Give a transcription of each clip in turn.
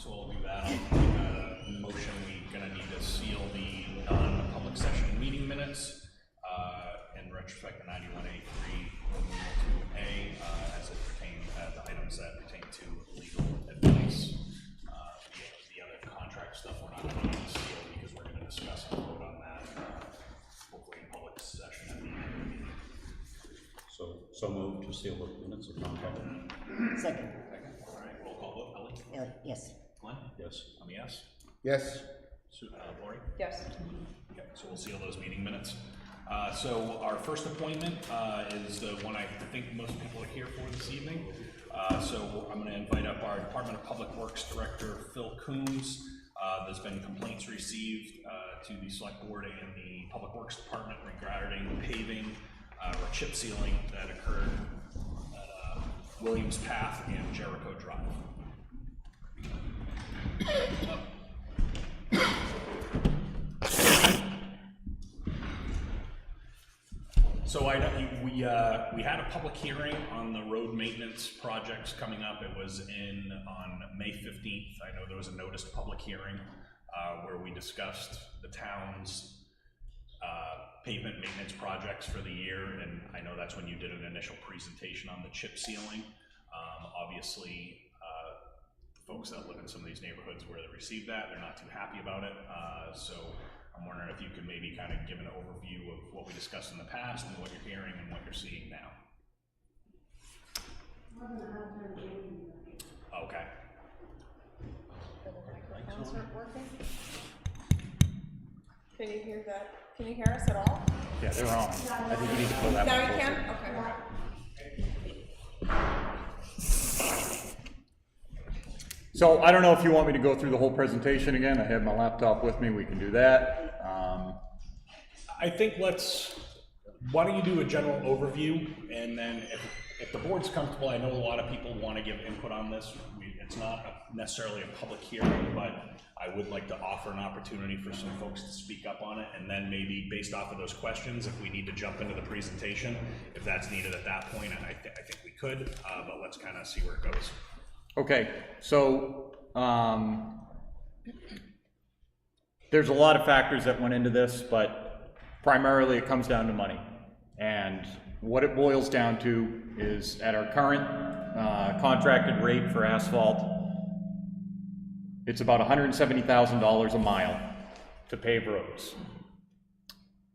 So we'll do that. Motion, we're gonna need to seal the non-public session meeting minutes. In retrospect, the 91A3, 2A, as it pertains, the items that pertain to legal advice. The other contract stuff, we're not gonna need to seal because we're gonna discuss and vote on that, hopefully in public session at the end of the meeting. So moved to seal the minutes of non-public. Second. All right, roll call vote. Ellie? Yes. Glenn? Yes. I'm a yes. Yes. Lori? Yes. Okay, so we'll seal those meeting minutes. So our first appointment is the one I think most people are here for this evening. So I'm going to invite up our Department of Public Works Director, Phil Coombs. There's been complaints received to the Select Board and the Public Works Department regarding paving or chip sealing that occurred at Williams Path and Jericho Drive. So we had a public hearing on the road maintenance projects coming up. It was on May 15th. I know there was a noticed public hearing where we discussed the town's pavement maintenance projects for the year, and I know that's when you did an initial presentation on the chip sealing. Obviously, the folks that live in some of these neighborhoods where they received that, they're not too happy about it. So I'm wondering if you could maybe kind of give an overview of what we discussed in the past and what you're hearing and what you're seeing now. Okay. Microphones aren't working. Can you hear that? Can you hear us at all? Yeah, they're on. I think you need to pull that Now one you closer. can? Okay. So I don't know if you want me to go through the whole presentation again. I have my laptop with me. We can do that. I think why don't you do a general overview, and then if the board's comfortable, I know a lot of people want to give input on this. It's not necessarily a public hearing, but I would like to offer an opportunity for some folks to speak up on it, and then maybe based off of those questions, if we need to jump into the presentation, if that's needed at that point, and I think we could, but let's kind of see where it goes. Okay, so there's a lot of factors that went into this, but primarily it comes down to money. And what it boils down to is at our current contracted rate for asphalt, it's about $170,000 a mile to pave roads.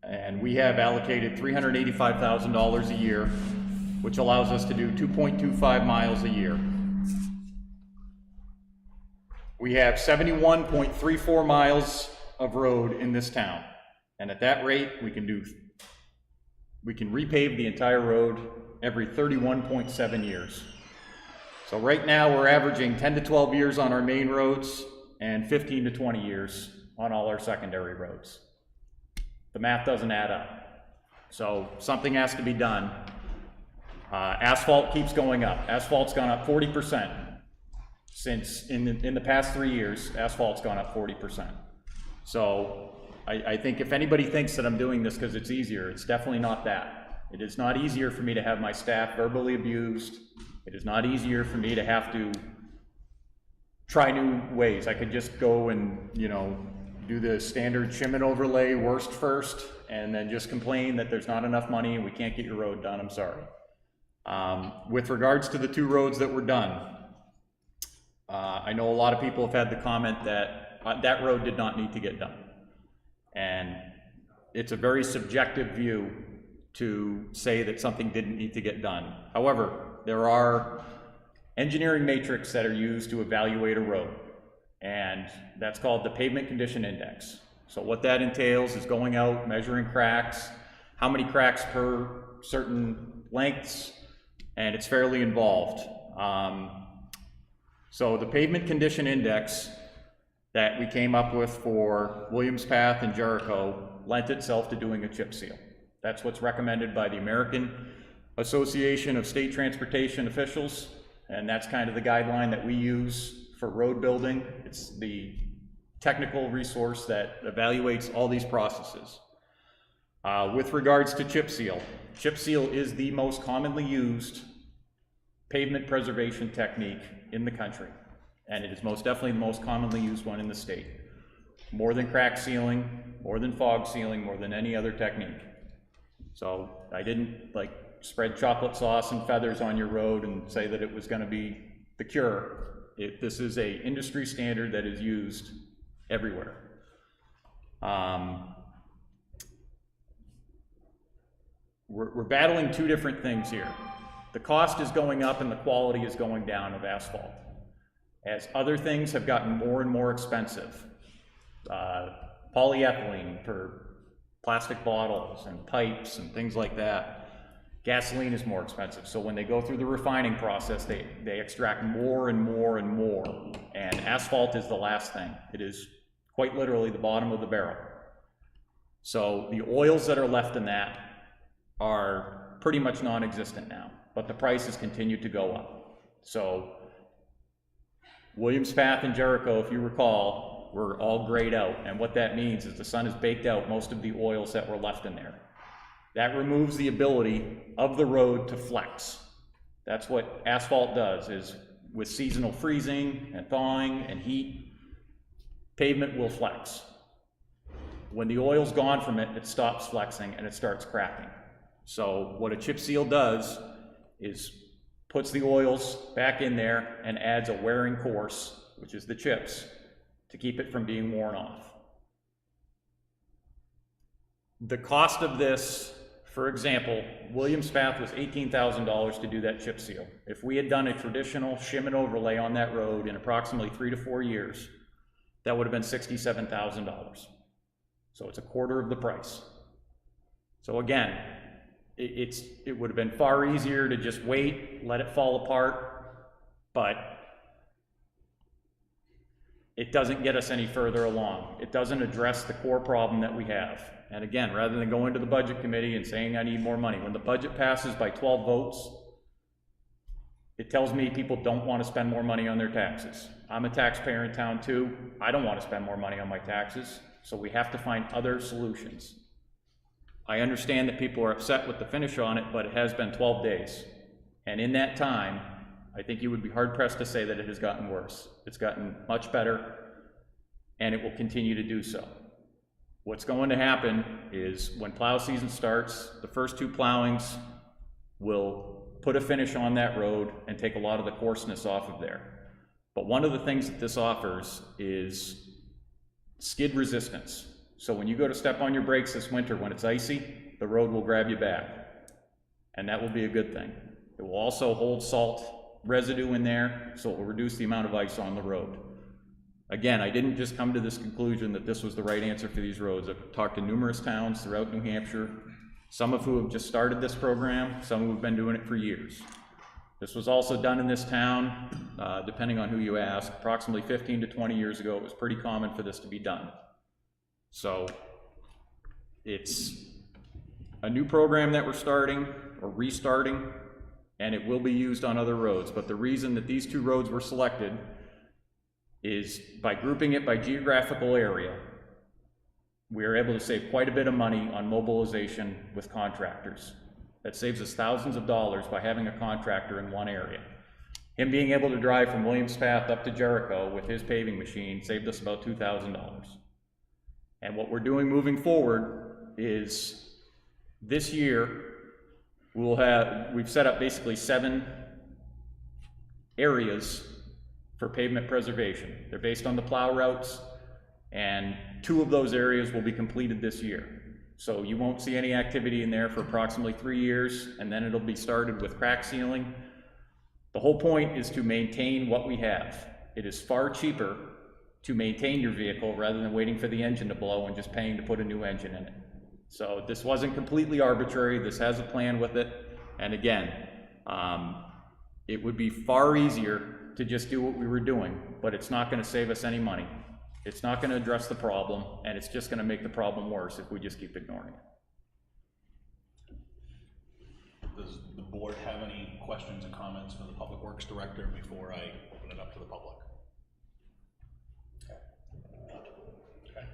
And we have allocated $385,000 a year, which allows us to do 2.25 miles a year. We have 71.34 miles of road in this town. And at that rate, we can repave the entire road every 31.7 years. So right now we're averaging 10 to 12 years on our main roads and 15 to 20 years on all our secondary roads. The math doesn't add up. So something has to be done. Asphalt keeps going up. Asphalt's gone up 40%. Since in the past 3 years, asphalt's gone up 40%. So I think if anybody thinks that I'm doing this because it's easier, it's definitely not that. It is not easier for me to have my staff verbally abused. It is not easier for me to have to try new ways. I could just go and, do the standard shim and overlay worst first, and then just complain that there's not enough money and we can't get your road done. I'm sorry. With regards to the 2 roads that were done, I know a lot of people have had the comment that that road did not need to get done. And it's a very subjective view to say that something didn't need to get done. However, there are engineering matrix that are used to evaluate a road, and that's called the pavement condition index. So what that entails is going out, measuring cracks, how many cracks per certain lengths, and it's fairly involved. So the pavement condition index that we came up with for Williams Path and Jericho lent itself to doing a chip seal. That's what's recommended by the American Association of State Transportation Officials, and that's kind of the guideline that we use for road building. It's the technical resource that evaluates all these processes. With regards to chip seal is the most commonly used pavement preservation technique in the country. And it is most definitely the most commonly used one in the state. More than crack sealing, more than fog sealing, more than any other technique. So I didn't like spread chocolate sauce and feathers on your road and say that it was gonna be the cure. This is a industry standard that is used everywhere. We're battling two different things here. The cost is going up and the quality is going down of asphalt. As other things have gotten more and more expensive, polyethylene for plastic bottles and pipes and things like that, gasoline is more expensive. So when they go through the refining process, they extract more and more and more. And asphalt is the last thing. It is quite literally the bottom of the barrel. So the oils that are left in that are pretty much non-existent now, but the prices continue to go up. So Williams Path and Jericho, if you recall, were all grayed out. And what that means is the sun has baked out most of the oils that were left in there. That removes the ability of the road to flex. That's what asphalt does, is with seasonal freezing and thawing and heat, pavement will flex. When the oil's gone from it, it stops flexing and it starts cracking. So what a chip seal does is puts the oils back in there and adds a wearing course, which is the chips, to keep it from being worn off. The cost of this, for example, Williams Path was $18,000 to do that chip seal. If we had done a traditional shim and overlay on that road in approximately 3 to 4 years, that would have been $67,000. So it's a quarter of the price. So again, it would have been far easier to just wait, let it fall apart, but it doesn't get us any further along. It doesn't address the core problem that we have. And again, rather than going to the budget committee and saying I need more money, when the budget passes by 12 votes, it tells me people don't want to spend more money on their taxes. I'm a taxpayer in town too. I don't want to spend more money on my taxes, so we have to find other solutions. I understand that people are upset with the finish on it, but it has been 12 days. And in that time, I think you would be hard-pressed to say that it has gotten worse. It's gotten much better, and it will continue to do so. What's going to happen is when plow season starts, the first 2 plowings will put a finish on that road and take a lot of the coarseness off of there. But one of the things that this offers is skid resistance. So when you go to step on your brakes this winter when it's icy, the road will grab you back. And that will be a good thing. It will also hold salt residue in there, so it will reduce the amount of ice on the road. Again, I didn't just come to this conclusion that this was the right answer for these roads. I've talked to numerous towns throughout New Hampshire, some of who have just started this program, some who have been doing it for years. This was also done in this town, depending on who you ask, approximately 15 to 20 years ago. It was pretty common for this to be done. So it's a new program that we're starting or restarting, and it will be used on other roads. But the reason that these 2 roads were selected is by grouping it by geographical area, we are able to save quite a bit of money on mobilization with contractors. That saves us thousands of dollars by having a contractor in one area. Him being able to drive from Williams Path up to Jericho with his paving machine saved us about $2,000. And what we're doing moving forward is this year we've set up basically 7 areas for pavement preservation. They're based on the plow routes, and 2 of those areas will be completed this year. So you won't see any activity in there for approximately 3 years, and then it'll be started with crack sealing. The whole point is to maintain what we have. It is far cheaper to maintain your vehicle rather than waiting for the engine to blow and just paying to put a new engine in it. So this wasn't completely arbitrary. This has a plan with it. And again, it would be far easier to just do what we were doing, but it's not going to save us any money. It's not going to address the problem, and it's just going to make the problem worse if we just keep ignoring it. Does the board have any questions or comments for the Public Works Director before I open it up to the public? Okay.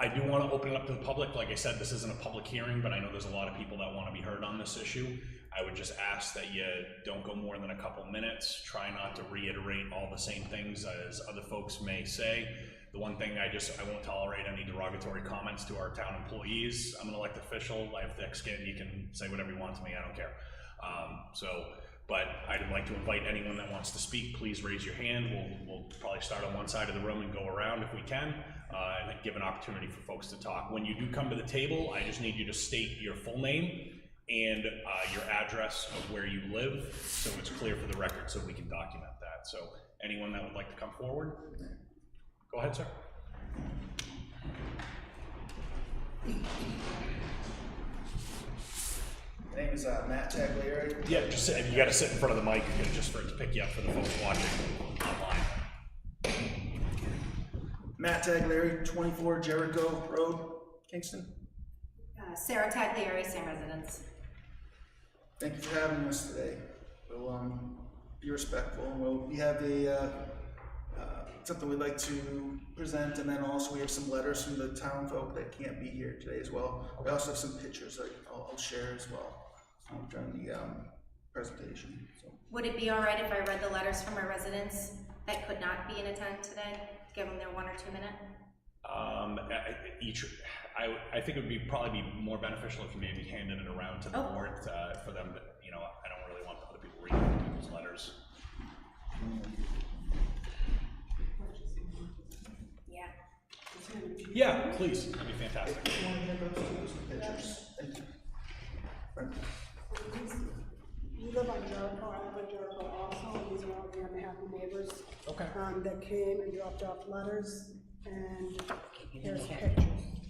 I do want to open it up to the public. Like I said, this isn't a public hearing, but I know there's a lot of people that want to be heard on this issue. I would just ask that you don't go more than a couple minutes. Try not to reiterate all the same things as other folks may say. The one thing I won't tolerate any derogatory comments to our town employees. I'm an elected official. I have thick skin. You can say whatever you want to me. I don't care. But I'd like to invite anyone that wants to speak, please raise your hand. We'll probably start on one side of the room and go around if we can, and give an opportunity for folks to talk. When you do come to the table, I just need you to state your full name and your address of where you live, so it's clear for the record, so we can document that. So anyone that would like to come forward, go ahead, sir. My name is Matt Taglieri. Yeah, just you got to sit in front of the mic just for it to pick you up for the folks watching online. Matt Taglieri, 24 Jericho Road, Kingston. Sarah Taglieri, same residence. Thank you for having us today. We'll be respectful. We have something we'd like to present, and then also we have some letters from the town folk that can't be here today as well. We also have some pictures that I'll share as well during the presentation. So. Would it be all right if I read the letters from our residents that could not be in attendance today? Give them their 1 or 2 minute? I think it would probably be more beneficial if you maybe handed it around to the board for them to, I don't really want other people reading other people's letters. Yeah. Yeah, please, that'd be fantastic. You want to give those to us, the pictures? Thank you. Brenda. We live on Jericho, I live on Jericho also, and these are all the unhappy neighbors. Okay. That came and dropped off letters, and here's pictures.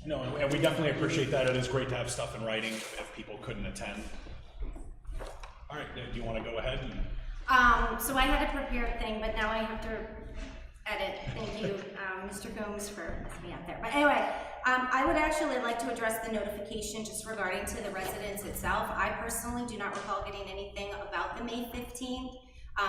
No, and we definitely appreciate that. It is great to have stuff in writing if people couldn't attend. All right, do you want to go ahead? So I had a prepared thing, but now I have to edit. Thank you, Mr. Gomes, for me out there. But anyway, I would actually like to address the notification just regarding to the residence itself. I personally do not recall getting anything about the May 15th.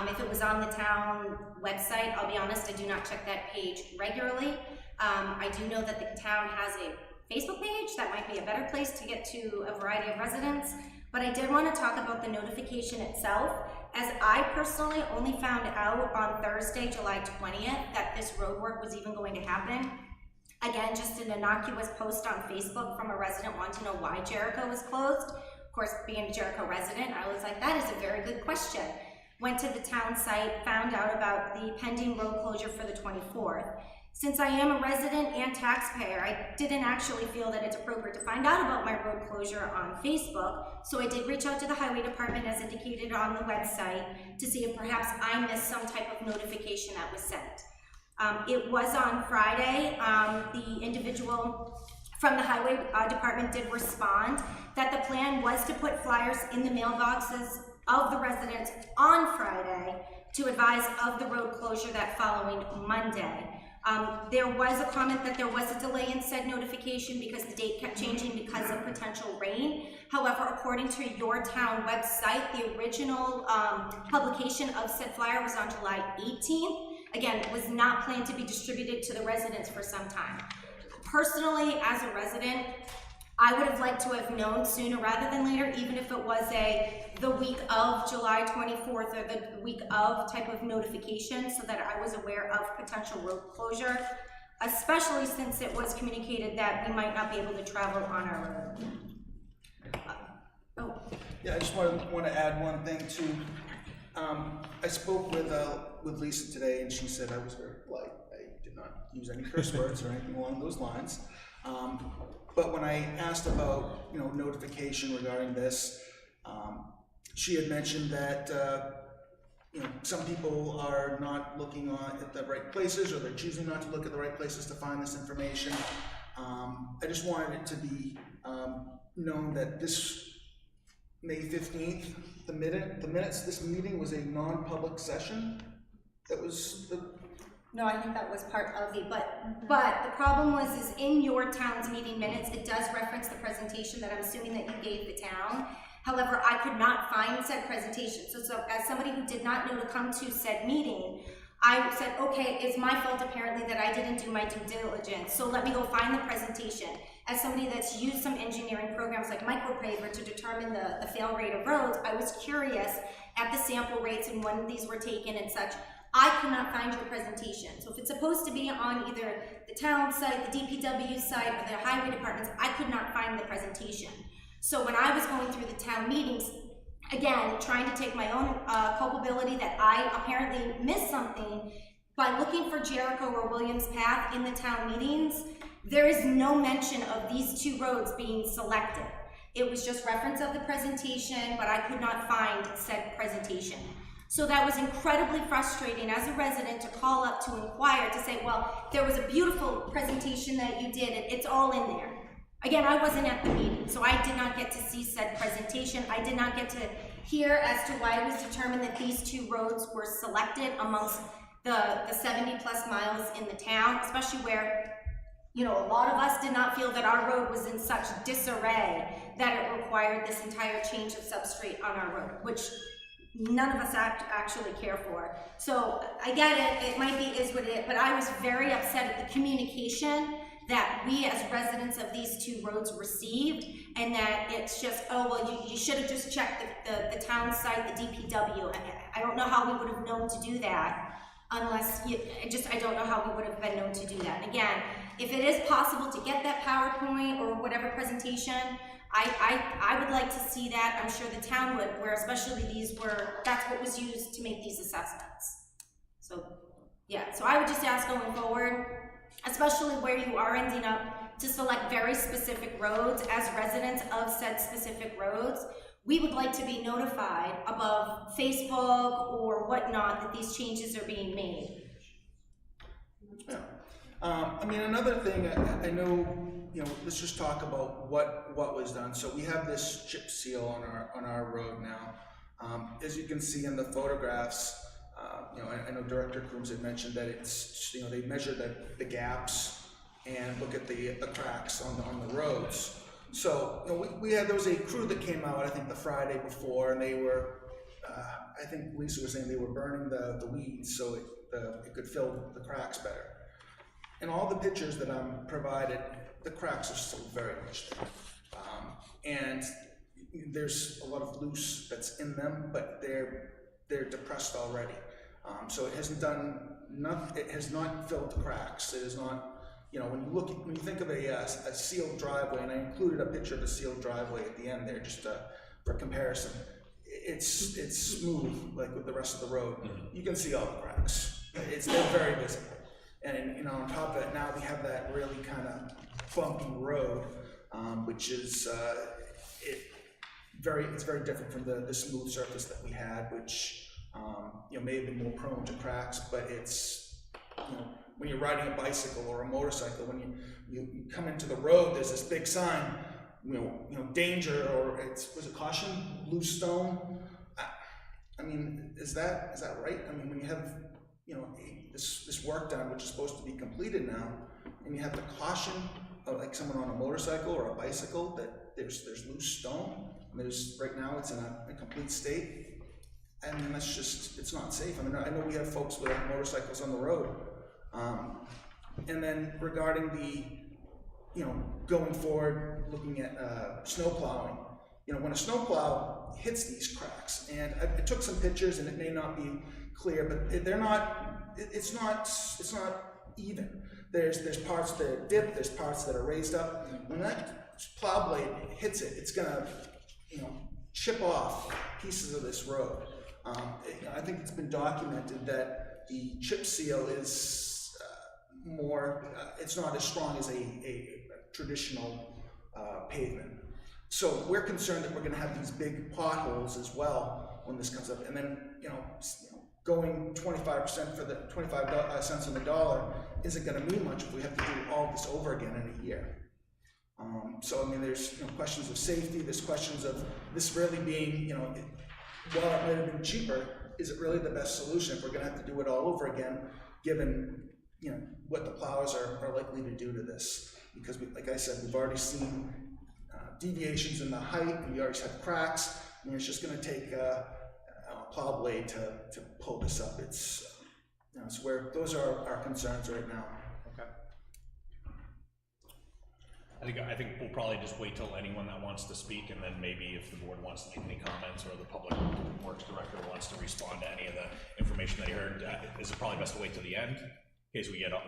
If it was on the town website, I'll be honest, I do not check that page regularly. I do know that the town has a Facebook page. That might be a better place to get to a variety of residents. But I did want to talk about the notification itself, as I personally only found out on Thursday, July 20th, that this road work was even going to happen. Again, just an innocuous post on Facebook from a resident wanting to know why Jericho was closed. Of course, being a Jericho resident, I was like, that is a very good question. Went to the town site, found out about the pending road closure for the 24th. Since I am a resident and taxpayer, I didn't actually feel that it's appropriate to find out about my road closure on Facebook, so I did reach out to the highway department as indicated on the website to see if perhaps I missed some type of notification that was sent. It was on Friday. The individual from the highway department did respond that the plan was to put flyers in the mailboxes of the residents on Friday to advise of the road closure that following Monday. There was a comment that there was a delay in said notification because the date kept changing because of potential rain. However, according to your town website, the original publication of said flyer was on July 18th. Again, it was not planned to be distributed to the residents for some time. Personally, as a resident, I would have liked to have known sooner rather than later, even if it was the week of July 24th or the week of type of notification, so that I was aware of potential road closure, especially since it was communicated that we might not be able to travel on our road. Yeah, I just want to add one thing too. I spoke with Lisa today, and she said I was very polite. I did not use any curse words or anything along those lines. But when I asked about notification regarding this, she had mentioned that some people are not looking at the right places, or they're choosing not to look at the right places to find this information. I just wanted it to be known that this May 15th, the minutes, this meeting was a non-public session. That was the. No, I think that was part of the, but the problem is in your town's meeting minutes, it does reference the presentation that I'm assuming that you gave the town. However, I could not find said presentation. So as somebody who did not know to come to said meeting, I said, okay, it's my fault apparently that I didn't do my due diligence, so let me go find the presentation. As somebody that's used some engineering programs like micropaver to determine the fail rate of roads, I was curious at the sample rates and when these were taken and such. I could not find your presentation. So if it's supposed to be on either the town site, the DPW site, or the highway departments, I could not find the presentation. So when I was going through the town meetings, again, trying to take my own culpability that I apparently missed something, by looking for Jericho or Williams Path in the town meetings, there is no mention of these two roads being selected. It was just reference of the presentation, but I could not find said presentation. So that was incredibly frustrating as a resident to call up to inquire, to say, well, there was a beautiful presentation that you did, and it's all in there. Again, I wasn't at the meeting, so I did not get to see said presentation. I did not get to hear as to why it was determined that these two roads were selected amongst the 70 plus miles in the town, especially where, you know, a lot of us did not feel that our road was in such disarray that it required this entire change of substrate on our road, which none of us actually care for. So I get it, it might be is what it is, but I was very upset at the communication that we as residents of these two roads received, and that it's just, oh, well, you should have just checked the town site, the DPW. I don't know how we would have known to do that unless I don't know how we would have been known to do that. And again, if it is possible to get that PowerPoint or whatever presentation, I would like to see that. I'm sure the town would, where especially that's what was used to make these assessments. So, yeah, so I would just ask going forward, especially where you are ending up to select very specific roads as residents of said specific roads, we would like to be notified above Facebook or whatnot that these changes are being made. Yeah. I mean, another thing, I know, you know, let's just talk about what was done. So we have this chip seal on our road now. As you can see in the photographs, you know, I know Director Coombs had mentioned that it's, you know, they measure the gaps and look at the cracks on the roads. So, you know, there was a crew that came out, I think the Friday before, and they were, I think Lisa was saying they were burning the weeds so it could fill the cracks better. And all the pictures that I'm provided, the cracks are still very much there. And there's a lot of loose that's in them, but they're depressed already. So it hasn't done nothing. It has not filled the cracks. It is not, you know, when you think of a sealed driveway, and I included a picture of a sealed driveway at the end there, just for comparison. It's smooth, like with the rest of the road. You can see all the cracks. They're very visible. And, you know, on top of that, now we have that really kind of bumpy road, which is it's very different from the smooth surface that we had, which you know, may have been more prone to cracks. But it's, you know, when you're riding a bicycle or a motorcycle, when you come into the road, there's this big sign, you know, danger, or was it caution, loose stone. I mean, is that right? I mean, when you have, you know, this work done, which is supposed to be completed now, and you have the caution of like someone on a motorcycle or a bicycle that there's loose stone, and right now it's in a complete state. I mean, that's just, it's not safe. I mean, I know we have folks with motorcycles on the road. And then regarding the, you know, going forward, looking at snow plowing, you know, when a snow plow hits these cracks, and I took some pictures, and it may not be clear, but they're not, it's not even. There's parts that are dipped, there's parts that are raised up. When that plow blade hits it, it's gonna, you know, chip off pieces of this road. I think it's been documented that the chip seal is more, it's not as strong as a traditional pavement. So we're concerned that we're gonna have these big potholes as well when this comes up. And then, you know, going 25% for the 25 cents on the dollar isn't gonna mean much if we have to do all this over again in a year. So, I mean, there's, you know, questions of safety, there's questions of this really being, you know, while it might have been cheaper, is it really the best solution if we're gonna have to do it all over again, given, you know, what the plows are likely to do to this? Because, like I said, we've already seen deviations in the height, and we already have cracks. I mean, it's just gonna take a plow blade to pull this up. It's You know, so those are our concerns right now. Okay. I think we'll probably just wait till anyone that wants to speak, and then maybe if the board wants to make any comments, or the public works director wants to respond to any of the information they heard, is it probably best to wait till the end, in case we get all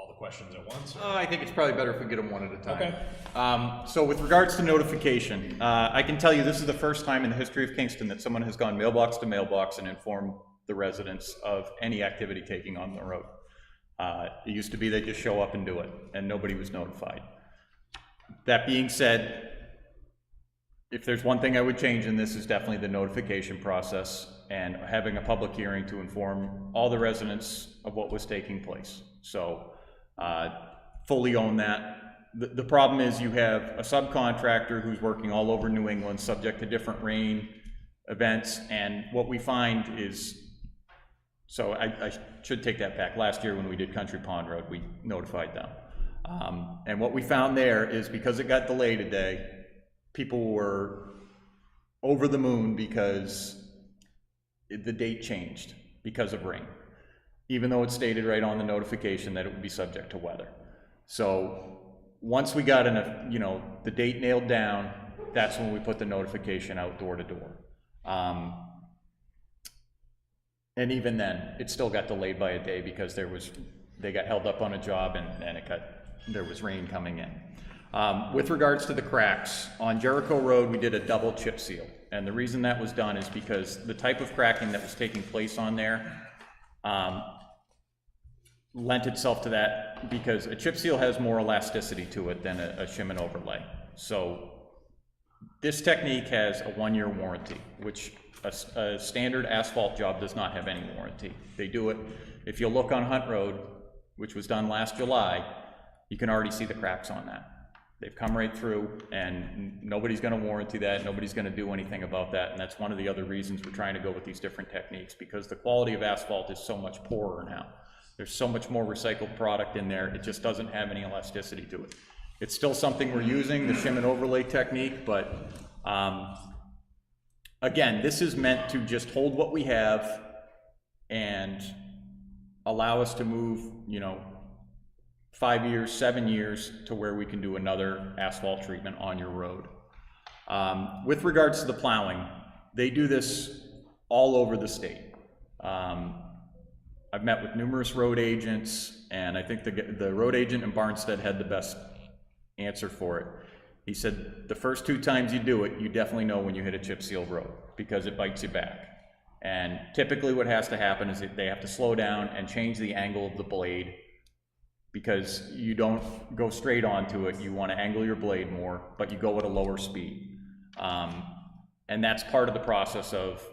the questions at once? Or? I think it's probably better if we get them one at a time. Okay. So with regards to notification, I can tell you this is the first time in the history of Kingston that someone has gone mailbox to mailbox and informed the residents of any activity taking on the road. It used to be they just show up and do it, and nobody was notified. That being said, if there's one thing I would change in this, is definitely the notification process and having a public hearing to inform all the residents of what was taking place. So fully own that. The problem is you have a subcontractor who's working all over New England, subject to different rain events, and what we find is, so I should take that back. Last year when we did Country Pond Road, we notified them. And what we found there is, because it got delayed a day, people were over the moon because the date changed because of rain, even though it stated right on the notification that it would be subject to weather. So once we got the date nailed down, that's when we put the notification out door to door. And even then, it still got delayed by a day because they got held up on a job, and there was rain coming in. With regards to the cracks, on Jericho Road, we did a double chip seal. And the reason that was done is because the type of cracking that was taking place on there lent itself to that, because a chip seal has more elasticity to it than a shim and overlay. So this technique has a 1-year warranty, which a standard asphalt job does not have any warranty. They do it, if you look on Hunt Road, which was done last July, you can already see the cracks on that. They've come right through, and nobody's gonna warranty that, nobody's gonna do anything about that, and that's one of the other reasons we're trying to go with these different techniques, because the quality of asphalt is so much poorer now. There's so much more recycled product in there, it just doesn't have any elasticity to it. It's still something we're using, the shim and overlay technique, but again, this is meant to just hold what we have and allow us to move, 5 years, 7 years to where we can do another asphalt treatment on your road. With regards to the plowing, they do this all over the state. I've met with numerous road agents, and I think the road agent in Barnstead had the best answer for it. He said, the first 2 times you do it, you definitely know when you hit a chip seal road, because it bites you back. And typically what has to happen is that they have to slow down and change the angle of the blade, because you don't go straight onto it, you want to angle your blade more, but you go at a lower speed. And that's part of the process of,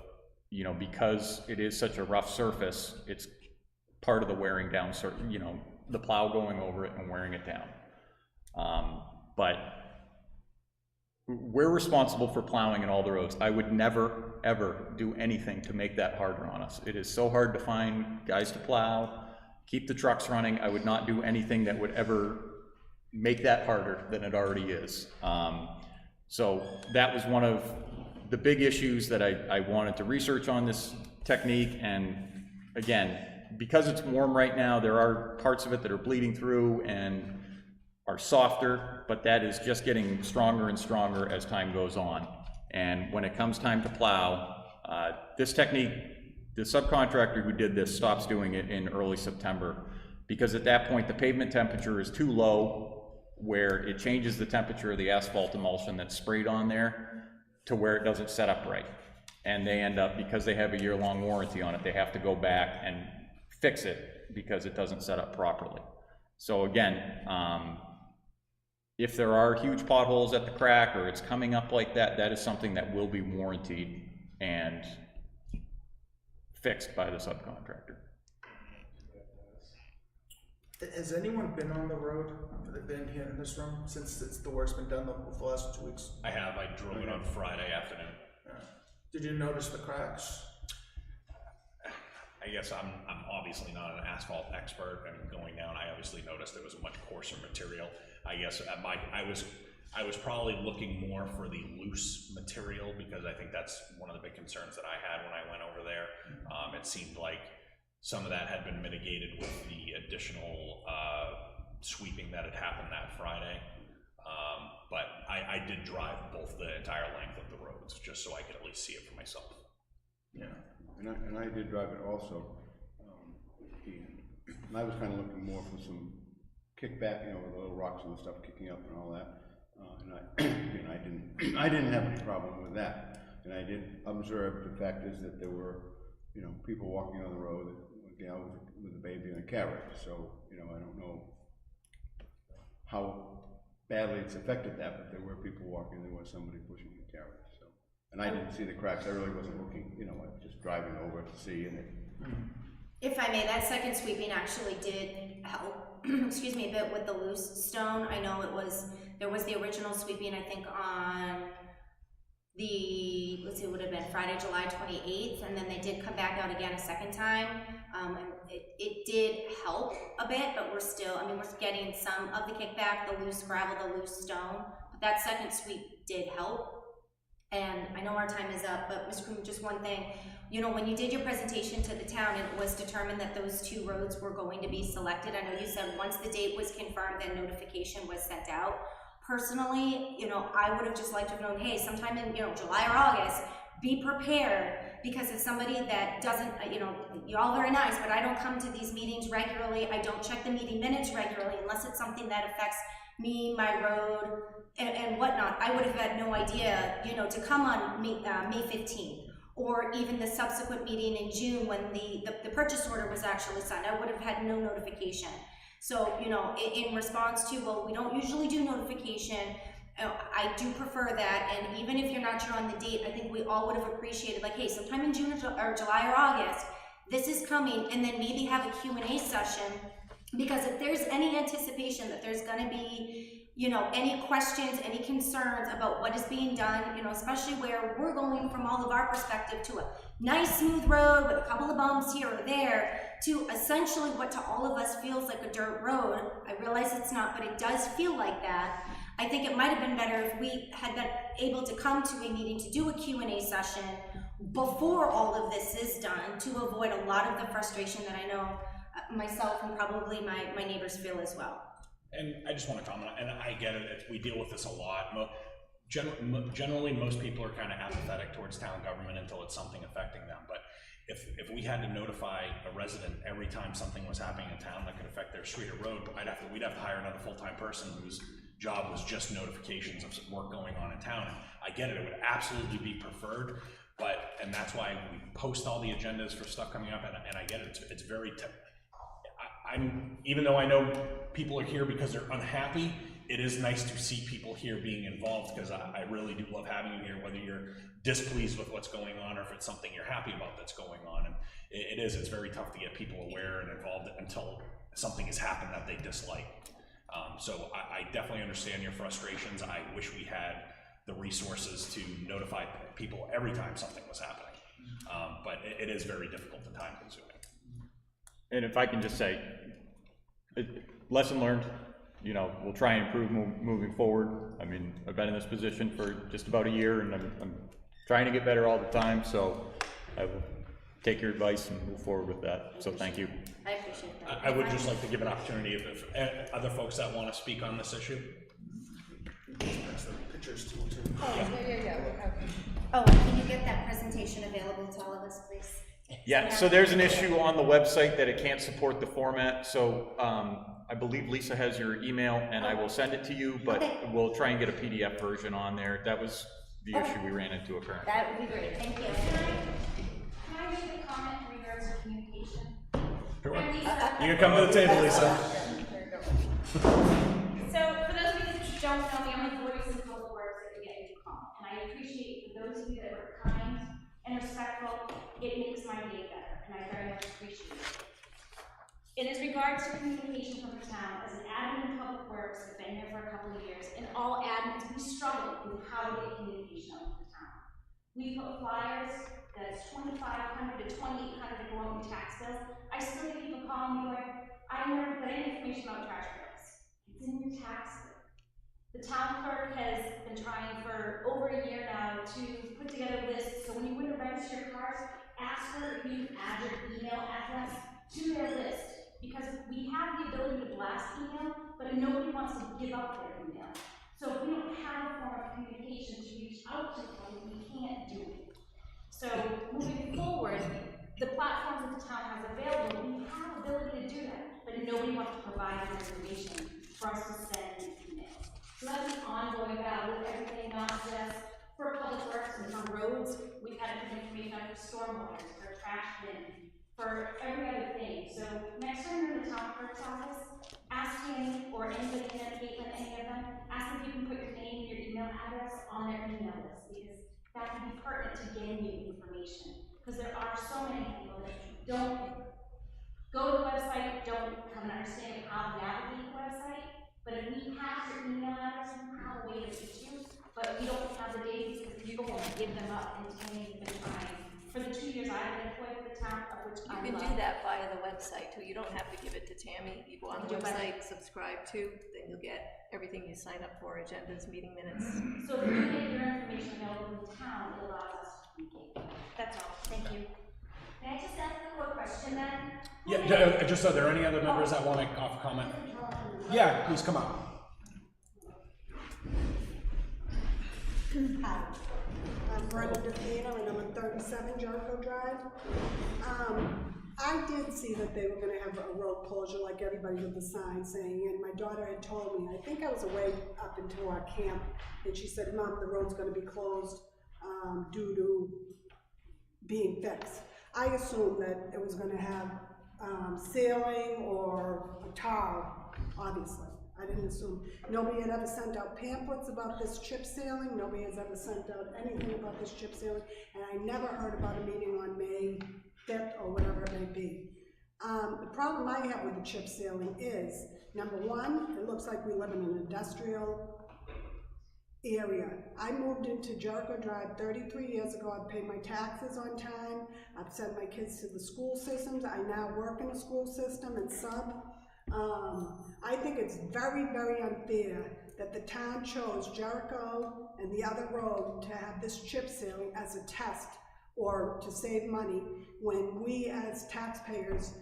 because it is such a rough surface, it's part of the wearing down, the plow going over it and wearing it down. But we're responsible for plowing in all the roads. I would never, ever do anything to make that harder on us. It is so hard to find guys to plow, keep the trucks running. I would not do anything that would ever make that harder than it already is. So that was one of the big issues that I wanted to research on this technique. And again, because it's warm right now, there are parts of it that are bleeding through and are softer, but that is just getting stronger and stronger as time goes on. And when it comes time to plow, this technique, the subcontractor who did this stops doing it in early September, because at that point the pavement temperature is too low, where it changes the temperature of the asphalt emulsion that's sprayed on there to where it doesn't set up right. And they end up, because they have a year-long warranty on it, they have to go back and fix it because it doesn't set up properly. So again, if there are huge potholes at the crack or it's coming up like that, that is something that will be warranted and fixed by the subcontractor. Has anyone been on the road, been here in this room, since the work's been done the last 2 weeks? I have. I drove it on Friday afternoon. Yeah. Did you notice the cracks? I guess I'm obviously not an asphalt expert, and going down, I obviously noticed it was a much coarser material. I guess I was probably looking more for the loose material, because I think that's one of the big concerns that I had when I went over there. It seemed like some of that had been mitigated with the additional sweeping that had happened that Friday. But I did drive both the entire length of the roads, just so I could at least see it for myself. Yeah. And I did drive it also. And I was kind of looking more for some kickback, you know, with the little rocks and stuff kicking up and all that. And I didn't have any problem with that. And I did observe the fact is that there were, you know, people walking on the road, a gal with a baby and a carriage. So, you know, I don't know how badly it's affected that, but there were people walking, there was somebody pushing a carriage. So, and I didn't see the cracks. I really wasn't looking, you know, I was just driving over to see, and it. If I may, that second sweeping actually did help, excuse me, a bit with the loose stone. I know there was the original sweeping, I think, on let's see, it would have been Friday, July 28th, and then they did come back out again a second time. It did help a bit, but we're still, I mean, we're getting some of the kickback, the loose gravel, the loose stone, but that second sweep did help. And I know our time is up, but Mr. Coon, just one thing, you know, when you did your presentation to the town, it was determined that those 2 roads were going to be selected. I know you said once the date was confirmed, then notification was sent out. Personally, you know, I would have just liked to have known, hey, sometime in, you know, July or August, be prepared, because as somebody that doesn't, you know, you're all very nice, but I don't come to these meetings regularly. I don't check the meeting minutes regularly unless it's something that affects me, my road, and whatnot. I would have had no idea, you know, to come on May 15th, or even the subsequent meeting in June when the purchase order was actually signed. I would have had no notification. So, you know, in response to, well, we don't usually do notification, I do prefer that, and even if you're not sure on the date, I think we all would have appreciated, like, hey, sometime in June or July or August, this is coming, and then maybe have a Q&A session, because if there's any anticipation that there's gonna be, you know, any questions, any concerns about what is being done, you know, especially where we're going from all of our perspective to a nice smooth road with a couple of bumps here or there, to essentially what to all of us feels like a dirt road. I realize it's not, but it does feel like that. I think it might have been better if we had been able to come to a meeting to do a Q&A session before all of this is done, to avoid a lot of the frustration that I know myself and probably my neighbors feel as well. And I just want to comment, and I get it, we deal with this a lot. Generally, most people are kind of apathetic towards town government until it's something affecting them. But if we had to notify a resident every time something was happening in town that could affect their street or road, we'd have to hire another full-time person whose job was just notifications of work going on in town. And I get it, it would absolutely be preferred, and that's why we post all the agendas for stuff coming up, and I get it, it's very even though I know people are here because they're unhappy, it is nice to see people here being involved, because I really do love having you here, whether you're displeased with what's going on or if it's something you're happy about that's going on. And it's very tough to get people aware and involved until something has happened that they dislike. So I definitely understand your frustrations. I wish we had the resources to notify people every time something was happening. But it is very difficult and time consuming. And if I can just say, lesson learned, you know, we'll try and improve moving forward. I mean, I've been in this position for just about a year, and I'm trying to get better all the time, so I will take your advice and move forward with that. So thank you. I appreciate that. I would just like to give an opportunity if other folks that want to speak on this issue. That's the pictures too. Oh, yeah, we have. Oh, can you get that presentation available to all of us, please? Yeah, so there's an issue on the website that it can't support the format, so I believe Lisa has your email, and I will send it to you, but we'll try and get a PDF version on there. That was the issue we ran into apparently. That would be great, thank you. Can I make a comment in regards to communication? Sure. I'm Lisa. You can come to the table, Lisa. So, for those of you that don't know me, I'm a voice in public works at the Getting Calm, and I appreciate for those of you that were kind and respectful. It makes my day better, and I very much appreciate it. In as regards to communication from the town, as an admin in public works, I've been here for a couple of years, and all admins, we struggle with how to get communication out to the town. We put flyers that's $2,500 to $2,800 to go out in tax bills. I still get people calling me going, I never put any information about trash bills. It's in your tax bill. The town clerk has been trying for over a year now to put together lists, so when you win to register your cars, ask her if you add your email address to their list, because we have the ability to blast email, but nobody wants to give up their email. So if we don't have a form of communication to reach out to them, we can't do it. So moving forward, the platforms that the town has available, we have ability to do that, but nobody wants to provide the information for us to send emails. So that's an ongoing battle with everything, not just for public works and for roads. We've had to put information out for stormwater, for trash bin, for every other thing. So next time you're in the town clerk's office, ask Tammy or anybody, Caitlin, any of them, ask if you can put your name and your email address on their email list, because that can be pertinent to getting you information. Because there are so many people that don't go to the website, don't have an understanding of how to navigate the website. But if we have your email address, we have a way to reach you, but we don't have the data because people won't give them up, and Tammy's been trying. For the 2 years I've been employed with the town, of which I You can love. do that via the website too. You don't have to give it to Tammy. You go on the Do it by- website, subscribe to, then you'll get everything you sign up for, agendas, meeting minutes. So if we make your information available in the town, it allows us to communicate. That's all, thank you. Can I just ask a quick question then? Yeah, just, are there any other members that want to offer comment? Yeah, please come up. Hi, I'm Brenda DePena, and I'm on 37 Jericho Drive. I did see that they were gonna have a road closure like everybody with the sign saying, and my daughter had told me, I think I was away up until our camp, and she said, Mom, the road's gonna be closed due to being fixed. I assumed that it was gonna have sailing or tar, obviously. I didn't assume. Nobody had ever sent out pamphlets about this chip sealing. Nobody has ever sent out anything about this chip sealing. And I never heard about a meeting on May 5th or whatever it may be. The problem I have with the chip sealing is, number one, it looks like we live in an industrial area. I moved into Jericho Drive 33 years ago. I've paid my taxes on time. I've sent my kids to the school systems. I now work in a school system and sub. I think it's very, very unfair that the town chose Jericho and the other road to have this chip sealing as a test or to save money when we as taxpayers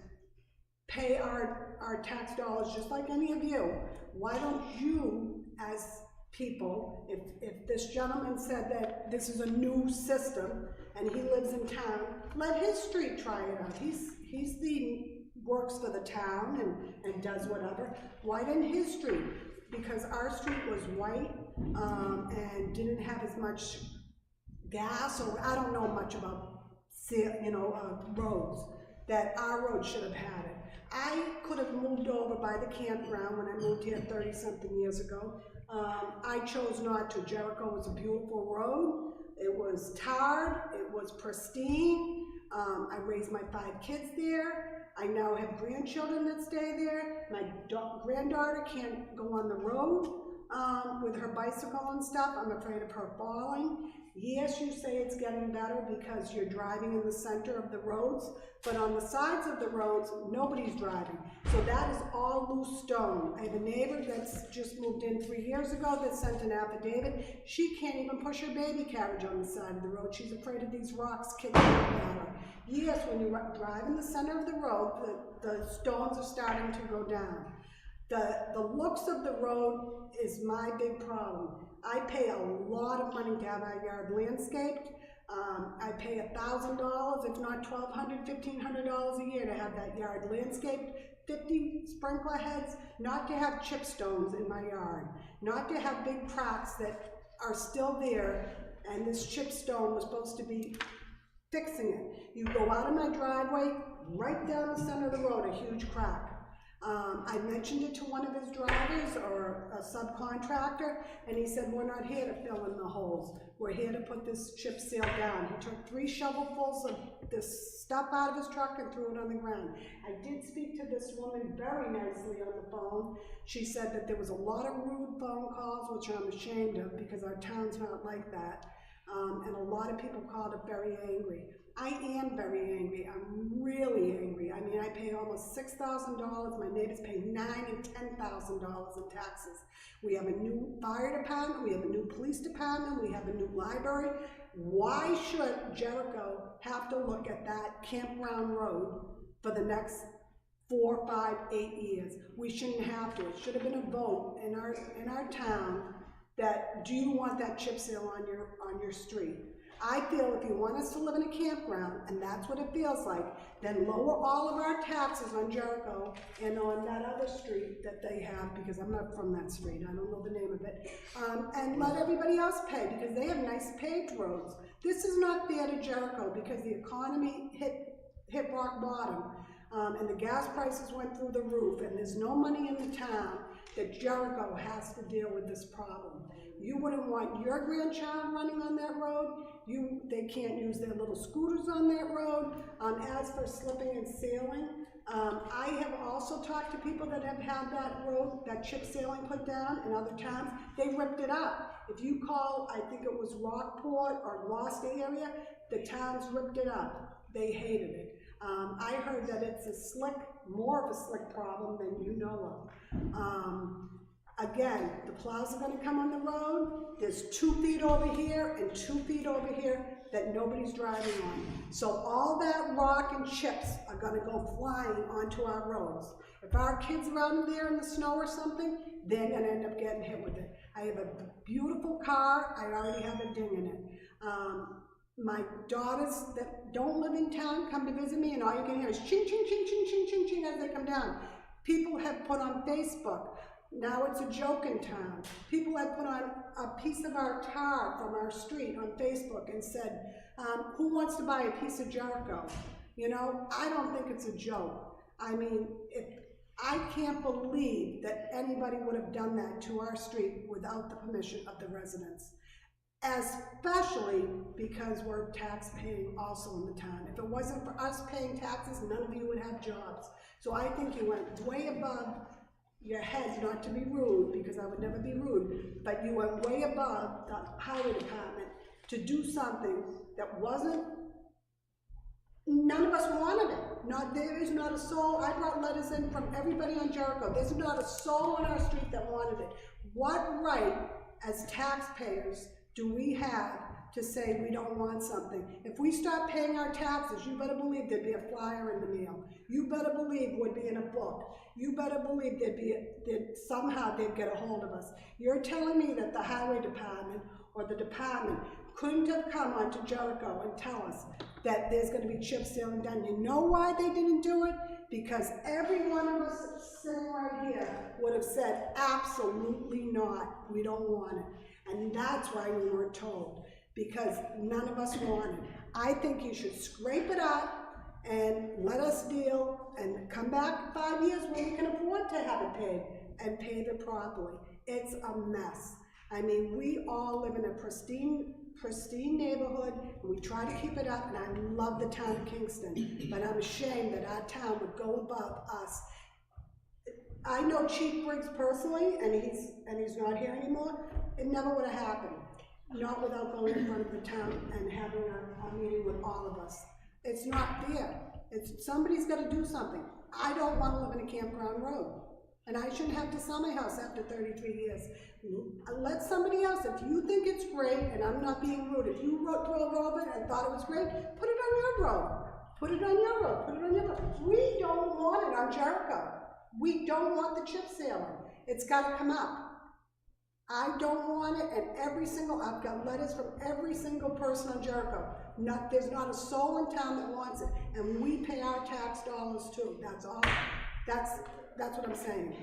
pay our tax dollars just like any of you. Why don't you as people, if this gentleman said that this is a new system and he lives in town, let his street try it out. He's the works for the town and does whatever. Why didn't his street? Because our street was white and didn't have as much gas, or I don't know much about roads, that our road should have had it. I could have moved over by the campground when I moved here 30-something years ago. I chose not to. Jericho was a beautiful road. It was tarred, it was pristine. I raised my 5 kids there. I now have grandchildren that stay there. My granddaughter can't go on the road with her bicycle and stuff. I'm afraid of her falling. Yes, you say it's getting better because you're driving in the center of the roads, but on the sides of the roads, nobody's driving. So that is all loose stone. I have a neighbor that's just moved in 3 years ago that sent an affidavit. She can't even push her baby carriage on the side of the road. She's afraid of these rocks kicking at her. Yes, when you drive in the center of the road, the stones are starting to go down. The looks of the road is my big problem. I pay a lot of money to have our yard landscaped. I pay $1,000, if not $1,200, $1,500 a year to have that yard landscaped. 50 sprinkler heads, not to have chip stones in my yard, not to have big cracks that are still there, and this chip stone was supposed to be fixing it. You go out of my driveway, right down the center of the road, a huge crack. I mentioned it to one of his drivers or a subcontractor, and he said, we're not here to fill in the holes. We're here to put this chip seal down. He took 3 shovelfuls of this stuff out of his truck and threw it on the ground. I did speak to this woman very nicely on the phone. She said that there was a lot of rude phone calls, which I'm ashamed of because our town's not like that. And a lot of people called up very angry. I am very angry. I'm really angry. I mean, I pay almost $6,000. My neighbors pay $9,000 and $10,000 in taxes. We have a new fire department. We have a new police department. We have a new library. Why should Jericho have to look at that campground road for the next 4, 5, 8 years. We shouldn't have to. It should have been a vote in our town that, do you want that chip seal on your street? I feel if you want us to live in a campground, and that's what it feels like, then lower all of our taxes on Jericho and on that other street that they have, because I'm not from that street, I don't know the name of it, and let everybody else pay, because they have nice paved roads. This is not fair to Jericho, because the economy hit rock bottom, and the gas prices went through the roof, and there's no money in the town that Jericho has to deal with this problem. You wouldn't want your grandchild running on that road. They can't use their little scooters on that road. As for slipping and sailing, I have also talked to people that have had that road, that chip sailing put down in other towns. They ripped it up. If you call, I think it was Rockport or Gloucester area, the towns ripped it up. They hated it. I heard that it's more of a slick problem than you know of. Again, the plows are going to come on the road. There's 2 feet over here and 2 feet over here that nobody's driving on. So all that rock and chips are going to go flying onto our roads. If our kids are out there in the snow or something, they're going to end up getting hit with it. I have a beautiful car. I already have a ding in it. My daughters that don't live in town come to visit me, and all you can hear is ching, ching, ching, ching, ching, ching, ching as they come down. People have put on Facebook, now it's a joke in town. People have put on a piece of our tar from our street on Facebook and said, who wants to buy a piece of Jericho? You know, I don't think it's a joke. I mean, I can't believe that anybody would have done that to our street without the permission of the residents. Especially because we're tax paying also in the town. If it wasn't for us paying taxes, none of you would have jobs. So I think you went way above your heads, not to be rude, because I would never be rude, but you went way above the highway department to do something that wasn't, none of us wanted it. There is not a soul. I brought letters in from everybody on Jericho. There's not a soul on our street that wanted it. What right as taxpayers do we have to say we don't want something? If we start paying our taxes, you better believe there'd be a flyer in the mail. You better believe would be in a book. You better believe somehow they'd get a hold of us. You're telling me that the highway department or the department couldn't have come onto Jericho and tell us that there's going to be chip sealing done. You know why they didn't do it? Because every one of us sitting right here would have said, absolutely not, we don't want it. And that's why we weren't told, because none of us wanted. I think you should scrape it up and let us deal and come back 5 years when we can afford to have it paid and pay it properly. It's a mess. I mean, we all live in a pristine neighborhood, and we try to keep it up, and I love the town of Kingston, but I'm ashamed that our town would go above us. I know Chief Briggs personally, and he's not here anymore. It never would have happened, not without going in front of the town and having a meeting with all of us. It's not fair. Somebody's got to do something. I don't want to live in a campground road, and I shouldn't have to sell my house after 33 years. Let somebody else, if you think it's great, and I'm not being rude, if you drove over it and thought it was great, put it on your road. Put it on your road. Put it on your road. We don't want it on Jericho. We don't want the chip sealing. It's got to come up. I don't want it, and I've got letters from every single person on Jericho. There's not a soul in town that wants it, and we pay our tax dollars too. That's all. That's what I'm saying.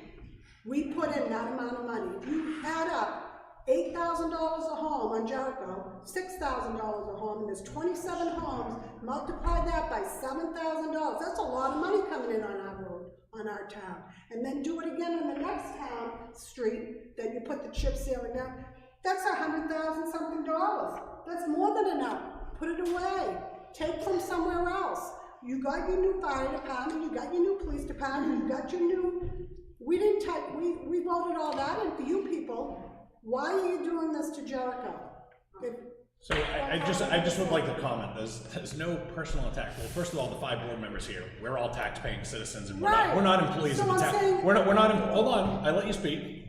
We put in that amount of money. If you add up $8,000 a home on Jericho, $6,000 a home, and there's 27 homes, multiply that by $7,000. That's a lot of money coming in on our road, on our town. And then do it again on the next town street that you put the chip sealing down. That's $100,000 something dollars. That's more than enough. Put it away. Take from somewhere else. You got your new fire department, you got your new police department, you got your new, we voted all that in for you people. Why are you doing this to Jericho? So I just would like to comment, there's no personal attack. Well, first of all, the 5 board members here, we're all tax-paying citizens, and we're not employees of the town. Hold on, I let you speak.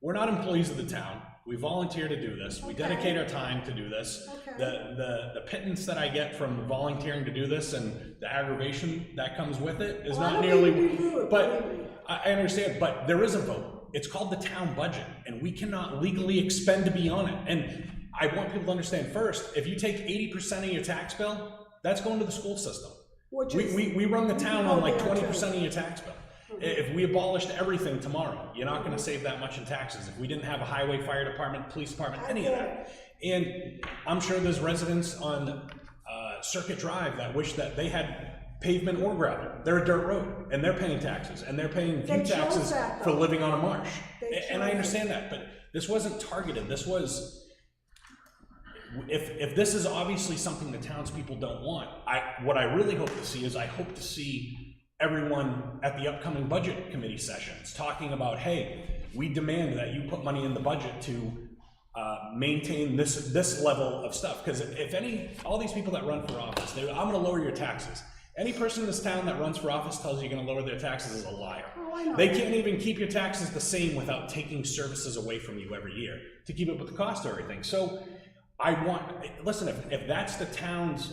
We're not employees of the town. We volunteer to do this. We dedicate our time to do this. Okay. The pittance that I get from volunteering to do this and the aggravation that comes with it is Well, I not don't nearly, mean to be rude, but believe me. I understand, but there is a vote. It's called the town budget, and we cannot legally expend to be on it. And I want people to understand first, if you take 80% of your tax bill, that's going to the school system. Which is- We run the town on like Oh, yeah, 20% of your tax bill. If we abolished everything tomorrow, you're not gonna save that much in taxes. If we didn't have a highway, fire department, police department, any of that. And I'm sure there's residents on Circuit Drive that wish that they had pavement or gravel. They're a dirt road, and they're paying taxes, and they're paying They few chose taxes that, for though. living on a marsh. They And I chose understand that, but this wasn't targeted. This was, if this is obviously something the townspeople don't want, what I really hope to see is I hope to see everyone at the upcoming budget committee sessions talking about, hey, we demand that you put money in the budget to maintain this level of stuff. Because if all these people that run for office, I'm gonna lower your taxes. Any person in this town that runs for office tells you you're gonna lower their taxes is a liar. Oh, I know. They can't even keep your taxes the same without taking services away from you every year to keep up with the cost of everything. So listen, if that's the town's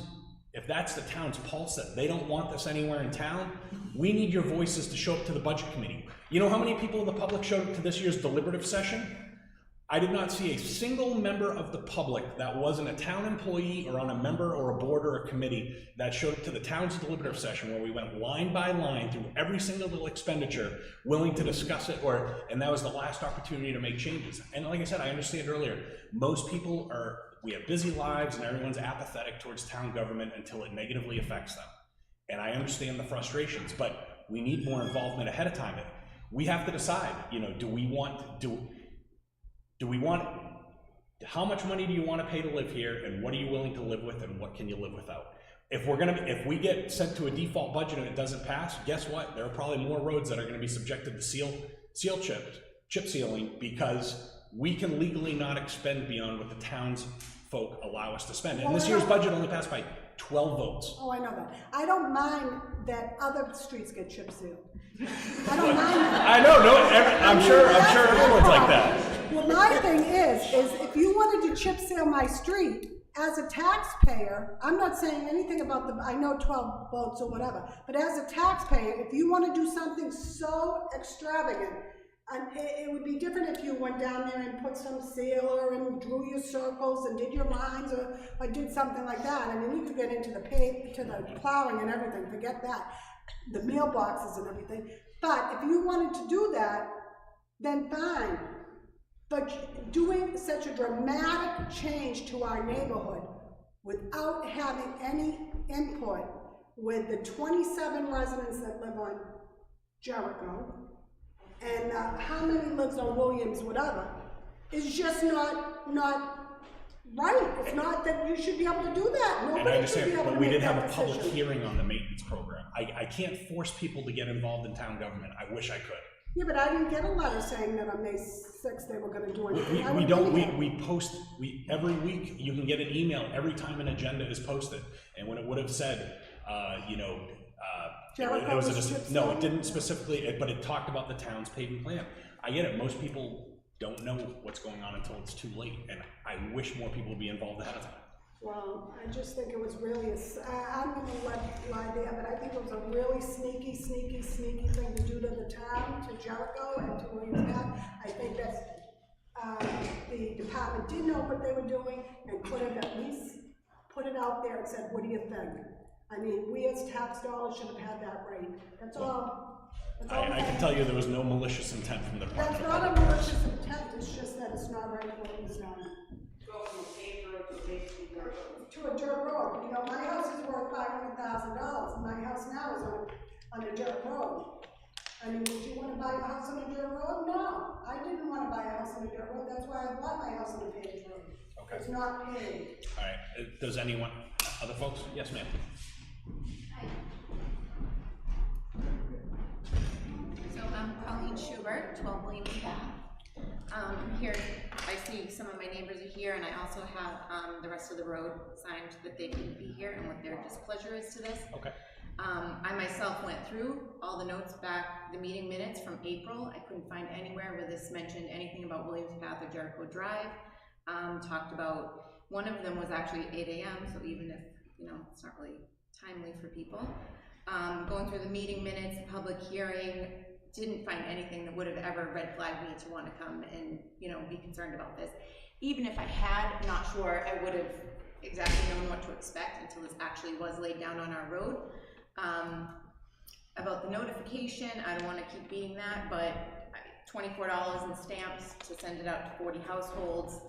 pulse, that they don't want this anywhere in town, we need your voices to show up to the budget committee. You know how many people in the public showed up to this year's deliberative session? I did not see a single member of the public that wasn't a town employee or on a member or a board or a committee that showed up to the town's deliberative session where we went line by line through every single little expenditure, willing to discuss it, and that was the last opportunity to make changes. And like I said, I understand earlier, most people we have busy lives and everyone's apathetic towards town government until it negatively affects them. And I understand the frustrations, but we need more involvement ahead of time. We have to decide, do we want, how much money do you want to pay to live here, and what are you willing to live with, and what can you live without? If we get sent to a default budget and it doesn't pass, guess what? There are probably more roads that are going to be subjected to chip sealing, because we can legally not expend beyond what the townsfolk allow us to spend. And this year's budget only passed by 12 votes. Oh, I know that. I don't mind that other streets get chip sealed. I don't mind that. I know, I'm sure everyone's like that. Well, my thing is if you wanted to chip seal my street, as a taxpayer, I'm not saying anything about I know 12 votes or whatever, but as a taxpayer, if you want to do something so extravagant, and it would be different if you went down there and put some sealer and drew your circles and did your lines or did something like that. I mean, you could get into the plowing and everything, forget that, the mailboxes and everything. But if you wanted to do that, then fine. But doing such a dramatic change to our neighborhood without having any input with the 27 residents that live on Jericho, and how many lives on Williams, whatever, is just not right. It's not that you should be able to do that. And I Nobody should be understand, able but to we make did have that a public decision. hearing on the maintenance program. I can't force people to get involved in town government. I wish I could. Yeah, but I didn't get a letter saying that on May 6th they were gonna do anything. We post, every week, you can get an email every time an agenda is posted. And when it would have said, Jericho was chip no, sealed? it didn't specifically, but it talked about the town's paving plan. I get it, most people don't know what's going on until it's too late, and I wish more people would be involved ahead of time. Well, I just think it was really, I'm gonna lie there, but I think it was a really sneaky thing to do to the town, to Jericho and to Williamsburg. I think that the department did know what they were doing and could have at least put it out there and said, what do you think? I mean, we as tax dollars should have had that rate. That's all. I can tell you there was no malicious intent from the That's Department of not a Public Works. malicious intent, it's just that it's not right what was done. To a dirt road. You know, my house is worth $500,000. My house now is on a dirt road. I mean, did you want to buy a house on a dirt road? No, I didn't want to buy a house on a dirt road. That's why I bought my house on a paved road. Okay. It's not paved. All right, does anyone, other folks? Yes, ma'am. So I'm Colleen Schubert, 12 Williams Path. Here, I see some of my neighbors are here, and I also have the rest of the road signed that they couldn't be here and what their displeasure is to this. Okay. I myself went through all the notes back, the meeting minutes from April. I couldn't find anywhere where this mentioned anything about Williams Path or Jericho Drive. Talked about, one of them was actually 8 a.m., so even if, you know, it's not really timely for people. Going through the meeting minutes, public hearing, didn't find anything that would have ever red flagged me to want to come and, you know, be concerned about this. Even if I had, not sure I would have exactly known what to expect until this actually was laid down on our road. About the notification, I don't want to keep beating that, but $24 in stamps to send it out to 40 households,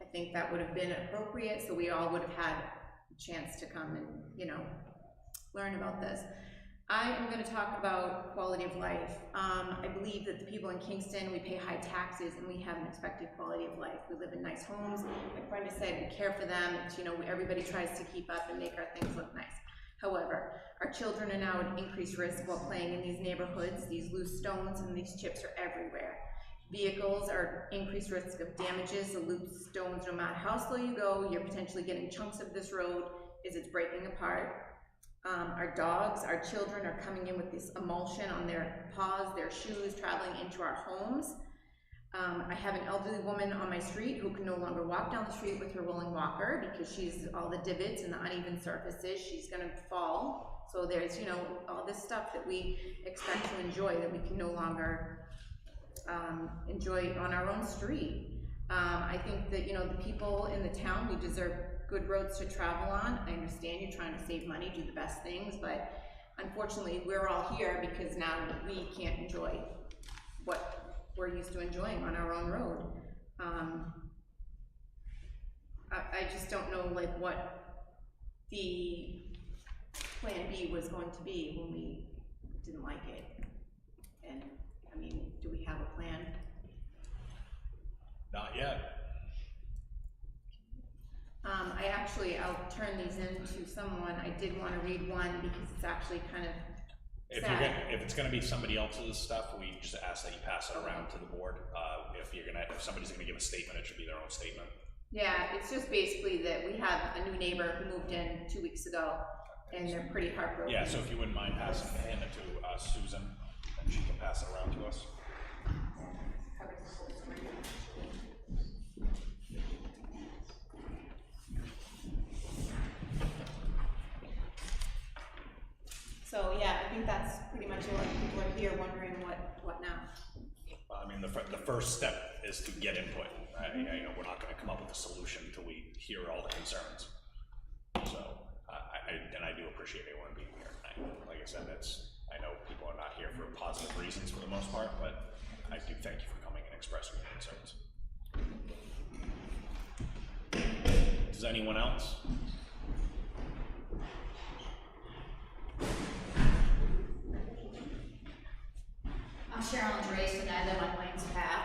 I think that would have been appropriate, so we all would have had a chance to come and, you know, learn about this. I am going to talk about quality of life. I believe that the people in Kingston, we pay high taxes and we have an expected quality of life. We live in nice homes. Like Brenda said, we care for them. It's, you know, everybody tries to keep up and make our things look nice. However, our children are now at increased risk while playing in these neighborhoods. These loose stones and these chips are everywhere. Vehicles are increased risk of damages. The loose stones, no matter how slow you go, you're potentially getting chunks of this road as it's breaking apart. Our dogs, our children are coming in with this emulsion on their paws, their shoes, traveling into our homes. I have an elderly woman on my street who can no longer walk down the street with her rolling walker because she's all the divots and the uneven surfaces, she's gonna fall. So there's, you know, all this stuff that we expect to enjoy that we can no longer enjoy on our own street. I think that, you know, the people in the town, we deserve good roads to travel on. I understand you're trying to save money, do the best things, but unfortunately we're all here because now we can't enjoy what we're used to enjoying on our own road. I just don't know like what the plan B was going to be when we didn't like it. And I mean, do we have a plan? Not yet. I'll turn these in to someone. I did want to read one because it's actually kind of sad. If it's gonna be somebody else's stuff, we just ask that you pass it around to the board. If somebody's gonna give a statement, it should be their own statement. Yeah, it's just basically that we have a new neighbor who moved in 2 weeks ago, and they're pretty heartbroken. Yeah, so if you wouldn't mind hand it to Susan, and she can pass it around to us. So yeah, I think that's pretty much it. People are here wondering what now. I mean, the first step is to get input. You know, we're not going to come up with a solution until we hear all the concerns. So, I do appreciate everyone being here. Like I said, I know people are not here for positive reasons for the most part, but I do thank you for coming and expressing your concerns. Does anyone else? I'm Cheryl Andres, and I live on Williams Path.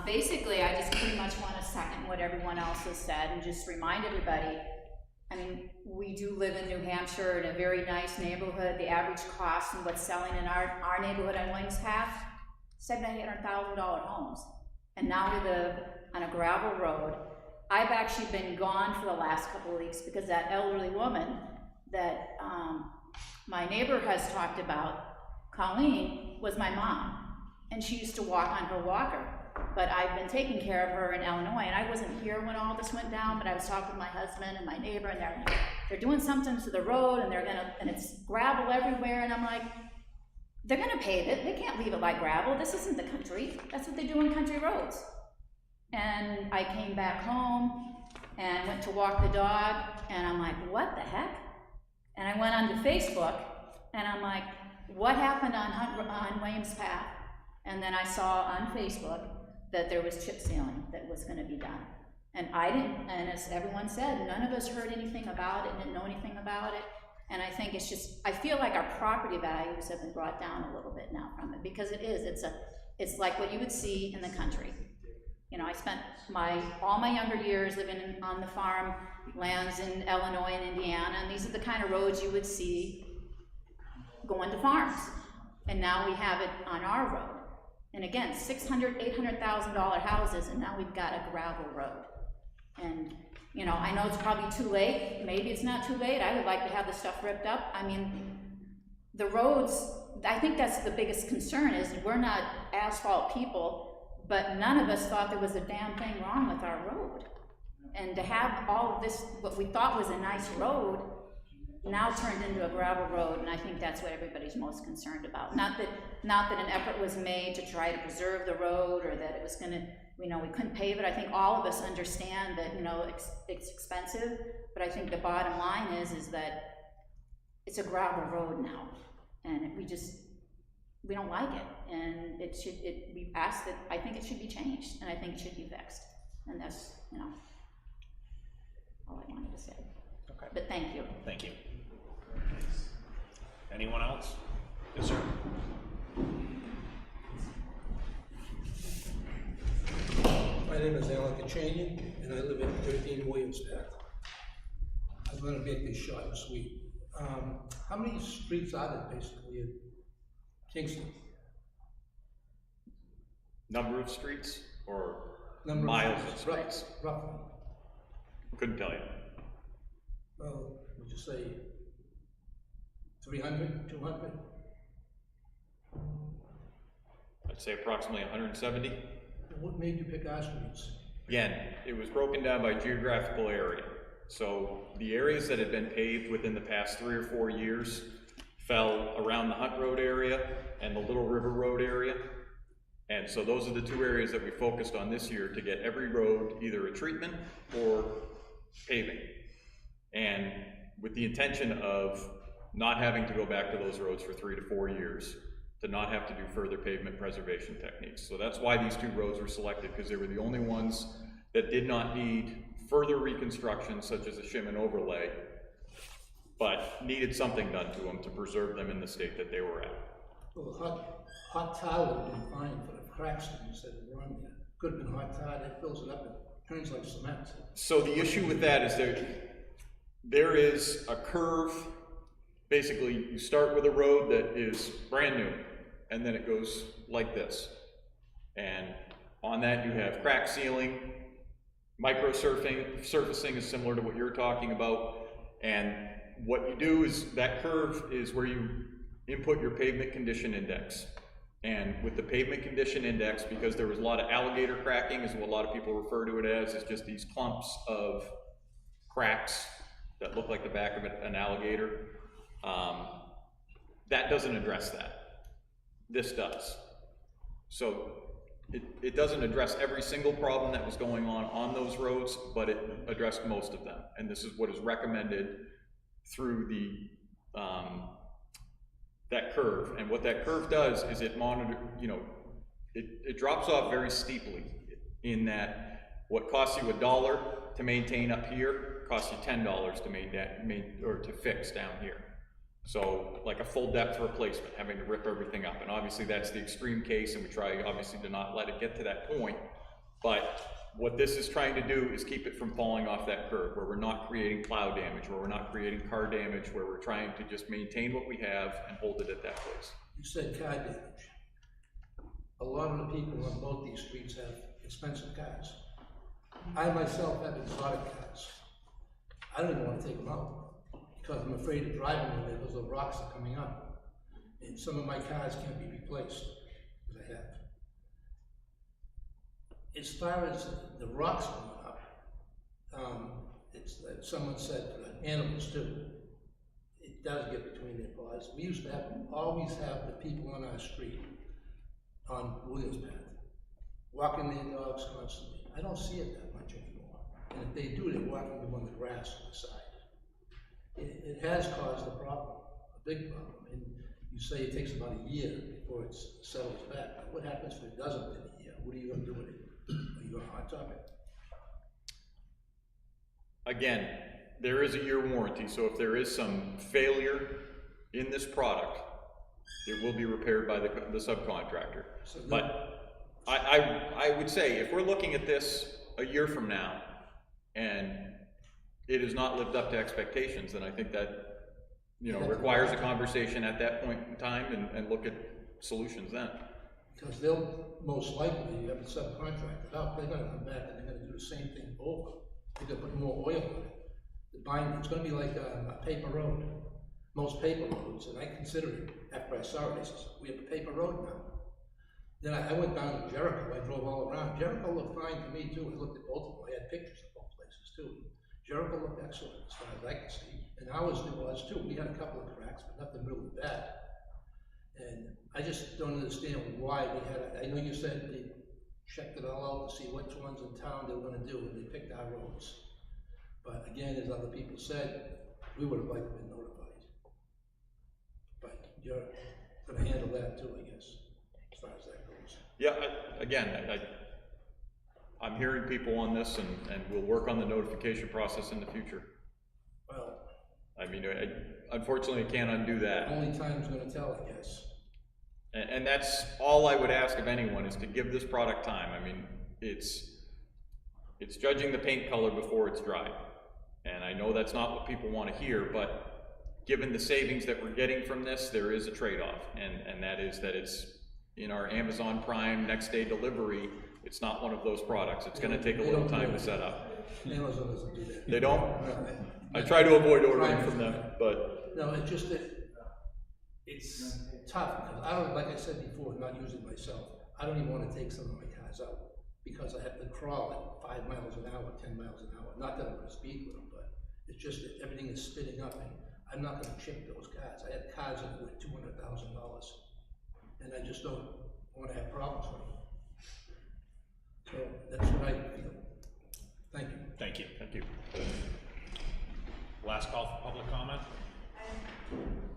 Basically, I just pretty much want to second what everyone else has said and just remind everybody, I mean, we do live in New Hampshire in a very nice neighborhood. The average cost and what's selling in our neighborhood on Williams Path, $700,000 homes. And now we live on a gravel road. I've actually been gone for the last couple of weeks because that elderly woman that my neighbor has talked about, Colleen, was my mom, and she used to walk on her walker, but I've been taking care of her in Illinois, and I wasn't here when all this went down, but I was talking with my husband and my neighbor, and they're doing something to the road, and it's gravel everywhere, and I'm like, they're gonna pave it, they can't leave it like gravel, this isn't the country, that's what they do on country roads. And I came back home and went to walk the dog, and I'm like, what the heck? And I went onto Facebook, and I'm like, what happened on Williams Path? And then I saw on Facebook that there was chip sealing that was going to be done. And I didn't, and as everyone said, none of us heard anything about it, didn't know anything about it. And I think it's just, I feel like our property values have been brought down a little bit now from it, because it's like what you would see in the country. You know, I spent all my younger years living on the farm lands in Illinois and Indiana, and these are the kind of roads you would see going to farms. And now we have it on our road. And again, $600,000, $800,000 houses, and now we've got a gravel road. And You know, I know it's probably too late, maybe it's not too late, I would like to have the stuff ripped up. I mean, the roads, I think that's the biggest concern, is we're not asphalt people, but none of us thought there was a damn thing wrong with our road. And to have all of this, what we thought was a nice road, now turned into a gravel road, and I think that's what everybody's most concerned about. Not that an effort was made to try to preserve the road, or that it was gonna, you know, we couldn't pave it. I think all of us understand that, you know, it's expensive, but I think the bottom line is that it's a gravel road now, and we don't like it, and we've asked that, I think it should be changed, and I think it should be fixed, and that's, you know, all I wanted to say. Okay. But thank you. Thank you. Anyone else? Yes, sir. My name is Alan Kachanian, and I live at 13 Williams Path. I'm gonna make this short and sweet. How many streets are there basically in Kingston? Number of streets or Number of miles of streets? Roughly. Couldn't tell you. Well, would you say 300, 200? I'd say approximately 170. What made you pick our streets? Again, it was broken down by geographical area. So the areas that had been paved within the past 3 or 4 years fell around the Hunt Road area and the Little River Road area. And so those are the 2 areas that we focused on this year to get every road either a treatment or paving. And with the intention of not having to go back to those roads for 3 to 4 years, to not have to do further pavement preservation techniques. So that's why these 2 roads were selected, because they were the only ones that did not need further reconstruction, such as a shim and overlay, but needed something done to them to preserve them in the state that they were at. Well, the hot tar would have been fine for the cracks that you said were on there. Could have been hot tar, that fills it up, it turns like cement. So the issue with that is there is a curve. Basically, you start with a road that is brand new, and then it goes like this. And on that you have crack sealing, surfacing is similar to what you're talking about. And what you do is, that curve is where you input your pavement condition index. And with the pavement condition index, because there was a lot of alligator cracking, is what a lot of people refer to it as, it's just these clumps of cracks that look like the back of an alligator. That doesn't address that. This does. So it doesn't address every single problem that was going on those roads, but it addressed most of them. And this is what is recommended through the that curve. And what that curve does is it it drops off very steeply, in that what costs you $1 to maintain up here costs you $10 to maintain or to fix down here. So like a full depth replacement, having to rip everything up. And obviously that's the extreme case, and we try obviously to not let it get to that point. But what this is trying to do is keep it from falling off that curve, where we're not creating plow damage, where we're not creating car damage, where we're trying to just maintain what we have and hold it at that place. You said car damage. A lot of the people on both these streets have expensive cars. I myself have exotic cars. I don't even want to take them out, because I'm afraid of driving them there because the rocks are coming up. And some of my cars can't be replaced, because I have. As far as the rocks going up, it's like someone said, animals too. It does get between their paws. We used to always have the people on our street, on Williams Path, walking their dogs constantly. I don't see it that much anymore. And if they do, they're walking them on the grass on the side. It has caused a problem, a big problem, and you say it takes about a year before it settles back. But what happens if it doesn't in a year? What are you going to do with it? Are you going to hot top it? Again, there is a year warranty, so if there is some failure in this product, it will be repaired by the subcontractor. So but I would say, if we're looking at this a year from now, and it has not lived up to expectations, then I think that, requires a conversation at that point in time, and look at solutions then. Because they'll most likely have it subcontracted out. They're going to come back and they're going to do the same thing over. They're gonna put more oil on it. The bind, it's gonna be like a paper road. Most paper roads, and I considered it, after I saw it, I says, we have a paper road now. Then I went down to Jericho, I drove all around. Jericho looked fine to me too. I looked at both of them, I had pictures of both places too. Jericho looked excellent as far as I can see, and ours it was too. We had a couple of cracks, but nothing really bad. And I just don't understand why we had, I know you said they checked it all out to see which ones in town they were gonna do, and they picked our roads. But again, as other people said, we would have liked to been notified. But you're gonna handle that too, I guess, as far as that goes. Yeah, I'm hearing people on this, and we'll work on the notification process in the future. Well, I mean, unfortunately, I can't undo that. only time's gonna tell, I guess. And that's all I would ask of anyone, is to give this product time. I mean, it's judging the paint color before it's dry. And I know that's not what people want to hear, but given the savings that we're getting from this, there is a trade-off. And that is that it's in our Amazon Prime next day delivery. It's not one of those products. It's going to take a little time to set up. Amazon doesn't do that. They don't? No. I try to avoid ordering from them, but No, it's just that it's tough, because I don't, like I said before, not using myself, I don't even want to take some of my cars out, because I have to crawl at 5 miles an hour, 10 miles an hour. Not that I'm going to speed with them, but it's just that everything is spitting up, and I'm not going to chip those cars. I had cars that were worth $200,000, and I just don't want to have problems with them. So that's what I feel. Thank you. Thank you. thank you. Last call for public comment?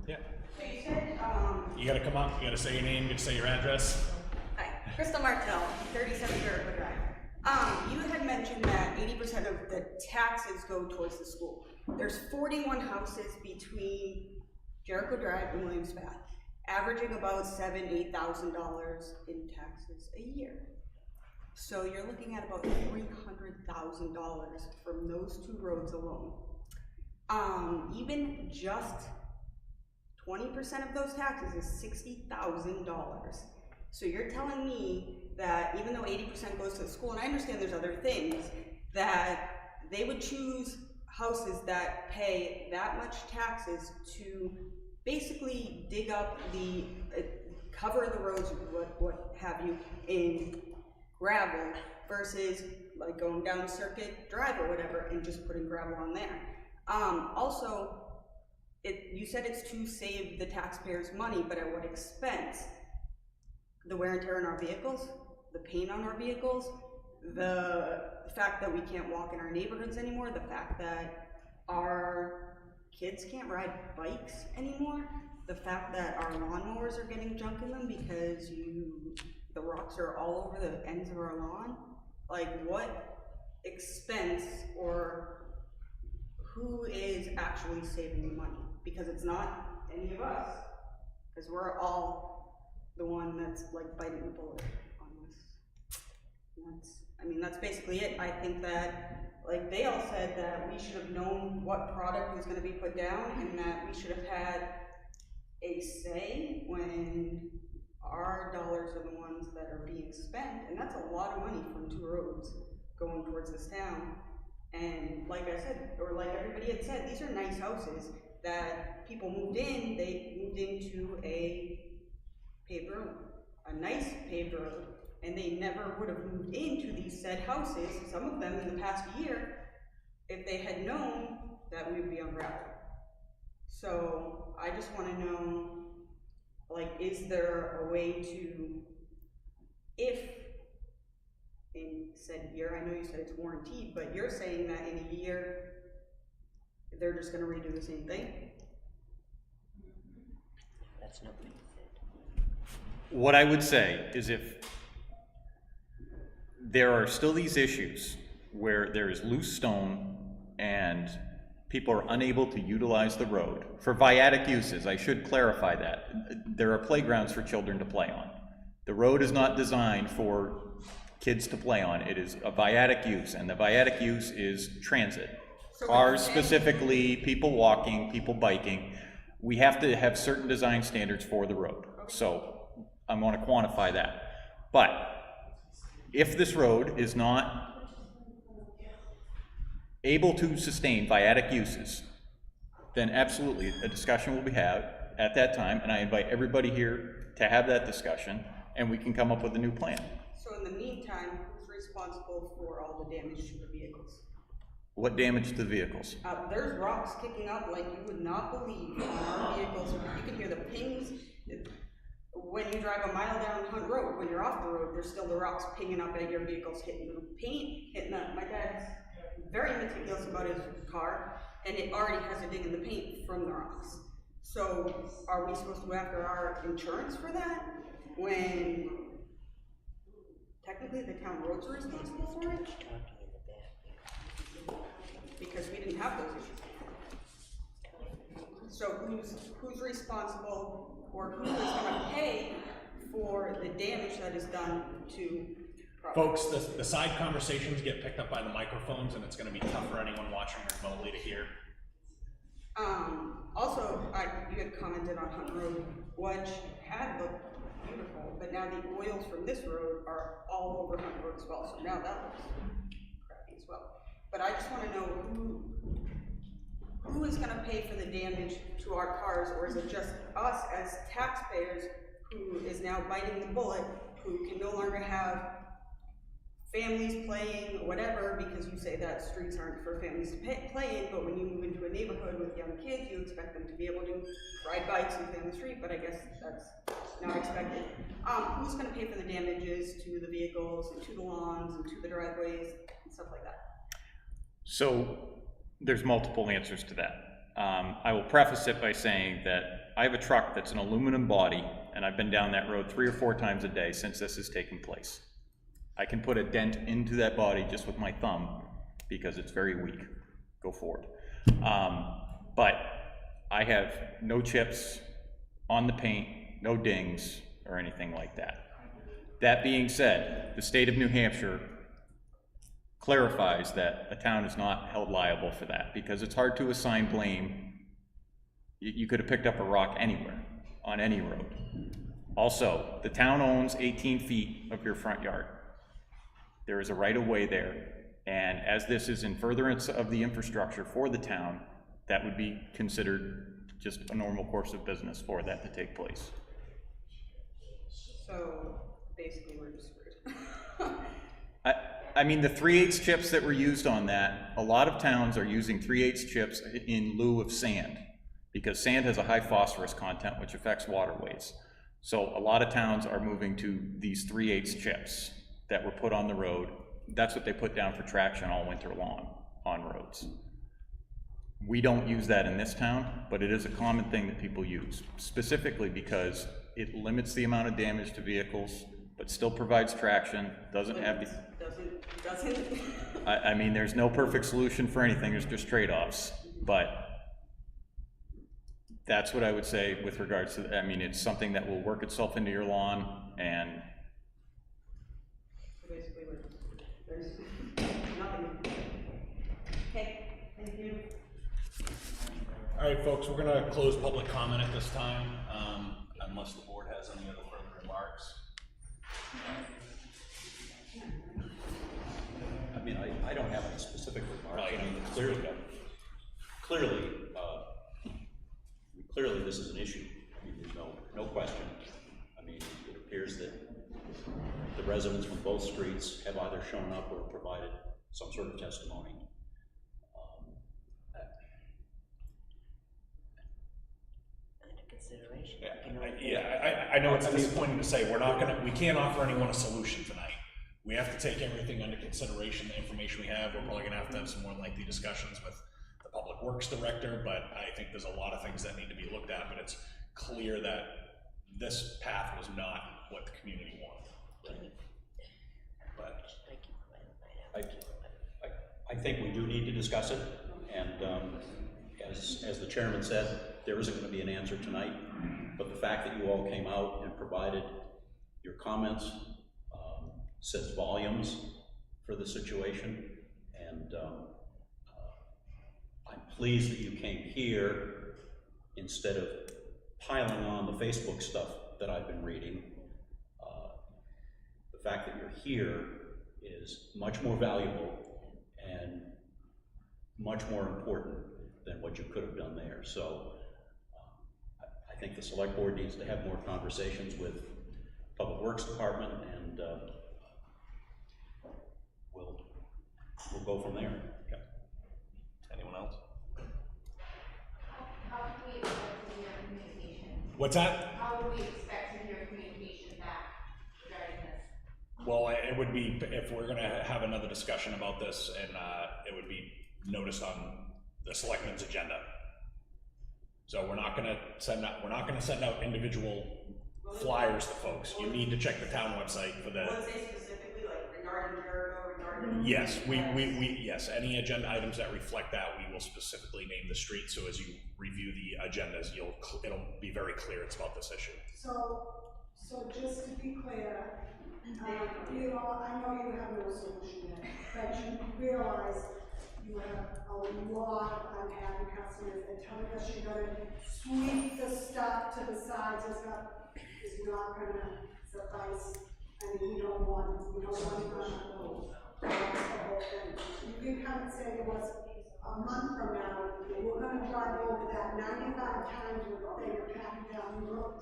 Yeah. So you said, You gotta come up, you gotta say your name, you gotta say your address. hi, Crystal Martell, 37 Jericho Drive. You had mentioned that 80% of the taxes go towards the school. There's 41 houses between Jericho Drive and Williams Path, averaging about $7,000 to $8,000 in taxes a year. So you're looking at about $300,000 from those two roads alone. Even just 20% of those taxes is $60,000. So you're telling me that even though 80% goes to the school, and I understand there's other things, that they would choose houses that pay that much taxes to basically dig up the, cover the roads, what have you, in gravel, versus like going down Circuit Drive or whatever and just putting gravel on there. Also, you said it's to save the taxpayers money, but at what expense? The wear and tear on our vehicles, the paint on our vehicles, the fact that we can't walk in our neighborhoods anymore, the fact that our kids can't ride bikes anymore, the fact that our lawnmowers are getting junk in them because the rocks are all over the ends of our lawn. Like, what expense, or who is actually saving the money? Because it's not any of us, because we're all the one that's like biting the bullet on this. That's basically it. I think that, like they all said, that we should have known what product was going to be put down, and that we should have had a say when our dollars are the ones that are being spent, and that's a lot of money from two roads going towards this town. And like I said, or like everybody had said, these are nice houses that people moved in. They moved into a paved road, a nice paved road, and they never would have moved into these said houses, some of them in the past year, if they had known that we would be on gravel. So I just want to know, like, is there a way to, if in said year, I know you said it's warranted, but you're saying that in a year, they're just gonna redo the same thing? That's nothing. What I would say is, if there are still these issues where there is loose stone and people are unable to utilize the road for viatic uses, I should clarify that. There are playgrounds for children to play on. The road is not designed for kids to play on. It is a viatic use, and the viatic use is transit. Cars specifically, people walking, people biking. We have to have certain design standards for the road. So I'm going to quantify that. But if this road is not able to sustain viatic uses, then absolutely, a discussion will be had at that time, and I invite everybody here to have that discussion, and we can come up with a new plan. So in the meantime, who's responsible for all the damage to the vehicles? What damage to the vehicles? There's rocks kicking up like you would not believe on our vehicles. You can hear the pings. When you drive a mile down Hunt Road, when you're off the road, there's still the rocks pinging up at your vehicles, hitting the paint, hitting the, my dad's very meticulous about his car, and it already has a ding in the paint from the rocks. So are we supposed to go after our insurance for that, when technically the town roads are responsible for it? Because we didn't have those issues. So who's responsible, or who is gonna pay for the damage that is done to property? Folks, the side conversations get picked up by the microphones, and it's gonna be tough for anyone watching remotely to hear. Also, you had commented on Hunt Road, which had looked beautiful, but now the oils from this road are all over Hunt Road as well, so now that looks crappy as well. But I just wanna know who is gonna pay for the damage to our cars, or is it just us as taxpayers who is now biting the bullet, who can no longer have families playing or whatever, because you say that streets aren't for families to play in, but when you move into a neighborhood with young kids, you expect them to be able to ride bikes and play on the street, but I guess that's not expected. Who's gonna pay for the damages to the vehicles and to the lawns and to the driveways and stuff like that? So there's multiple answers to that. I will preface it by saying that I have a truck that's an aluminum body, and I've been down that road 3 or 4 times a day since this has taken place. I can put a dent into that body just with my thumb because it's very weak. Go forward. But I have no chips on the paint, no dings, or anything like that. That being said, the state of New Hampshire clarifies that a town is not held liable for that because it's hard to assign blame. You could have picked up a rock anywhere, on any road. Also, the town owns 18 feet of your front yard. There is a right-of-way there, and as this is in furtherance of the infrastructure for the town, that would be considered just a normal course of business for that to take place. So basically we're just screwed. I mean, the 3/8 chips that were used on that, a lot of towns are using 3/8 chips in lieu of sand, because sand has a high phosphorus content, which affects waterways. So a lot of towns are moving to these 3/8 chips that were put on the road. That's what they put down for traction all winter long on roads. We don't use that in this town, but it is a common thing that people use, specifically because it limits the amount of damage to vehicles, but still provides traction, doesn't have the... Doesn't. I mean, there's no perfect solution for anything, there's just trade-offs, but that's what I would say with regards to, I mean, it's something that will work itself into your lawn, and Basically, there's nothing. Okay, thank you. All right, folks, we're gonna close public comment at this time, unless the board has any other further remarks. I mean, I don't have any specific remarks. No, you I mean, don't. clearly this is an issue. I mean, there's no question. I mean, it appears that the residents from both streets have either shown up or provided some sort of testimony. I know it's disappointing to say, we can't offer anyone a solution tonight. We have to take everything under consideration, the information we have. We're probably gonna have to have some more lengthy discussions with the Public Works Director, but I think there's a lot of things that need to be looked at, but it's clear that this path was not what the community wanted. But I think we do need to discuss it, and as the chairman said, there isn't going to be an answer tonight, but the fact that you all came out and provided your comments says volumes for the situation, and I'm pleased that you came here instead of piling on the Facebook stuff that I've been reading. The fact that you're here is much more valuable, and much more important than what you could have done there. So I think the select board needs to have more conversations with Public Works Department, and we'll go from there. Okay. Anyone else? How do we expect to hear communication? What's that? How do we expect to hear communication back regarding this? Well, it would be, if we're gonna have another discussion about this, and it would be noticed on the selectmen's agenda. So we're not gonna send out individual flyers to folks. You need to check the town website for the. Let's say specifically, like regarding Jericho, regarding. Yes, yes, any agenda items that reflect that, we will specifically name the street, so as you review the agendas, it'll be very clear it's about this issue. So just to be clear, you know, I know you have no solution yet, but you realize you have a lot of unhappy customers that telling us you're gonna sweep the stuff to the sides and stuff is not gonna suffice. I mean, we don't want it on the road. That's the whole thing. You can come and say to us a month from now, we're gonna drive over that 95 times with they were packing down the road.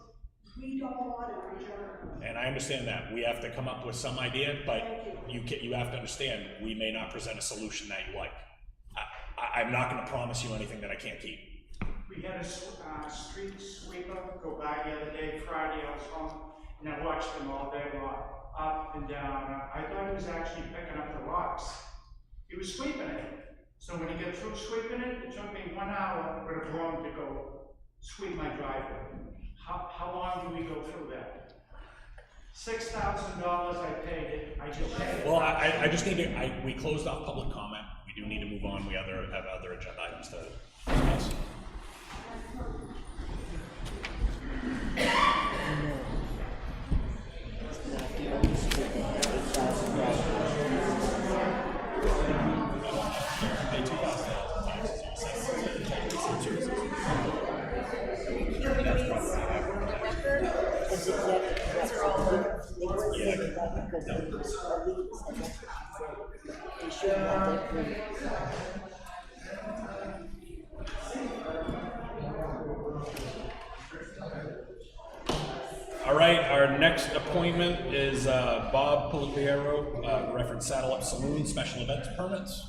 We don't want it on Jericho. And I understand that. We have to come up with some idea, but you have to understand, we may not present a solution that you like. I'm not gonna promise you anything that I can't keep. We had a street sweeper go by the other day, Friday, I was home, and I watched him all day long, up and down. I thought he was actually picking up the rocks. He was sweeping it. So when he got through sweeping it, it took me 1 hour with a broom to go sweep my driveway. How long do we go through that? $6,000 I paid it, I just paid it. Well, I just need to, we closed off public comment. We do need to move on. We have other agenda items to discuss. All right, our next appointment is Bob Polipiero, reference Saddle Up Saloon, special events permits.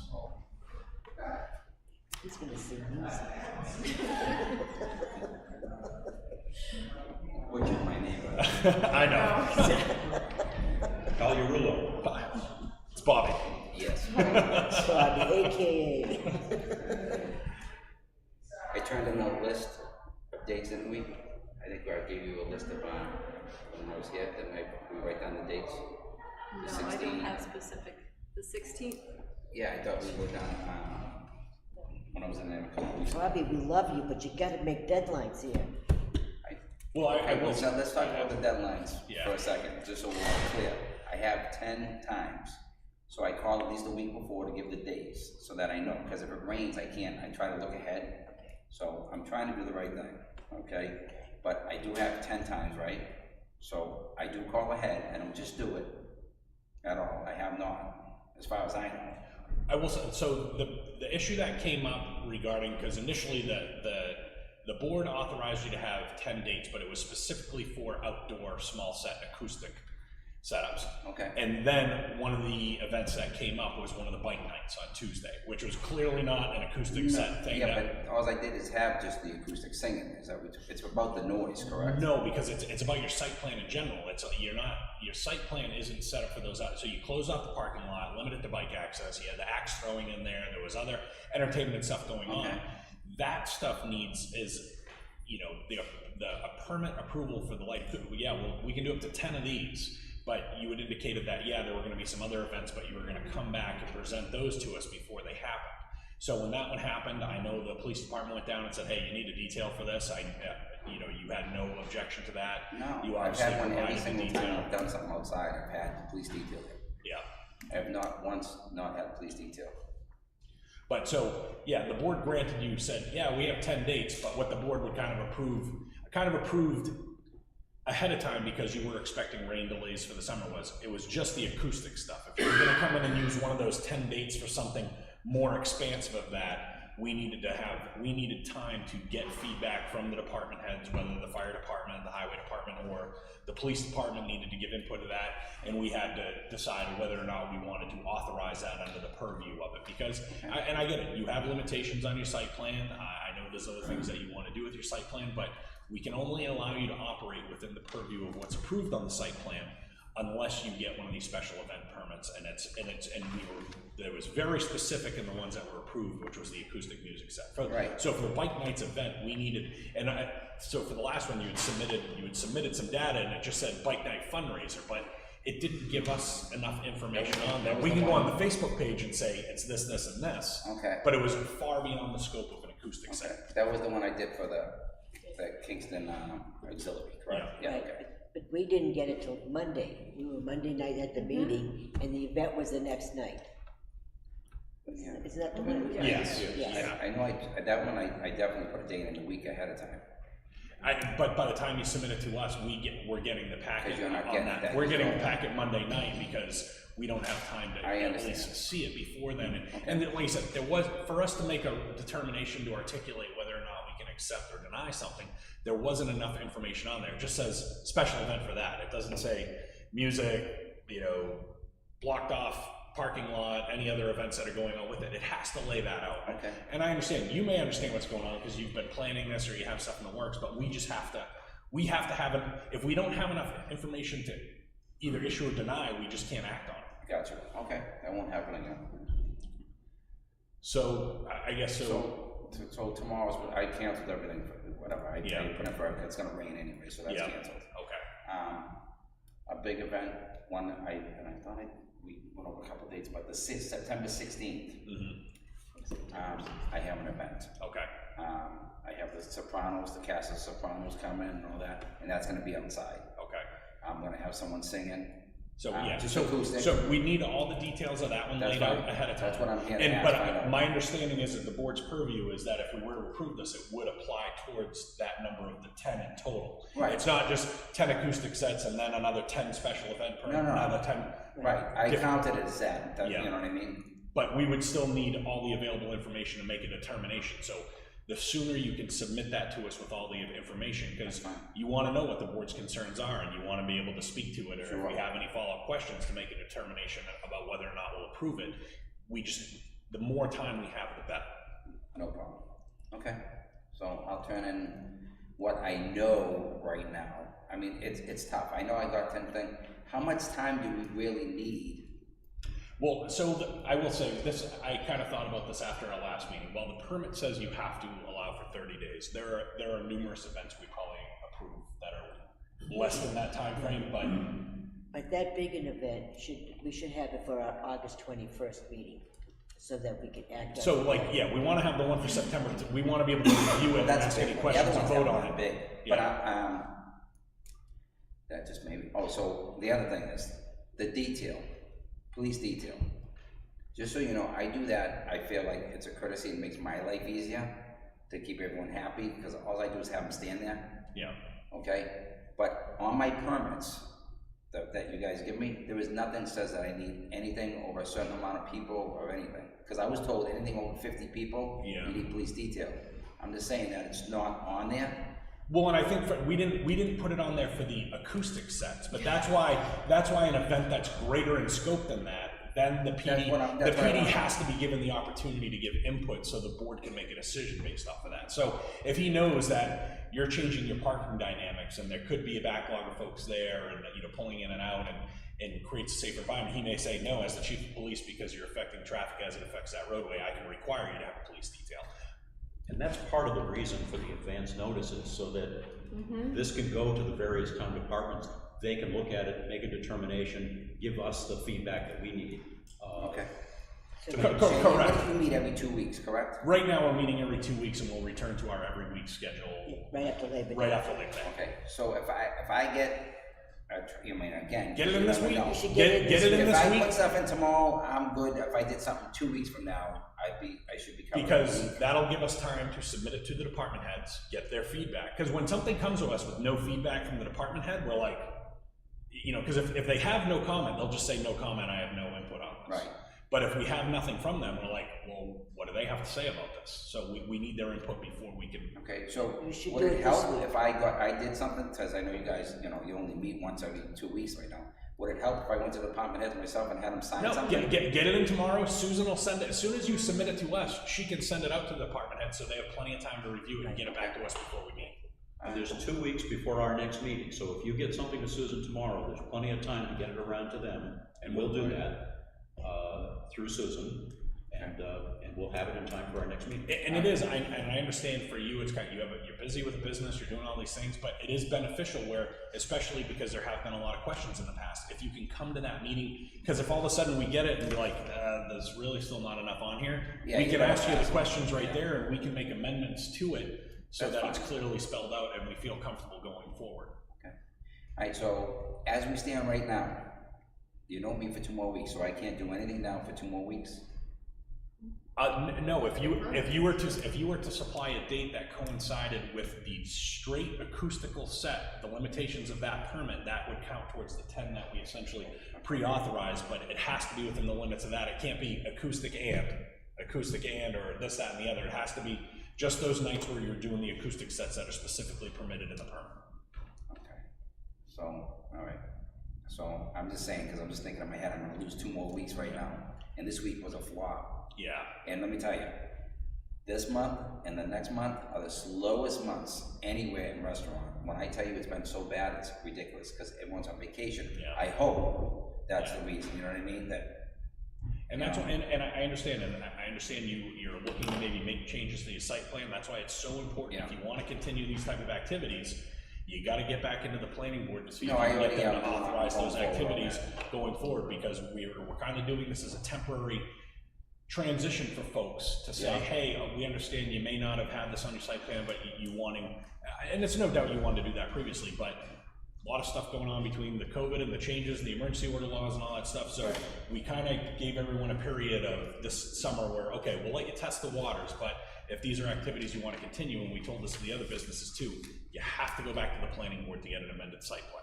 He's gonna sing these. Which is my name. I know. Call your ruler. It's Bobby. Yes. Bobby, AKA. I turned in a list of dates in the week. I think I gave you a list of, when I was here, then we write down the dates. No, The I 16th. don't have specific. The 16th? Yeah, I thought we wrote down, when I was in there a couple weeks ago. Bobby, we love you, but you gotta make deadlines here. Well, I will. So let's talk about the deadlines Yeah. for a second, just so we're all clear. I have 10 times. So I call at least a week before to give the dates, so that I know, because if it rains, I can't, I try to look ahead. So I'm trying to do the right thing, okay? But I do have 10 times, right? So I do call ahead, I don't just do it at all, I have not, as far as I know. I will say, so the issue that came up regarding, because initially the board authorized you to have 10 dates, but it was specifically for outdoor small set acoustic setups. Okay. And then one of the events that came up was one of the bike nights on Tuesday, which was clearly not an acoustic set thing. Yeah, but all I did is have just the acoustic singing, is that it's about the noise, correct? No, because it's about your site plan in general. Your site plan isn't set up for those out. So you close off the parking lot, limit it to bike access. You had the axe throwing in there. There was other entertainment stuff going on. That stuff a permit approval for the light. Yeah, well, we can do up to 10 of these, but you had indicated that, yeah, there were gonna be some other events, but you were gonna come back and present those to us before they happened. So when that one happened, I know the police department went down and said, hey, you need a detail for this. You had no objection to that. No, You I've obviously had one every provided the single detail. time I've done something outside, I've had the police detail. Yeah. I have not once not had police detail. But so, yeah, the board granted you, said, yeah, we have 10 dates, but what the board would kind of approved ahead of time, because you were expecting rain delays for the summer, it was just the acoustic stuff. If you were gonna come in and use one of those 10 dates for something more expansive of that, we needed time to get feedback from the department heads, whether the fire department, the highway department, or the police department needed to give input to that, and we had to decide whether or not we wanted to authorize that under the purview of it, because, and I get it, you have limitations on your site plan, I know there's other things that you want to do with your site plan, but we can only allow you to operate within the purview of what's approved on the site plan, unless you get one of these special event permits, and there was very specific in the ones that were approved, which was the acoustic music set. Right. So for the Bike Nights event, we needed, so for the last one, you had submitted some data, and it just said Bike Night fundraiser, but it didn't give us enough information on that. We can go on the Facebook page and say, it's this, this, and this. Okay. But it was far beyond the scope of an acoustic set. That was the one I did for the Kingston auxiliary, correct? Yeah, okay. But we didn't get it till Monday. We were Monday night at the meeting, and the event was the next night. Isn't that the one? Yes. I know, that one, I definitely put a date in a week ahead of time. But by the time you submit it to us, we're getting the packet You're not on getting that. that. We're getting the packet Monday night because we don't have time to at least see it before then. And then, like I said, for us to make a determination to articulate whether or not we can accept or deny something, there wasn't enough information on there. It just says special event for that. It doesn't say music, blocked off parking lot, any other events that are going on with it. It has to lay that out. Okay. And I understand, you may understand what's going on because you've been planning this or you have stuff in the works, but we have to have if we don't have enough information to either issue or deny, we just can't act on it. Gotcha, okay, that won't happen again. So, I guess So tomorrow's, I canceled everything, whatever, I put in for, it's gonna rain anyway, so that's canceled. Okay. A big event, I thought we went over a couple dates, but the September 16th, I have an event. Okay. I have the Sopranos, the cast of Sopranos come in and all that, and that's gonna be outside. Okay. I'm gonna have someone singing. So just acoustic. So we need all the details of that one laid out ahead of time. That's what I'm here to ask. But my understanding is that the board's purview is that if we were to approve this, it would apply towards that number of the 10 in total. Right. It's not just 10 acoustic sets and then another 10 special event permit, another 10. Right, I counted it as that, you know what I mean? But we would still need all the available information to make a determination. So the sooner you can submit that to us with all the information, because you want to know what the board's concerns are and you want to be able to speak to it, or if we have any follow-up questions to make a determination about whether or not we'll approve it. The more time we have, the better. No problem. Okay, so I'll turn in what I know right now. I mean, it's tough. I know I got 10 things. How much time do we really need? Well, I will say this, I kind of thought about this after our last meeting. While the permit says you have to allow for 30 days, there are numerous events we probably approve that are less than that time frame, But that big an event, we should have it for our August 21st meeting, so that we can act on it. So we want to have the one for September, we want to be able to review it and ask any questions and vote on it. Big. But that just maybe, so the other thing is, the detail. Police detail. Just so you know, I do that, I feel like it's a courtesy, it makes my life easier to keep everyone happy, because all I do is have them stand there. Yeah. Okay? But on my permits that you guys give me, there is nothing that says that I need anything over a certain amount of people or anything. Because I was told anything over 50 people, you need police detail. I'm just saying that it's not on there. Well, and I think we didn't put it on there for the acoustic sets, but that's why an event that's greater in scope than that, then the PD has to be given the opportunity to give input so the board can make a decision based off of that. So if he knows that you're changing your parking dynamics and there could be a backlog of folks there and pulling in and out and creates a safer environment, he may say, no, as the chief of police, because you're affecting traffic as it affects that roadway, I can require you to have a police detail. And that's part of the reason for the advance notices, so that this can go to the various town departments. They can look at it, make a determination, give us the feedback that we need. Okay. Correct. You meet every 2 weeks, correct? Right now, we're meeting every 2 weeks, and we'll return to our every week schedule. Right after Labor Day. Right after Labor Day. Okay, so if I get, again. Get it in this week. Get it in this week. If I put stuff in tomorrow, I'm good. If I did something 2 weeks from now, I should be covered. Because that'll give us time to submit it to the department heads, get their feedback. Because when something comes to us with no feedback from the department head, we're like, because if they have no comment, they'll just say no comment, I have no input on this. Right. But if we have nothing from them, we're like, well, what do they have to say about this? So we need their input before we can. Okay, so should would do it it help this week. if I did something, because I know you guys, you only meet once every 2 weeks right now. Would it help if I went to the department heads myself and had them sign No, something? get it in tomorrow. Susan will send it. As soon as you submit it to us, she can send it out to the department head, so they have plenty of time to review it and get it back to us before we meet. And there's 2 weeks before our next meeting, so if you get something to Susan tomorrow, there's plenty of time to get it around to them, and we'll do that, through Susan, and we'll have it in time for our next meeting. And it is, I understand for you, it's kind of, you're busy with the business, you're doing all these things, but it is beneficial where, especially because there have been a lot of questions in the past, if you can come to that meeting, because if all of a sudden we get it and be like, there's really still not enough on here, Yeah, we you can gotta ask you the ask. questions right there, and we can make amendments to it, so That's that it's fine. clearly spelled out and we feel comfortable going forward. Alright, so as we stand right now, you don't meet for 2 more weeks, so I can't do anything now for 2 more weeks? No, if you were to supply a date that coincided with the straight acoustical set, the limitations of that permit, that would count towards the 10 that we essentially pre-authorized, but it has to be within the limits of that. It can't be acoustic and, or this, that, and the other. It has to be just those nights where you're doing the acoustic sets that are specifically permitted in the permit. Okay, so, alright. So, I'm just saying, because I'm just thinking in my head, I'm gonna lose 2 more weeks right now, and this week was a flop. Yeah. And let me tell you, this month and the next month are the slowest months anywhere in restaurant. When I tell you it's been so bad, it's ridiculous, because everyone's on vacation. Yeah. I hope that's the reason, you know what I mean? And that's what, and I understand, and I understand you're looking to maybe make changes to your site plan. That's why it's so important. If you want to continue these type of activities, you got to get back into the planning board to see if you can get them to authorize those activities going forward, because we're kind of doing this as a temporary transition for folks to say, hey, we understand you may not have had this on your site plan, but you wanting, and it's no doubt you wanted to do that previously, but a lot of stuff going on between the COVID and the changes, the emergency order laws and all that stuff. So we kind of gave everyone a period of this summer where, okay, we'll let you test the waters, but if these are activities you want to continue, and we told this to the other businesses too, you have to go back to the planning board to get an amended site plan.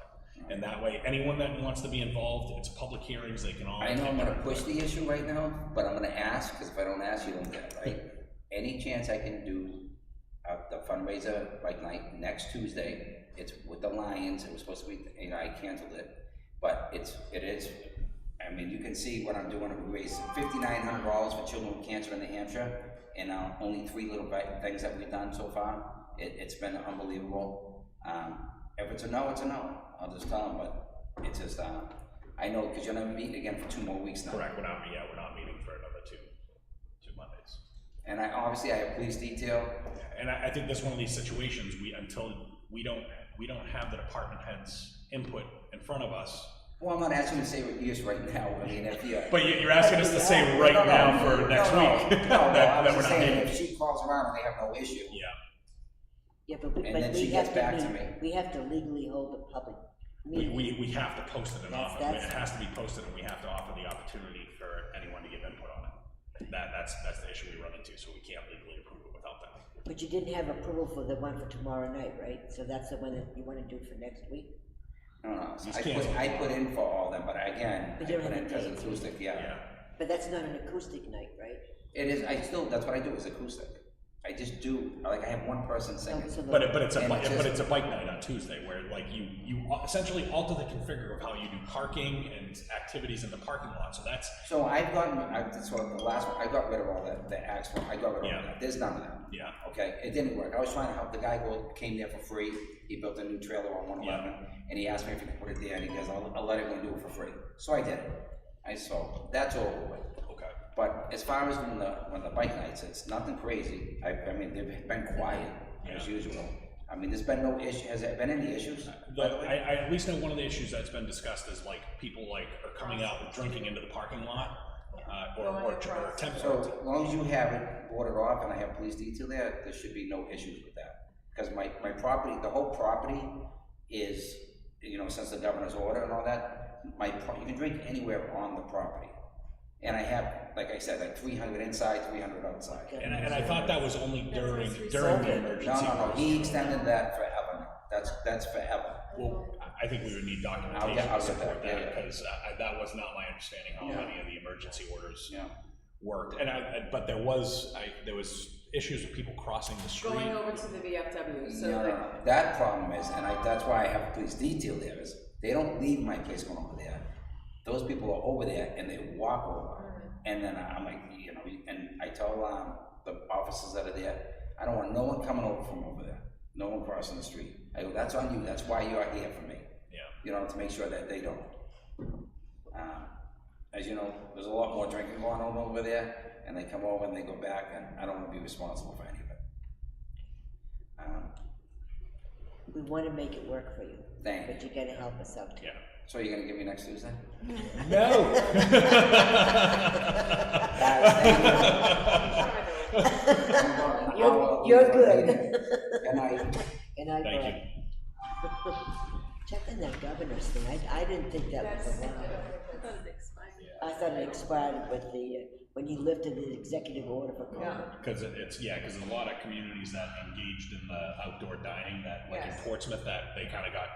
And that way, anyone that wants to be involved, it's public hearings, they can all. I know I'm gonna push the issue right now, but I'm gonna ask, because if I don't ask, you don't get it, right? Any chance I can do the fundraiser bike night next Tuesday? It's with the Lions, it was supposed to be, I canceled it, but it is, I mean, you can see what I'm doing. We raised $5,900 for children with cancer in New Hampshire, and only 3 little things that we've done so far. It's been unbelievable. If it's a no, it's a no. I'll just tell them, but it's just, I know, because you're not meeting again for 2 more weeks now. Correct, we're not meeting for another two Mondays. And obviously I have police detail. And I think that's one of these situations, until we don't have the department heads input in front of us. Well, I'm not asking you to say what years right now, I mean, if you. But you're asking us to say right now for next week. No, I was we're just not saying, meeting. if she calls around and they have no issue. Yeah, but we, And but then we she gets have back to to meet- me. We have to legally hold a public meeting. We have to post it in office. That's- It has to be posted, and we have to offer the opportunity for anyone to give input on it. That's the issue we run into, so we can't legally approve it without that. But you didn't have approval for the one for tomorrow night, right? So that's the one that you want to do for next week? No, He's I canceled. put in for all them, but again, But I you don't put have in a because date. it's acoustic, yeah. But that's not an acoustic night, right? It is, that's what I do, is acoustic. I just do, like, I have one person singing. But it's And a bike night on Tuesday, where like you essentially alter the configure of how you do parking and activities in the parking lot. So that's. So the last one, I got rid of all the acts, I got rid of all that, there's none of that. Yeah. Okay, it didn't work. I was trying to help the guy came there for free. He built a new trailer on 111, and he asked me if he could put it there, and he goes, I'll let everyone do it for free. So I did. So that's over with. Okay. But as far as when the bike nights, it's nothing crazy. I mean, they've been quiet as usual. I mean, there's been no issue. Has there been any issues? I at least know one of the issues that's been discussed is like people are coming out and drinking into the parking lot, or temporary. So as long as you have it boarded off and I have police detail there should be no issues with that. Because my property, the whole property is, since the governor's order and all that, you can drink anywhere on the property. And I have, like I said, like 300 inside, 300 outside. And I thought that was only during the emergency. No, he extended that forever now. That's forever. Well, I think we would need I'll documentation get to support that, that, because that was not my understanding how Yeah. any of the emergency orders Yeah. worked. And but there was issues with people crossing the street. Going over to the VFW, so No, like, that problem is, and that's why I have police detail there, is they don't leave my place going over there. Those people are over there and they walk over, and then I'm like, you know, and I tell the officers that are there, I don't want no one coming over from over there, no one crossing the street. I go, that's on you, that's why you're here for me. Yeah. You know, to make sure that they don't. As you know, there's a lot more drinking going on over there, and they come over and they go back, and I don't want to be responsible for any of it. We want to make it work for you. Thank you. But you gotta help us out too. Yeah. So you're gonna give me next Tuesday? No. You're good. Good night. Good night, Thank Brett. you. Check on that governor's thing. I didn't think that was a law. I thought it expired with the, when you lifted the executive order for COVID. Because because there's a lot of communities that engaged in the outdoor dining that, like in Portsmouth, that they kind of got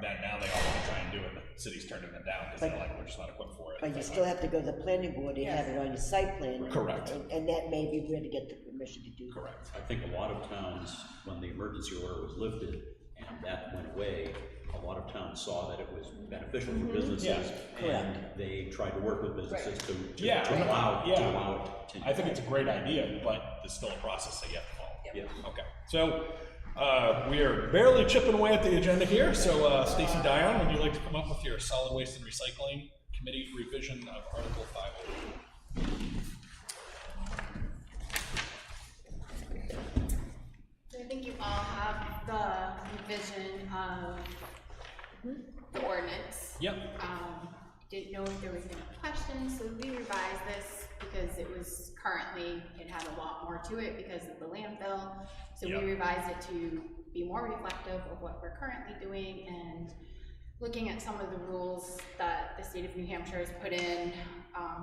that now they all want to try and do it. The city's turning it down because they're like, we're just not equipped for it. But you still have to go to the planning board to have it on your site plan. Correct. And that may be where to get the permission to do that. Correct. I think a lot of towns, when the emergency order was lifted and that went away, a lot of towns saw that it was beneficial for businesses, and they tried to work with businesses to allow it to continue. I think it's a great idea, but there's still a process that you have to follow. Yeah. Okay. So we are barely chipping away at the agenda here. So Stacy Dion, would you like to come up with your solid waste and recycling committee revision of Article 502? I think you all have the revision of the ordinance. Yep. Didn't know if there was any questions, so we revised this because it was currently, it had a lot more to it because of the landfill. So we revised it to be more reflective of what we're currently doing and looking at some of the rules that the state of New Hampshire has put in,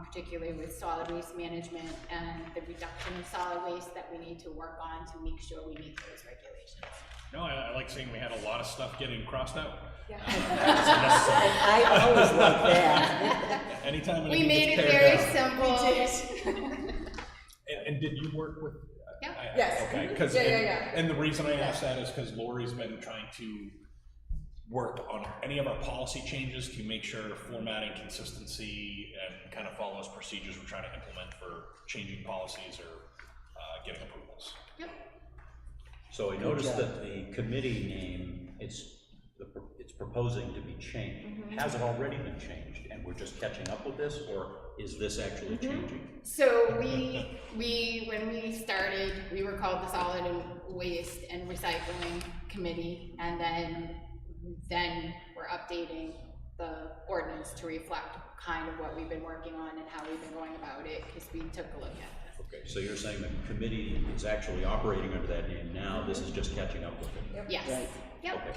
particularly with solid waste management and the reduction of solid waste that we need to work on to make sure we meet those regulations. No, I like seeing we had a lot of stuff getting crossed out. Yeah. I always like that. Anytime we made it very simple. And did you work with? Yeah. Yes. Okay. Because Yeah. and the reason I asked that is because Lori's been trying to work on any of our policy changes to make sure formatting, consistency, and kind of follows procedures we're trying to implement for changing policies or getting approvals. Yep. So I noticed that the committee name, it's proposing to be changed. Has it already been changed and we're just catching up with this, or is this actually changing? So when we started, we were called the Solid Waste and Recycling Committee, and then we're updating the ordinance to reflect kind of what we've been working on and how we've been going about it, because we took a look at this. Okay, so you're saying the committee is actually operating under that name now, this is just catching up with it? Yes. Right. Yep. Okay.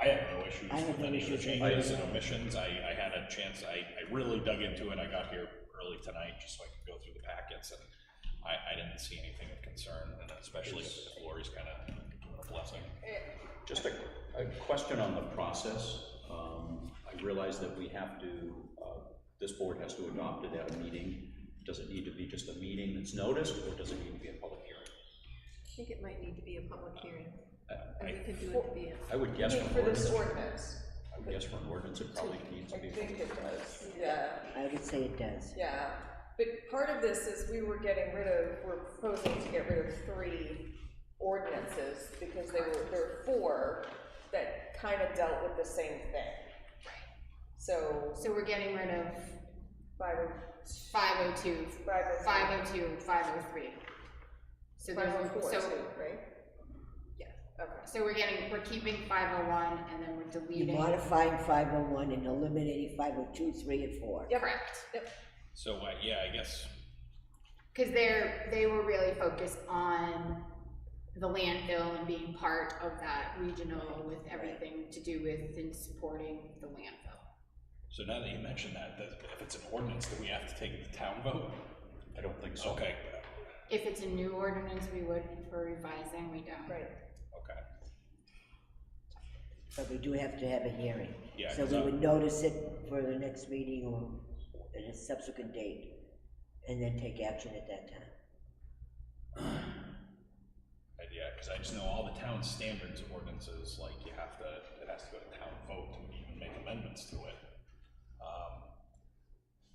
I have no issues with any of the changes and omissions. I had a chance, I really dug into it. I got here early tonight just so I could go through the packets, and I didn't see anything of concern, and especially if Lori's kind of doing a blessing. Just a question on the process. I realize that we have to, this board has to adopt it at a meeting. Does it need to be just a meeting that's noticed, or does it need to be a public hearing? I think it might need to be a public hearing. I We could do it to be a. I would guess For this ordinance, I would guess for an ordinance, it probably needs to I be. think it does, yeah. I would say it does. Yeah, but part of this is we're proposing to get rid of 3 ordinances because there were 4 that kind of dealt with the same thing. So we're getting rid of 502, 503. So there's 504 too, right? Yeah. Okay. So we're keeping 501 and then we're deleting. You're modifying 501 and eliminating 502, 3, and 4. Yep. Correct. Yep. So, yeah, I guess. Because they were really focused on the landfill and being part of that regional with everything to do with and supporting the landfill. So now that you mentioned that, if it's an ordinance, do we have to take it to town vote? I don't think so. Okay. If it's a new ordinance, we would. For revising, we don't. Right. Okay. But we do have to have a hearing. Yeah, So 'cause we would notice it for the next meeting or at a subsequent date, and then take action at that time. Yeah, because I just know all the town standards ordinances, like it has to go to town vote to even make amendments to it.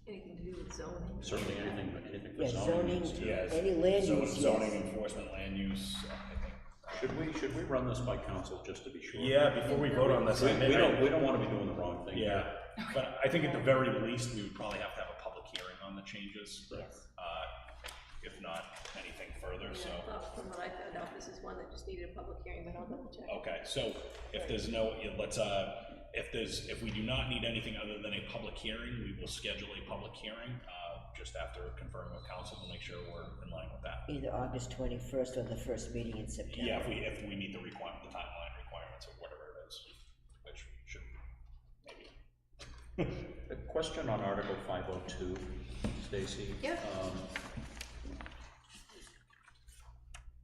Anything to do with zoning? Certainly anything for Yeah, zoning. zoning, Yes. any land use, Zoning yes. enforcement, land use, I think. Should we run this by council just to be sure? Yeah, before we vote on this, We don't want to be doing the wrong thing. Yeah, but I think at the very least, we would probably have to have a public hearing on the changes. Yes. If not anything further, so. From what I found out, this is one that just needed a public hearing, but I'll double check. Okay, so if there's no, if we do not need anything other than a public hearing, we will schedule a public hearing, just after confirming with council to make sure we're in line with that. Either August 21st or the first meeting in September. Yeah, if we meet the timeline requirements of whatever it is, which should, maybe. A question on Article 502, Stacy. Yep.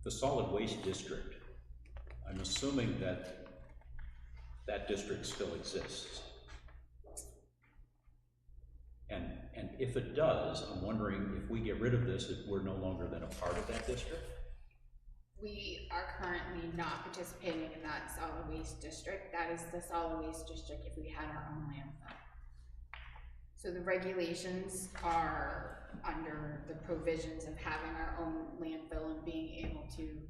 The solid waste district, I'm assuming that that district still exists. And if it does, I'm wondering if we get rid of this, if we're no longer then a part of that district? We are currently not participating in that solid waste district. That is the solid waste district if we had our own landfill. So the regulations are under the provisions of having our own landfill and being able to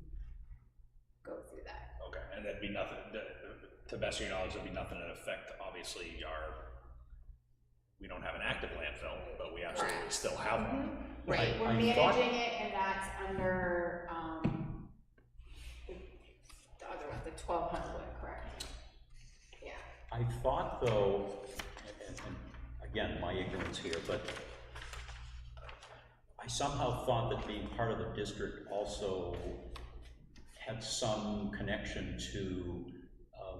go through that. Okay, and that'd be nothing, to the best of your knowledge, there'd be nothing in effect, obviously, we don't have an active landfill, but we absolutely still have one. Right, we're managing it, and that's under, the other one, the 1200, correct? Yeah. I thought though, and again, my ignorance here, but I somehow thought that being part of the district also had some connection to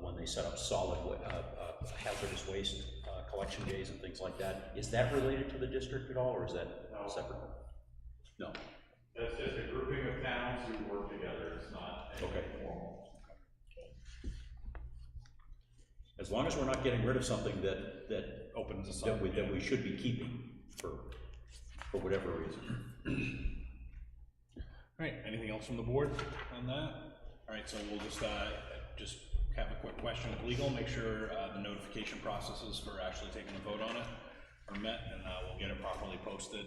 when they set up hazardous waste collection days and things like that. Is that related to the district at all, or is that separate? No. That's just a grouping of towns who work together. It's not anything formal. As long as we're not getting rid of something that opens us that up, that we should be keeping for whatever reason. All right, anything else from the board on that? All right, so we'll just have a quick question with legal, make sure the notification processes for actually taking a vote on it are met, and we'll get it properly posted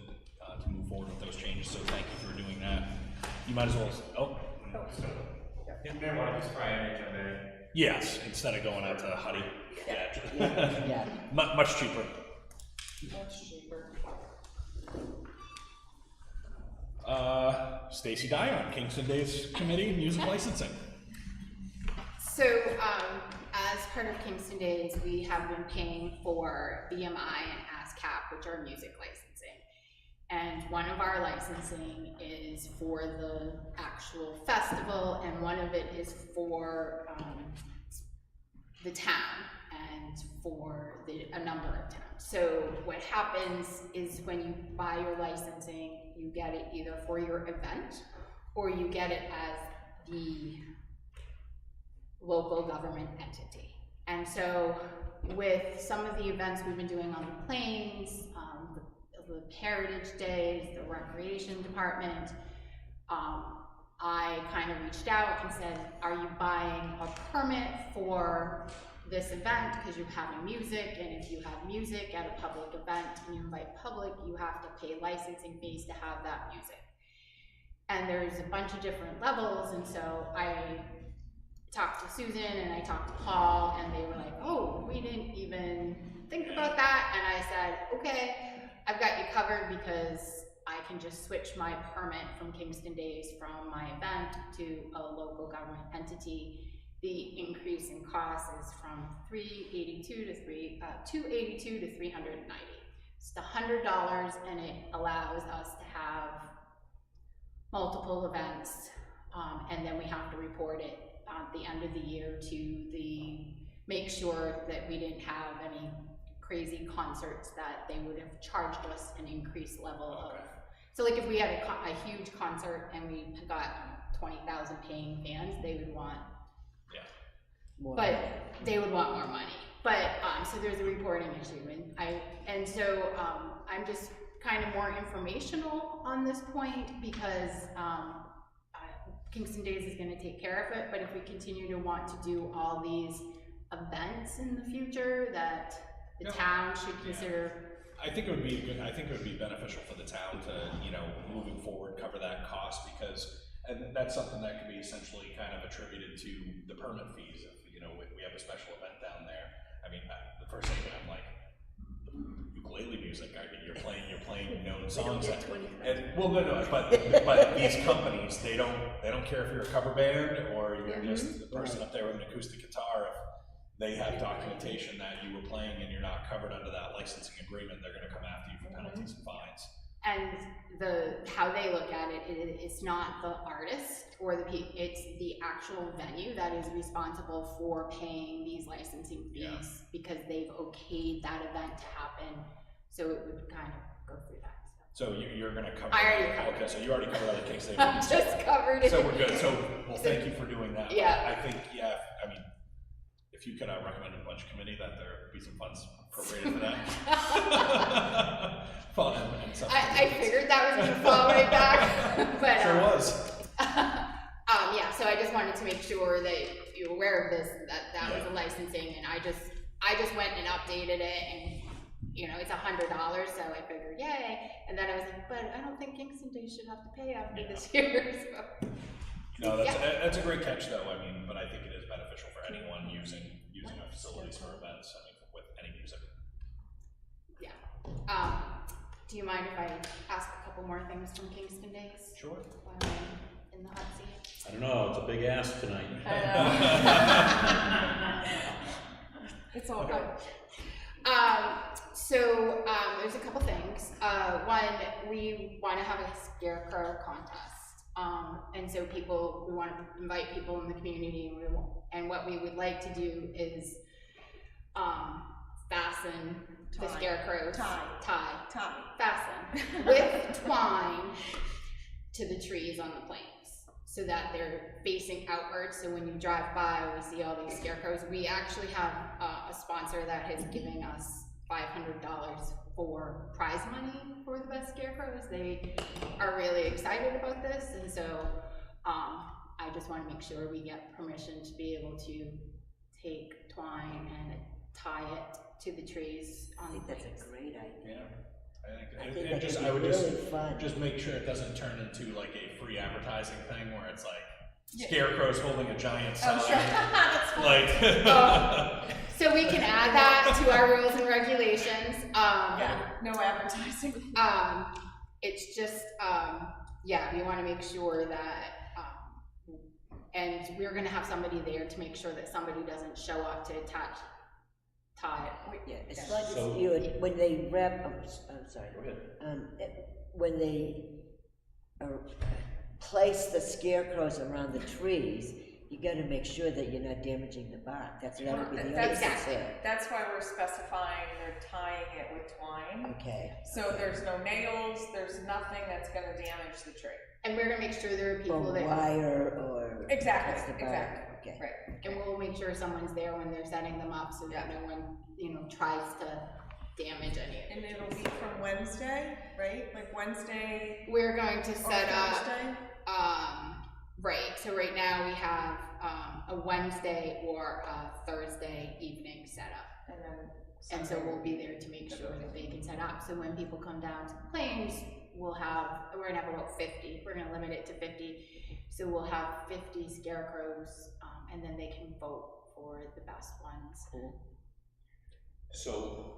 to move forward with those changes. So thank you for doing that. You might as well, You may want to just try and make a yes, instead of going out to Huddy. Yeah. Much cheaper. Much cheaper. Stacy Dyer on Kingston Days Committee, Music Licensing. So, as part of Kingston Days, we have been paying for BMI and ASCAP, which are music licensing. And one of our licensing is for the actual festival, and one of it is for the town and for a number of towns. So what happens is when you buy your licensing, you get it either for your event or you get it as the local government entity. And so with some of the events we've been doing on the plains, the Heritage Days, the Recreation Department, I kind of reached out and said, are you buying a permit for this event because you're having music, and if you have music at a public event and you invite public, you have to pay licensing fees to have that music. And there's a bunch of different levels, and so I talked to Susan and I talked to Paul, and they were like, oh, we didn't even think about that. And I said, okay, I've got you covered because I can just switch my permit from Kingston Days from my event to a local government entity. The increase in cost is from $282 to $390. It's $100, and it allows us to have multiple events, and then we have to report it at the end of the year to make sure that we didn't have any crazy concerts that they would have charged us an increased level of. So like if we had a huge concert and we got 20,000 paying fans, they would want More but money. they would want more money. But, so there's a reporting issue, and so, I'm just kind of more informational on this point, because, Kingston Days is gonna take care of it, but if we continue to want to do all these events in the future, that the town should consider. I think it would be beneficial for the town to, you know, moving forward, cover that cost, because, and that's something that can be essentially kind of attributed to the permit fees. If, you know, we have a special event down there. I mean, the first thing I'm like, ukulele music. I mean, you're playing known songs. But these companies, they don't care if you're a cover band or you're just the person up there with an acoustic guitar. If they have documentation that you were playing and you're not covered under that licensing agreement, they're going to come after you for penalties and fines. And how they look at it, it's not the artist or it's the actual venue that is responsible for paying these licensing fees because they've okayed that event to happen. So it would kind of go through that. So you're going to cover. I already covered. Okay, so you already covered other Kingston. I'm just covered. So we're good. So thank you for doing that. Yeah. I think I mean, if you could recommend a bunch committee that there be some funds appropriated for that. Fun and something. I figured that was going to fall right back, but sure was. Yeah. So I just wanted to make sure that you're aware of this. That was a licensing, and I just went and updated it, and you know it's $100. So I figured, yay! And then I was like, but I don't think Kingston Day should have to pay after this year. So. No, that's a great catch, though. I mean, but I think it is beneficial for anyone using our facilities for events. I mean, with any music. Yeah. Do you mind if I ask a couple more things from Kingston Days? Sure. While I'm in the hot seat? I don't know, it's a big ask tonight. It's all good. So there's a couple things. One, we want to have a scarecrow contest. And so we want to invite people in the community, and what we would like to do is fasten the scarecrows, fasten with twine to the trees on the planes, so that they're facing outwards. So when you drive by, we see all these scarecrows. We actually have a sponsor that is giving us $500 for prize money for the best scarecrows. They are really excited about this, and so I just want to make sure we get permission to be able to take twine and tie it to the trees on the planes. That's a great idea. Yeah. I think that just, could I would be really fun. just make sure it doesn't turn into like a free advertising thing where it's like scarecrows holding a giant sign. Like so we can add that to our rules and regulations. No advertising. It's just we want to make sure that and we're going to have somebody there to make sure that somebody doesn't show up to tie it. Yeah, as long as you, when they wrap, I'm sorry. Go ahead. When they place the scarecrows around the trees, you gotta make sure that you're not damaging the bark. That would be the other concern. That's why we're specifying they're tying it with twine. Okay. So there's no nails, there's nothing that's gonna damage the tree. And we're gonna make sure there are people Or there. wire or. Exactly, that's the bark. exactly. Okay. Right. And we'll make sure someone's there when they're setting them up so that no one, tries to damage any of it. And it'll be from Wednesday, right? Like Wednesday? We're going to set up, Thursday? right, so right now we have, a Wednesday or a Thursday evening setup. And so we'll be there to make sure that they can set up. So when people come down to the plains, we're gonna have about 50. We're gonna limit it to 50. So we'll have 50 scarecrows, and then they can vote for the best ones. Cool. So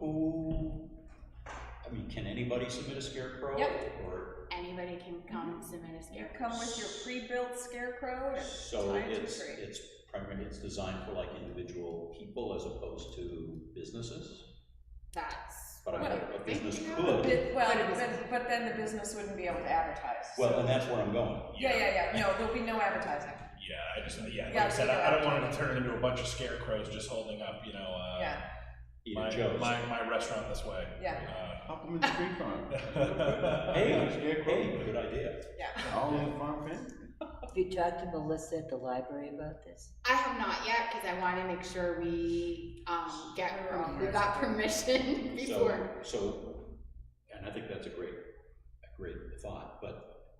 can anybody submit a scarecrow? Yep. Or anybody can come and submit a scarecrow. You come with your pre-built scarecrow and so tie it to a tree. it's designed for like individual people as opposed to businesses? But I mean, a business could. But then the business wouldn't be able to advertise. Well, and that's where I'm going. Yeah. No, there'll be no advertising. Yeah, like I said, I don't want it to turn into a bunch of scarecrows just holding up, my restaurant this way. Yeah. Hop them in the street farm. Hey, good idea. Yeah. All in the farm family. Have you talked to Melissa at the library about this? I have not yet, because I want to make sure we, we got permission before. So, and I think that's a great thought, but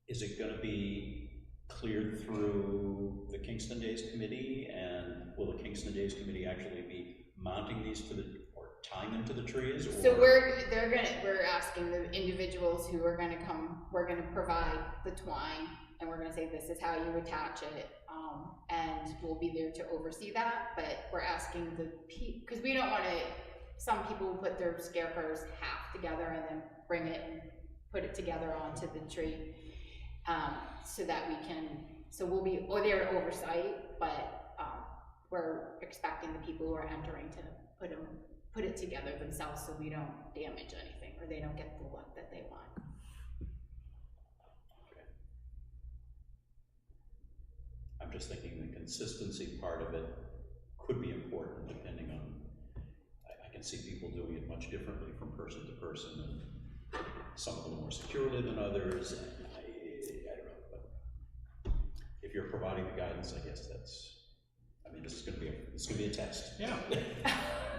is it gonna be cleared through the Kingston Days Committee, and will the Kingston Days Committee actually be mounting these or tying them to the trees? Or? So we're asking the individuals who are gonna come, we're gonna provide the twine, and we're gonna say this is how you attach it, and we'll be there to oversee that, but we're asking because we don't wanna, some people put their scarecrows half together and then bring it and put it together onto the tree, so that we can, so we'll be there to oversight, but we're expecting the people who are entering to put it together themselves so we don't damage anything or they don't get the look that they want. Okay. I'm just thinking the consistency part of it could be important depending on, I can see people doing it much differently from person to person, and some of them more securely than others, and I don't know, but if you're providing the guidance, I guess that's, I mean, this is gonna be a test. Yeah.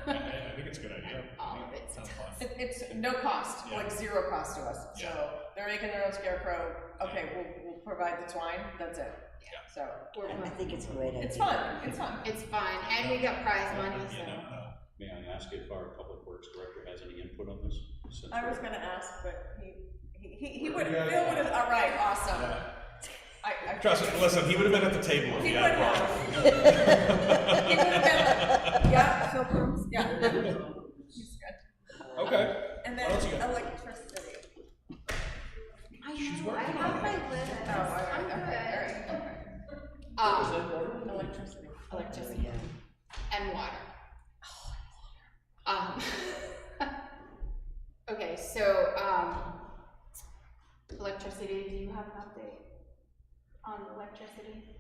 I think it's a good idea. All of it sounds fun. It's no cost, Yeah. like zero cost to us. Yeah. So they're making their own scarecrow. Okay, we'll provide the twine. That's it. Yeah. So I think it's a great idea. it's fun. It's fun. It's fun, and we got prize money, so. May I ask if our Public Works Director has any input on this? I was gonna ask, but he would have. Phil would have. All right, awesome. Yeah. I Trust me, listen, he would have been at the table if he had a problem. He would have been like, yeah, Phil Coombs, yeah. He's good. Okay. And What else you then got? electricity. I have my list. Oh, all right, okay. Electricity. Electricity and water. Okay, so, electricity, do you have an update on electricity?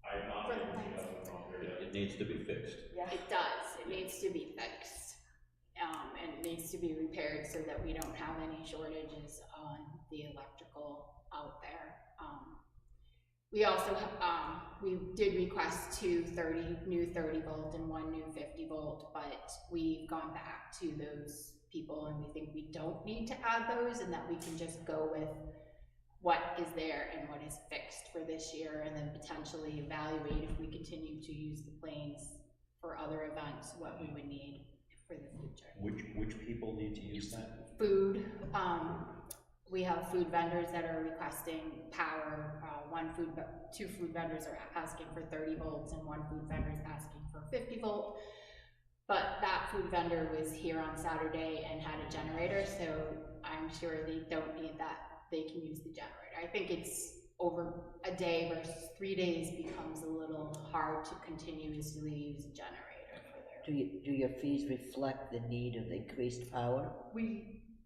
I have not. For the plants? It needs to be fixed. Yeah. It does, it needs to be fixed, and it needs to be repaired so that we don't have any shortages on the electrical out there. We also, we did request two new 30 volt and one new 50 volt, but we've gone back to those people and we think we don't need to add those and that we can just go with what is there and what is fixed for this year, and then potentially evaluate if we continue to use the planes for other events, what we would need for the future. Which people need to use that? Food, we have food vendors that are requesting power. Two food vendors are asking for 30 volts and one food vendor is asking for 50 volt. But that food vendor was here on Saturday and had a generator, so I'm sure they don't need that. They can use the generator. I think it's over a day versus 3 days becomes a little hard to continuously use a generator for their. Do your fees reflect the need of increased power?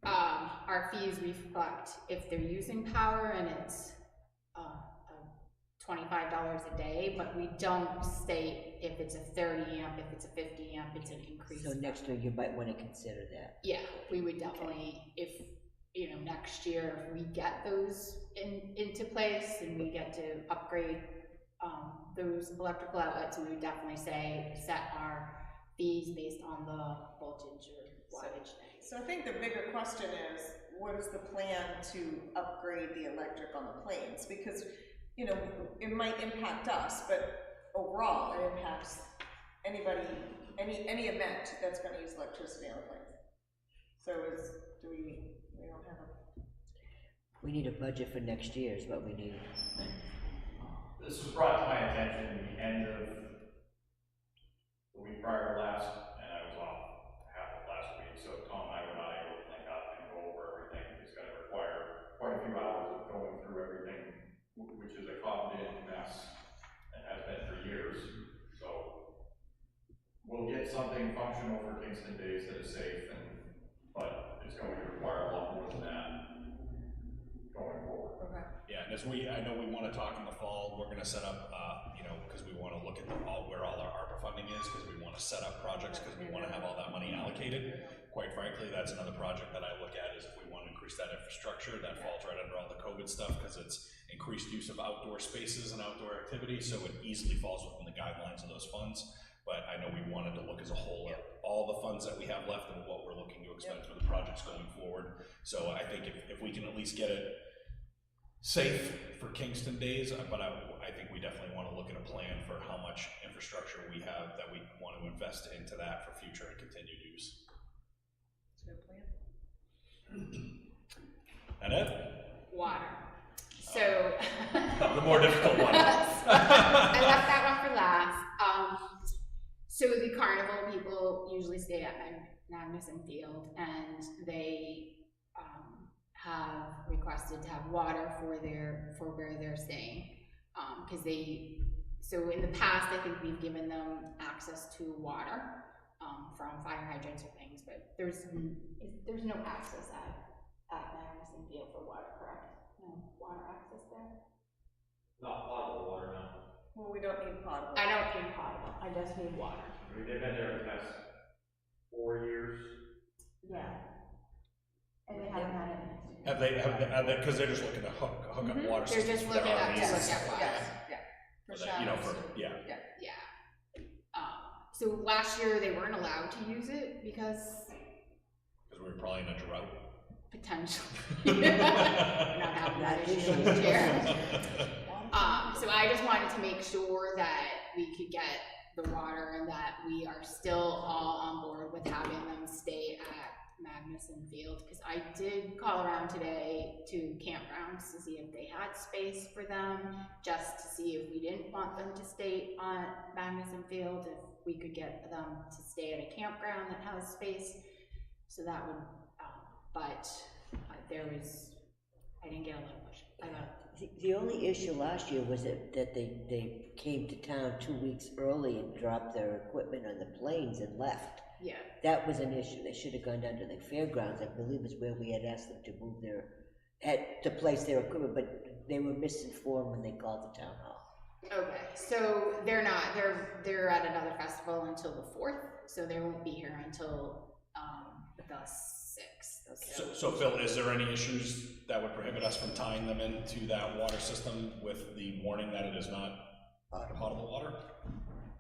Our fees reflect if they're using power, and it's $25 a day, but we don't state if it's a 30 amp, if it's a 50 amp, it's an increase. So next year you might want to consider that. Yeah, we would definitely, if, next year, if we get those into place and we get to upgrade those electrical outlets, we would definitely set our fees based on the voltage or wattage thing. So I think the bigger question is, what is the plan to upgrade the electric on the planes? Because, it might impact us, but overall, it impacts anybody, any event that's gonna use electricity on the planes. So we don't have a... We need a budget for next year is what we need. This was brought to my attention at the end of the week prior to last, and I was off half of last week, so Tom and I were not able to link up and go over everything. It's gonna require quite a few hours of going through everything, which is a complicated mess and has been for years. So we'll get something functional for Kingston Days that is safe, but it's going to require a lot more than that going forward. Okay. Yeah, and I know we want to talk in the fall, we're gonna set up, because we want to look at where all our ARPA funding is, because we want to set up projects, because we want to have all that money allocated. quite frankly, that's another project that I look at, is if we want to increase that infrastructure, that falls right under all the COVID stuff, because it's increased use of outdoor spaces and outdoor activities, so it easily falls within the guidelines of those funds. But I know we wanted to look as a whole at all the funds that we have left and what we're looking to expend for the projects going forward. So I think if we can at least get it safe for Kingston days, but I think we definitely want to look at a plan for how much infrastructure we have that we want to invest into that for future and continued use. That's a good plan. That it? Water. So. The more difficult one. I left that one for last. So the carnival people usually stay at Magnuson Field, and they have requested to have water for where they're staying, because so in the past I think we've given them access to water from fire hydrants or things, but there's no access at Magnuson Field for water, correct? No water access there? Not potable water, no. Well, we don't need potable. I don't need potable, I just need water. I mean, they've been there the past 4 years. Yeah. And they haven't had it. Have they, because they're just looking to hook up water They're systems. just to looking their at RVs. water. For For that, you know, showers. yeah. Yeah. So last year they weren't allowed to use it because Because we were probably in a drought. potentially not having that issue with the chair. So I just wanted to make sure that we could get the water and that we are still all on board with having them stay at Magnuson Field, because I did call around today to campgrounds to see if they had space for them, just to see if we didn't want them to stay on Magnuson Field, if we could get them to stay at a campground that has space. So that would, but I didn't get a lot of push. The only issue last year was that they came to town 2 weeks early and dropped their equipment on the planes and left. Yeah. That was an issue. They should have gone down to the fairgrounds, I believe is where we had asked them to move to place their equipment, but they were misinformed when they called the town hall. Okay, so they're at another festival until the 4th, so they won't be here until the 6th. Okay. So Phil, is there any issues that would prohibit us from tying them into that water system with the warning that it is not potable water?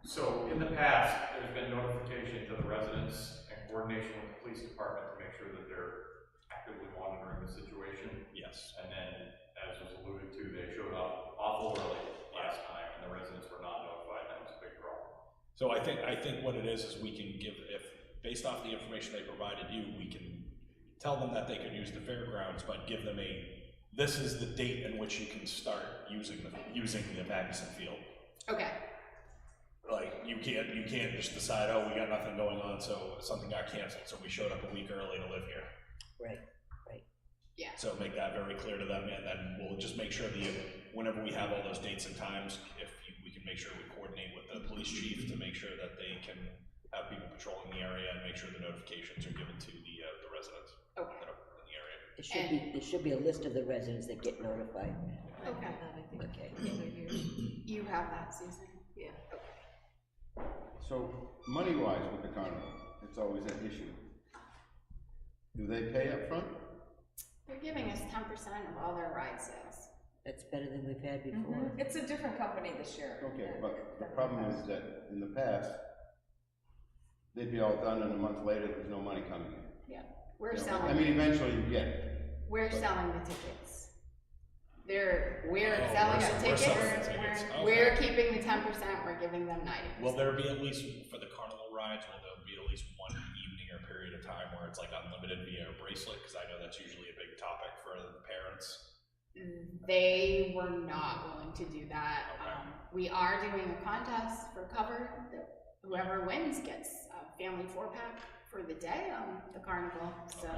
So in the past, there's been notification to the residents and coordination with the police department to make sure that they're actively monitoring the situation. Yes. And then, as was alluded to, they showed up awful early last time, and the residents were not notified. That was a big problem. So I think what it is we can give, if based off the information they provided you, we can tell them that they could use the fairgrounds, but give them this is the date in which you can start using the Magnuson Field. Okay. Like, you can't just decide, oh, we got nothing going on, so something got canceled, so we showed up a week early to live here. Right. Yeah. So make that very clear to them, and then we'll just make sure whenever we have all those dates and times, we can make sure we coordinate with the police chief to make sure that they can have people patrolling the area and make sure the notifications are given to the residents that are in the area. There should be a list of the residents that get notified. Okay. Okay. You have that, Susan? Yeah. So, money-wise with the carnival, it's always an issue. Do they pay up front? They're giving us 10% of all their ride sales. That's better than we've had before. It's a different company this year. Okay, but the problem is that in the past, they'd be all done and a month later, there's no money coming in. Yeah, we're You know, selling. I mean, eventually you get it. We're selling the tickets. We're Oh, selling we're the tickets. selling the tickets. Okay. We're keeping the 10%. We're giving them 90%. Will there be at least, for the carnival rides, will there be at least one evening or period of time where it's like unlimited via a bracelet? Because I know that's usually a big topic for the parents. They were not willing to do that. We are doing a contest for cover. Whoever wins gets a family 4-pack for the day on the carnival. So,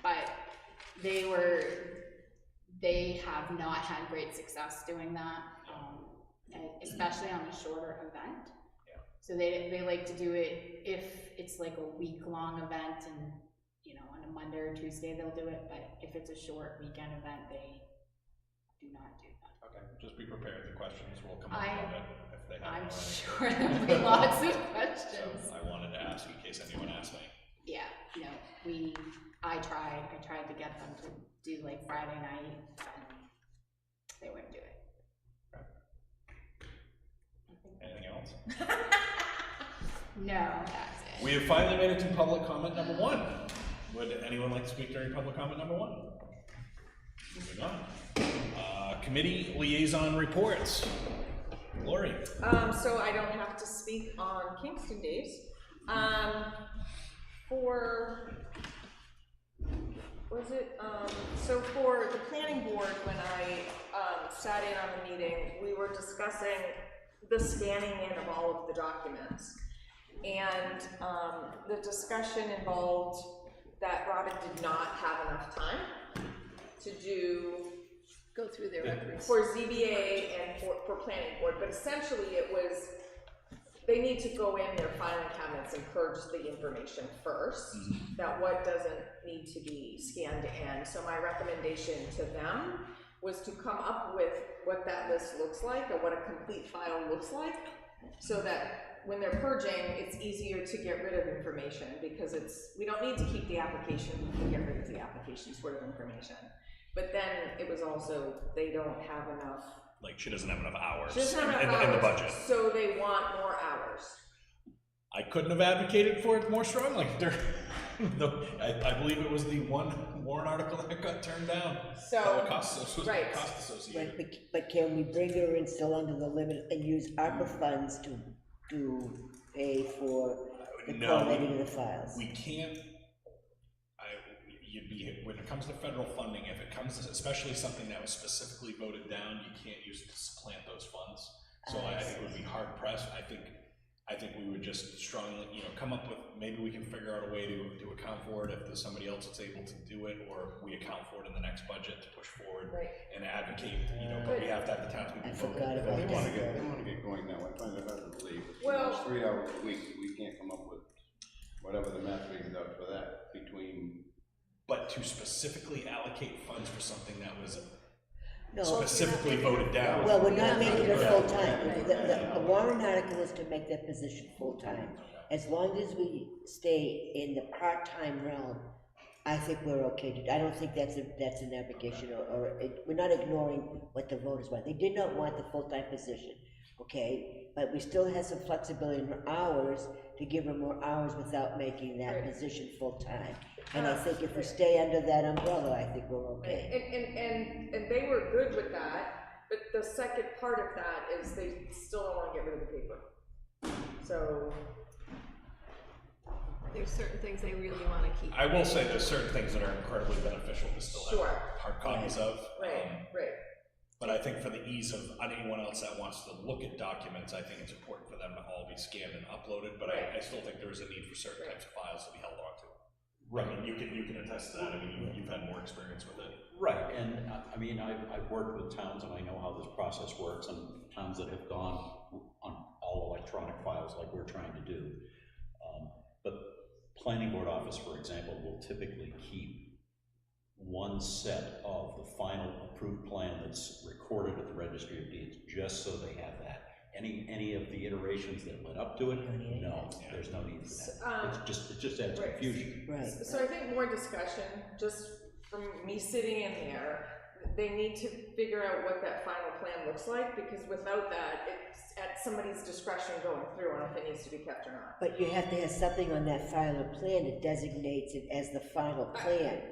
but they have not had great success doing that, especially on a shorter event. Yeah. So they like to do it if it's like a week-long event, and on a Monday or Tuesday they'll do it. But if it's a short weekend event, they do not do that. Okay, just be prepared. The questions will come up on it if they haven't I'm already. sure there'll be lots of questions. So I wanted to ask in case anyone asked me. Yeah. I tried to get them to do like Friday night, and they wouldn't do it. Anything else? No, that's it. We have finally made it to public comment number 1. Would anyone like to speak during public comment number 1? Moving on. Committee liaison reports. Lori. So I don't have to speak on Kingston days. So for the planning board, when I sat in on the meeting, we were discussing the scanning in of all of the documents. And the discussion involved that Robin did not have enough time to go through their records for ZBA and for planning board, but essentially it was, they need to go in their filing cabinets and purge the information first, that what doesn't need to be scanned in. So my recommendation to them was to come up with what that list looks like, or what a complete file looks like, so that when they're purging, it's easier to get rid of information, because we don't need to keep the application, we can get rid of the application sort of information. But then it was also, they don't have enough. Like, she doesn't have enough hours She doesn't have in enough the hours, budget. so they want more hours. I couldn't have advocated for it more strongly. I believe it was the one warrant article that got turned down. So, cost associated. Right, but can we bring her in still under the limit and use ARPA funds to pay for the collating of the files? We can't. When it comes to federal funding, if it comes to, especially something that was specifically voted down, you can't use it to supplant those funds. So I think it would be hard pressed. I think we would just strongly, come up with, maybe we can figure out a way to account for it if there's somebody else that's able to do it, or we account for it in the next budget to push forward and advocate, but we have to have the townspeople vote. They want to get going now. I find it hard to believe. Well, it's 3 hours a week. We can't come up with whatever the math figures out for that between. But to specifically allocate funds for something that was specifically voted down. Well, we're not making it full-time. The warrant article is to make that position full-time. As long as we stay in the part-time realm, I think we're okay. I don't think that's an application, we're not ignoring what the voters want. They did not want the full-time position, okay? But we still have some flexibility in hours to give her more hours without making that position full-time. And I think if we stay under that umbrella, I think we're okay. And they were good with that, but the second part of that is they still don't want to get rid of the paper. So there's certain things they really want to keep. I will say there's certain things that are incredibly beneficial to still have hard copies of. Right. But I think for the ease of anyone else that wants to look at documents, I think it's important for them to all be scanned and uploaded, but I still think there is a need for certain types of files to be held on to. Right. I mean, you can attest to that. I mean, you've had more experience with it. Right, and I mean, I've worked with towns and I know how this process works, and towns that have gone on all electronic files like we're trying to do. But planning board office, for example, will typically keep one set of the final approved plan that's recorded at the registry of deeds, just so they have that. Any of the iterations that led up to it, no, there's no need for that. It just adds confusion. Right. So I think more discussion, just from me sitting in there, they need to figure out what that final plan looks like, because without that, it's at somebody's discretion going through on if it needs to be kept or not. But you have to have something on that final plan that designates it as the final plan.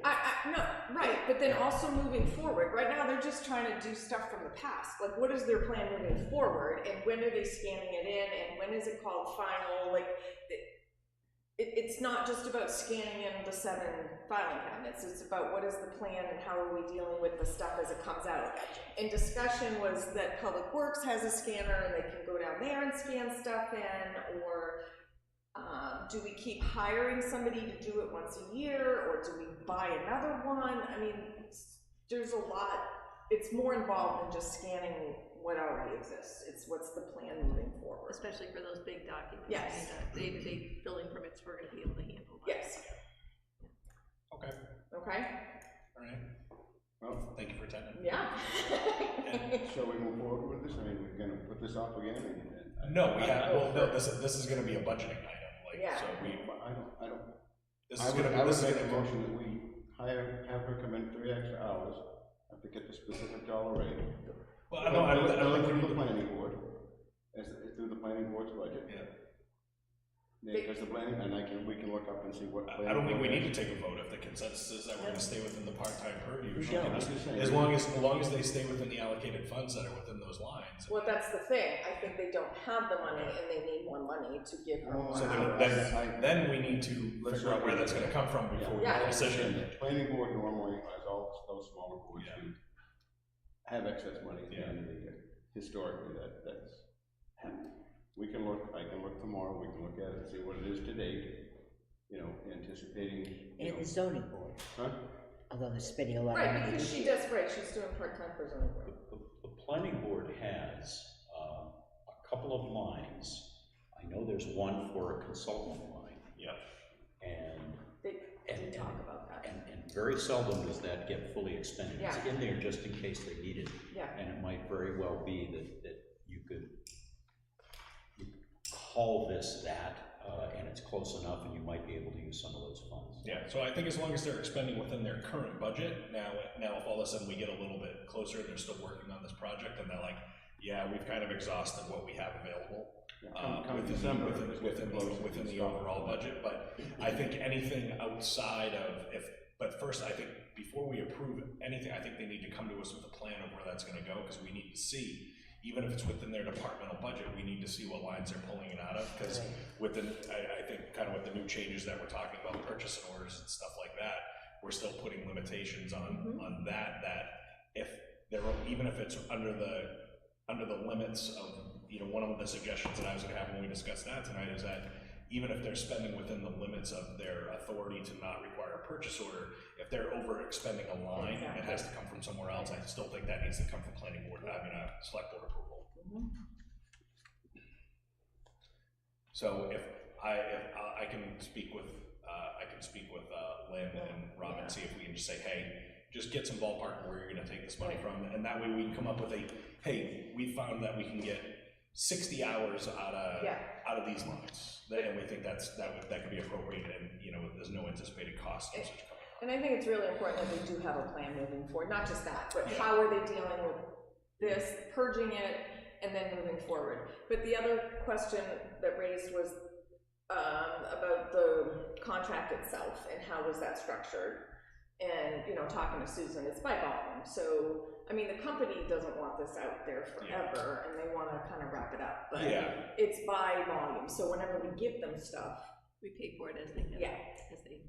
No, right, but then also moving forward. Right now, they're just trying to do stuff from the past. Like, what is their plan moving forward, and when are they scanning it in, and when is it called final? Like, it's not just about scanning in the 7 filing cabinets. It's about what is the plan and how are we dealing with the stuff as it comes out. And discussion was that Public Works has a scanner and they can go down there and scan stuff in, or do we keep hiring somebody to do it once a year, or do we buy another one? I mean, there's a lot. It's more involved than just scanning what already exists. It's what's the plan moving forward. Especially for those big documents. Yes. Day-to-day building permits we're going to be able to handle. Yes. Okay. Okay. All right. Well, thank you for attending. Yeah. Shall we move forward with this? I mean, we're gonna put this off again? No, we have, well, no, this is gonna be a budgeting item, like, Yeah. so we. I don't, This I is would, gonna, I would this is make a gonna go. motion that we have her come in 3 extra hours, have to get the specific dollar rate. Well, I don't think we Through need the to. planning board, through the planning board's budget. Yeah. Because the planning, and we can look up and see what. I don't think we need to take a vote if the consensus is that we're gonna stay within the part-time purview. We She can don't. just- I'm just saying. As long as they stay within the allocated funds that are within those lines. Well, that's the thing, I think they don't have the money and they need more money to give her more So hours. then we need to figure out where that's gonna come from before we make a decision. The planning board normally, as all those smaller boards do, have excess money at the end of the year. Historically, that's happened. We can look, I can look tomorrow, we can look at it and see what it is to date, you know, anticipating. And the zoning board, Huh? although they're spending a lot of Right, money. because she does, right, she's doing part-time for zoning board. The planning board has a couple of lines. I know there's one for a consultant line. Yep. And They talk about that. And very seldom does that get fully expended. It's Yeah. in there just in case they need it. Yeah. And it might very well be that you could call this that, and it's close enough, and you might be able to use some of those funds. Yeah, so I think as long as they're expending within their current budget, now if all of a sudden we get a little bit closer, they're still working on this project, and they're like, yeah, we've kind of exhausted what we have available. Within the overall budget, but I think anything outside of, but first, I think before we approve anything, I think they need to come to us with a plan of where that's gonna go, because we need to see, even if it's within their departmental budget, we need to see what lines they're pulling it out of, because within, I think kind of with the new changes that we're talking about, purchase orders and stuff like that, we're still putting limitations on that if they're, even if it's under the limits of, you know, one of the suggestions that I was gonna have when we discussed that tonight is that even if they're spending within the limits of their authority to not require a purchase order, if they're over expending a line, it has to come from somewhere else. I still think that needs to come from planning board, select board approval. So if I can speak with Lynn and Rob and see if we can just say, hey, just get some ballpark where you're gonna take this money from, and that way we can come up with hey, we found that we can get 60 hours out of these lines, and we think that could be appropriate, and you know, there's no anticipated cost usage coming. And I think it's really important that they do have a plan moving forward, not just that, but how are they dealing with this, purging it, and then moving forward. But the other question that raised was about the contract itself and how was that structured. And, you know, talking to Susan, it's by volume. So, I mean, the company doesn't want this out there forever, and they want to kind of wrap it up. But it's by volume. So whenever we give them stuff, we pay for it as they get it, as they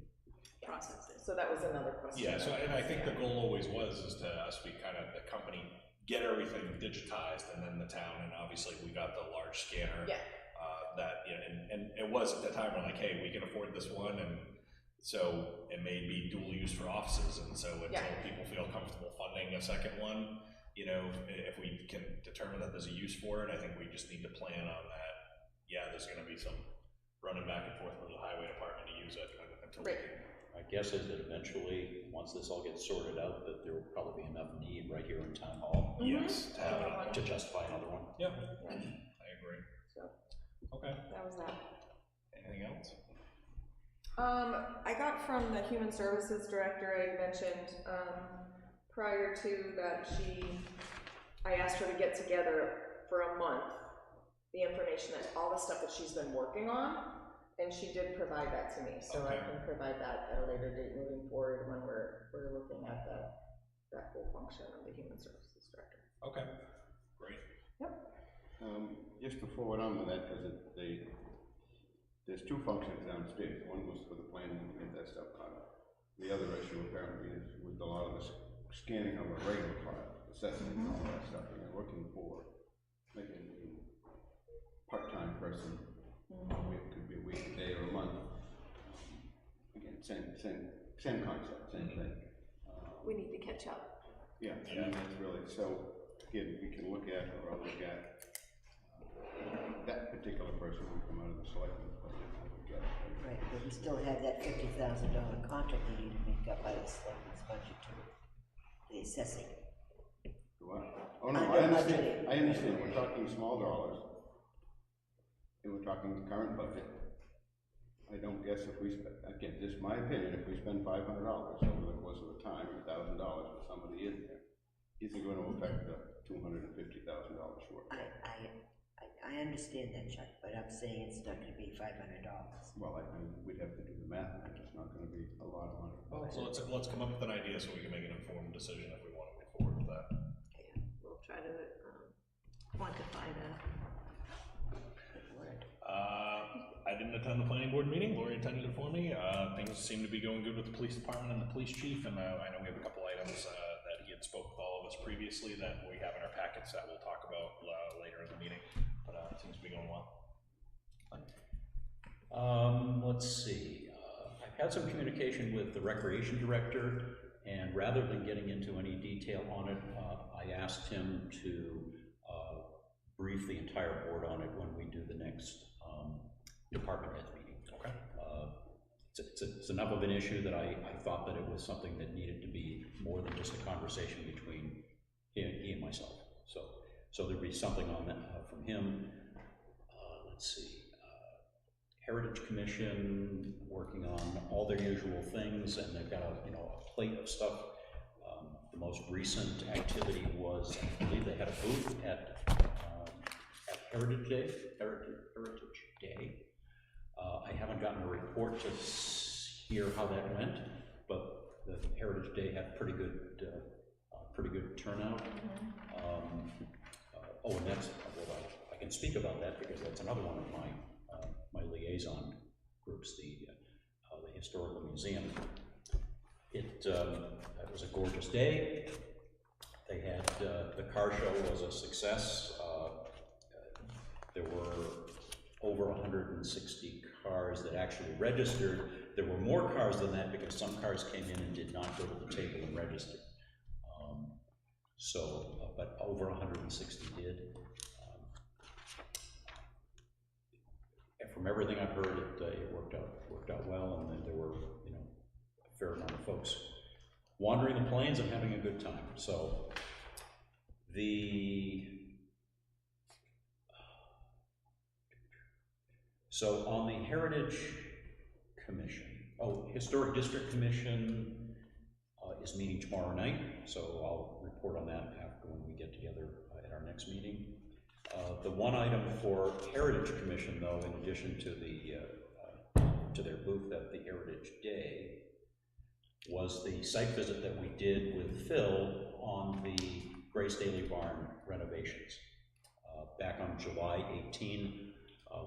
process it. So that was another question. Yeah, so, and I think the goal always is to us, we kind of, the company, get everything digitized, and then the town, and obviously we got the large scanner. That, you know, and it was at the time, we're like, hey, we can afford this one, and so it may be dual use for offices, and so until people feel comfortable funding a second one, you know, if we can determine that there's a use for it, I think we just need to plan on that. Yeah, there's gonna be some running back and forth with the highway department to use it until we can. My guess is that eventually, once this all gets sorted out, that there will probably be enough need right here in town hall. Yes, To justify another one. Yep, I agree. Okay. That was that. Anything else? I got from the Human Services Director, I mentioned, prior to that I asked her to get together for a month, the information that, all the stuff that she's been working on, and she did provide that to me, so I can provide that at a later date moving forward when we're looking at that whole function of the Human Services Director. Okay, great. Yep. Just to forward on with that, because there's two functions downstairs. One was for the planning to get that stuff out. The other issue apparently is with a lot of the scanning of a regular file, assessing and all that stuff, and they're looking for maybe a part-time person. It could be a week, a day, or a month. Again, same concept, same thing. We need to catch up. Yeah, I mean, that's really, so again, we can look at, or I'll look at that particular person will come out of the selectmen's budget. Right, but we still have that $50,000 contract we need to make up by the selectmen's budget to the assessing. What? Oh, no, I understand, we're talking small dollars, and we're talking the current budget. I don't guess if we, again, just my opinion, if we spend $500 over the course of the time, or $1,000 for somebody in there, is it going to affect the $250,000 short? I understand that, Chuck, but I'm saying it's not gonna be $500. Well, we'd have to do the math, and it's not gonna be a lot of money. So let's come up with an idea so we can make an informed decision if we want to move forward with that. We'll try to quantify that. I didn't attend the planning board meeting. Lori attended it for me. Things seem to be going good with the police department and the police chief, and I know we have a couple items that he had spoke with all of us previously that we have in our packets that we'll talk about later in the meeting, but it seems to be going well. Let's see, I've had some communication with the recreation director, and rather than getting into any detail on it, I asked him to brief the entire board on it when we do the next department heads meeting. Okay. It's enough of an issue that I thought that it was something that needed to be more than just a conversation between he and myself. So there'd be something on that from him. Let's see. Heritage Commission working on all their usual things, and they've got a plate of stuff. The most recent activity was, I believe they had a booth at Heritage Day. I haven't gotten a report to hear how that went, but the Heritage Day had pretty good turnout. And that's, well, I can speak about that because that's another one of my liaison groups, the Historical Museum. It was a gorgeous day. They had, the car show was a success. There were over 160 cars that actually registered. There were more cars than that because some cars came in and did not go to the table and register. But over 160 did. From everything I've heard, it worked out well, and then there were a fair amount of folks wandering the plains and having a good time. So on the Heritage Commission, Historic District Commission is meeting tomorrow night, so I'll report on that after when we get together at our next meeting. The one item for Heritage Commission, though, in addition to their booth at the Heritage Day, was the site visit that we did with Phil on the Grace Daily Barn renovations. Back on July 18,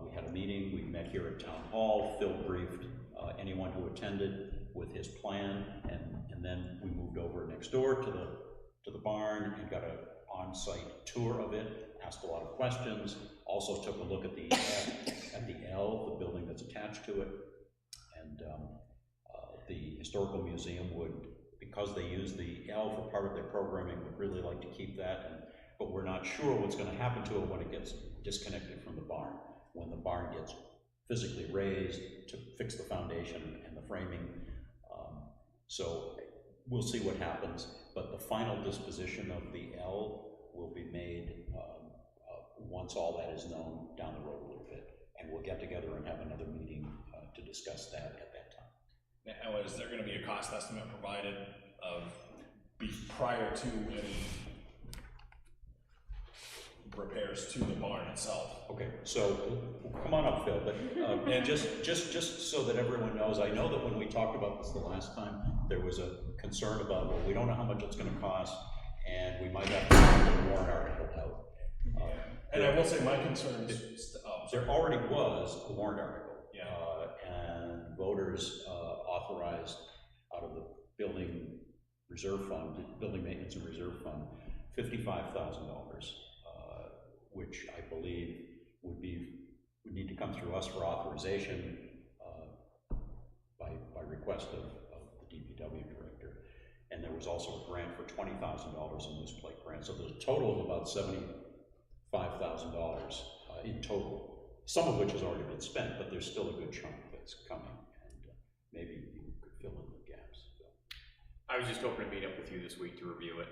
we had a meeting. We met here at Town Hall. Phil briefed anyone who attended with his plan, and then we moved over next door to the barn and got an on-site tour of it. Asked a lot of questions, also took a look at the L, the building that's attached to it, and the Historical Museum would, because they use the L for part of their programming, would really like to keep that, but we're not sure what's going to happen to it when it gets disconnected from the barn, when the barn gets physically raised to fix the foundation and the framing. So we'll see what happens, but the final disposition of the L will be made once all that is known down the road a little bit, and we'll get together and have another meeting to discuss that at that time. Now, is there going to be a cost estimate provided prior to any repairs to the barn itself? Okay, so come on up, Phil. But and just so that everyone knows, I know that when we talked about this the last time, there was a concern about, well, we don't know how much it's going to cost, and we might have to put a warrant article out. And I will say my concern is there already was a warrant article, and voters authorized out of the building reserve fund, building maintenance and reserve fund, $55,000, which I believe would need to come through us for authorization by request of the DPW director. And there was also a grant for $20,000 in this plate grant, so there's a total of about $75,000 in total, some of which has already been spent, but there's still a good chunk that's coming, and maybe you could fill in the gaps. So. I was just hoping to meet up with you this week to review it.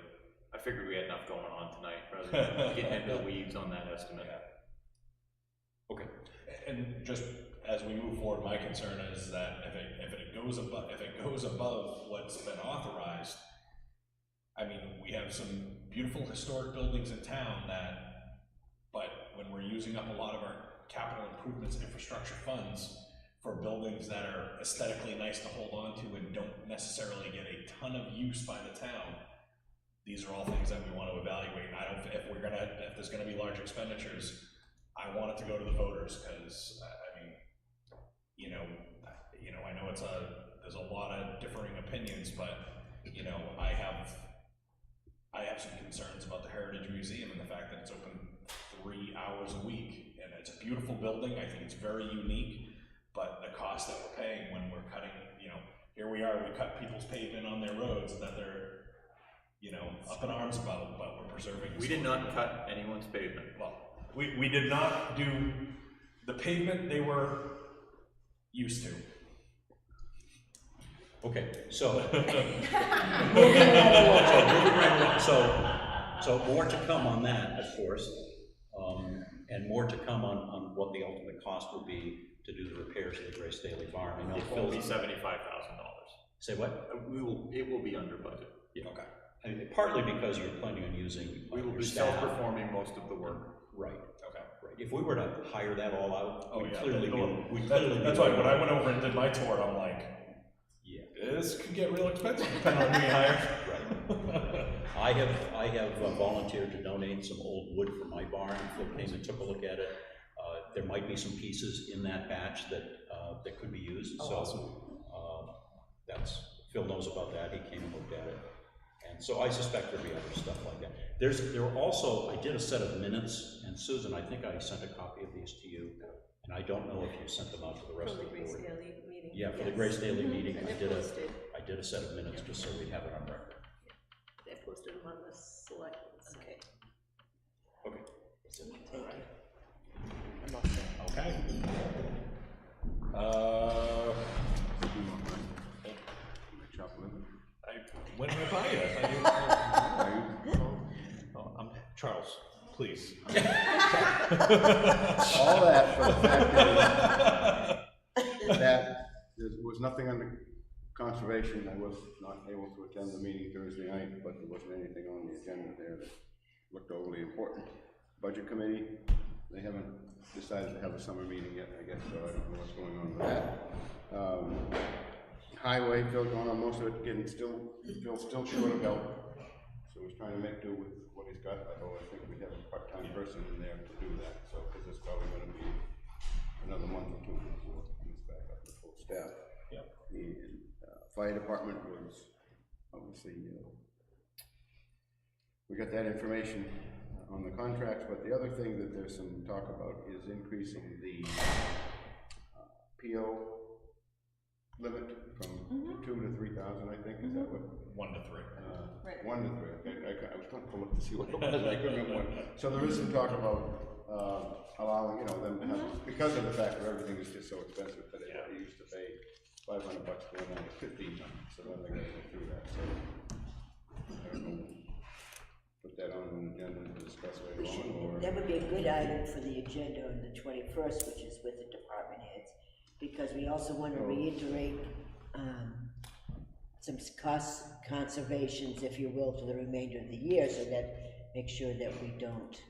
I figured we had enough going on tonight, rather than getting into the weeds on that estimate. Yeah. Okay. And just as we move forward, my concern is that if it goes above what's been authorized, I mean, we have some beautiful historic buildings in town but when we're using up a lot of our capital improvements infrastructure funds for buildings that are aesthetically nice to hold on to and don't necessarily get a ton of use by the town, these are all things that we want to evaluate. And if there's gonna be large expenditures, I want it to go to the voters, because I mean, I know there's a lot of differing opinions, but I have some concerns about the Heritage Museum and the fact that it's open 3 hours a week, and it's a beautiful building. I think it's very unique, but the cost that we're paying when we're cutting, here we are, we cut people's pavement on their roads that they're, up in arms about, but we're preserving. We did not cut anyone's pavement. Well, we did not do the pavement they were used to. Okay, so. So more to come on that, of course, and more to come on what the ultimate cost will be to do the repairs of the Grace Daily Farm. I know It will be $75,000. Say what? It will be under budget. Yeah. Okay. I mean, partly because you're planning on using We will your be staff. self-performing most of the work. Right. Okay. Right. If we were to hire that all out, we'd yeah, clearly that's why when I went over and did my tour, I'm like, yeah, this could get real expensive depending on who you hire. Right. I have volunteered to donate some old wood from my barn. Phil came and took a look at it. There might be some pieces in that batch that could be used. Oh, so awesome. Phil knows about that. He came and looked at it. And so I suspect there'll be other stuff like that. There were also, I did a set of minutes, and Susan, I think I sent a copy of these to you, and I don't know if you sent them out to the rest of the board. For the Grace Daily meeting. Yeah, for the Grace Daily meeting, And I they're did posted. a set of minutes just so we'd have it on record. They posted them on the select. Okay. Okay. Okay. I went right by you. I'm Charles, please. All that for the fact that there was nothing under conservation. I was not able to attend the meeting Thursday night, but there wasn't anything on the agenda there that looked overly important. Budget committee, they haven't decided to have a summer meeting yet, I guess, so I don't know what's going on with that. Highway, Phil's going on most of it, Phil's still short of help, so he's trying to make do with what he's got, although I think we have a part-time person in there to do that, so, because it's probably gonna be another month or two before he's back up to full staff. Yep. The fire department was obviously, we got that information on the contracts, but the other thing that there's some talk about is increasing the PO limit from 2 to 3,000, I think, is that what? 1 to 3. Right. 1 to 3, okay, I was trying to look to see what it was, I couldn't remember what. So there is some talk about allowing, them to have, because of the fact that everything is just so expensive today, they used to pay $500 for one to 15 times, so then they're gonna go through that, so. I don't know, put that on an agenda to discuss later on, or? That would be a good item for the agenda on the 21st, which is with the department heads, because we also want to reiterate some cost conservations, if you will, for the remainder of the year, so that make sure that we don't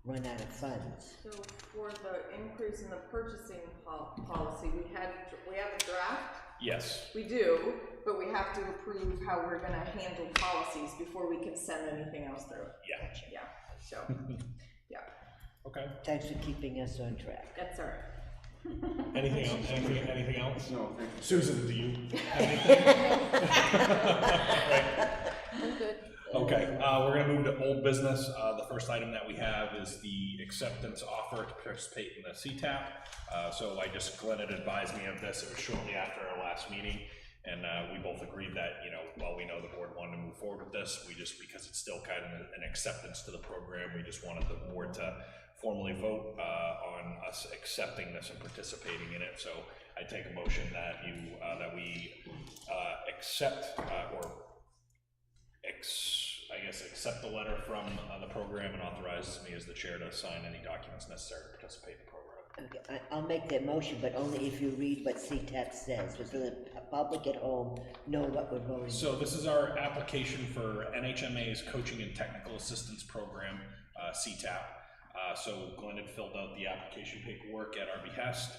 run out of funds. So for the increase in the purchasing policy, we have a draft? Yes. We do, but we have to approve how we're gonna handle policies before we can send anything else through. Yeah. Yeah, so, yeah. Okay. Thanks for keeping us on track. That's all right. Anything else? Anything else? No, thank you. Susan, do you have anything? I'm good. Okay, we're gonna move to old business. The first item that we have is the acceptance offer to participate in the CTAP. So Glenn had advised me of this. It was shortly after our last meeting, and we both agreed that, while we know the board wanted to move forward with this, because it's still kind of an acceptance to the program, we just wanted the board to formally vote on us accepting this and participating in it. So I take a motion that we accept accept the letter from the program and authorizes me as the chair to sign any documents necessary to participate in the program. Okay, I'll make that motion, but only if you read what CTAP says, so the public at home know what we're voting. So this is our application for NHMA's Coaching and Technical Assistance Program, CTAP. So Glenn had filled out the application paperwork at our behest.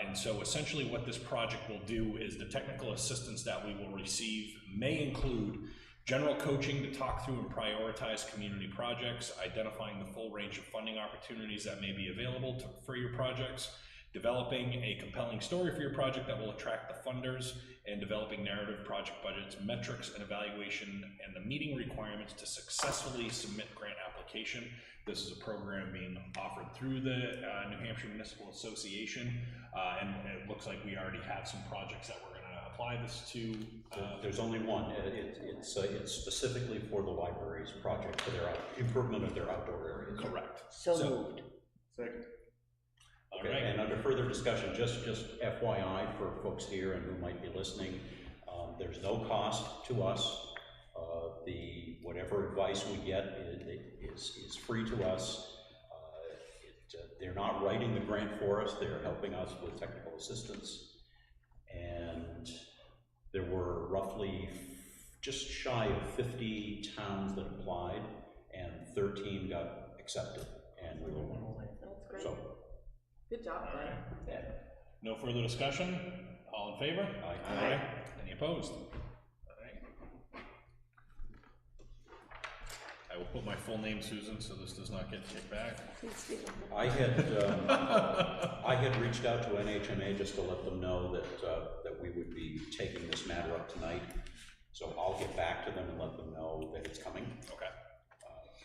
And so essentially what this project will do is the technical assistance that we will receive may include general coaching to talk through and prioritize community projects, identifying the full range of funding opportunities that may be available for your projects, developing a compelling story for your project that will attract the funders, and developing narrative, project budgets, metrics, and evaluation, and the meeting requirements to successfully submit grant application. This is a program being offered through the New Hampshire Municipal Association, and it looks like we already have some projects that we're going to apply this to. There's only one. It's specifically for the library's project, for their improvement of their outdoor areas. Correct. So moved. Second. Okay, right. And under further discussion, just FYI for folks here and who might be listening, there's no cost to us. Whatever advice we get is free to us. They're not writing the grant for us, they're helping us with technical assistance. And there were roughly just shy of 50 towns that applied, and 13 got accepted, and we were one. That's great. So, good job, Glenn. Yeah. No further discussion? All in favor? Aye. Any opposed? I will put my full name, Susan, so this does not get kicked back. I had reached out to NHMA just to let them know that we would be taking this matter up tonight. So I'll get back to them and let them know that it's coming. Okay.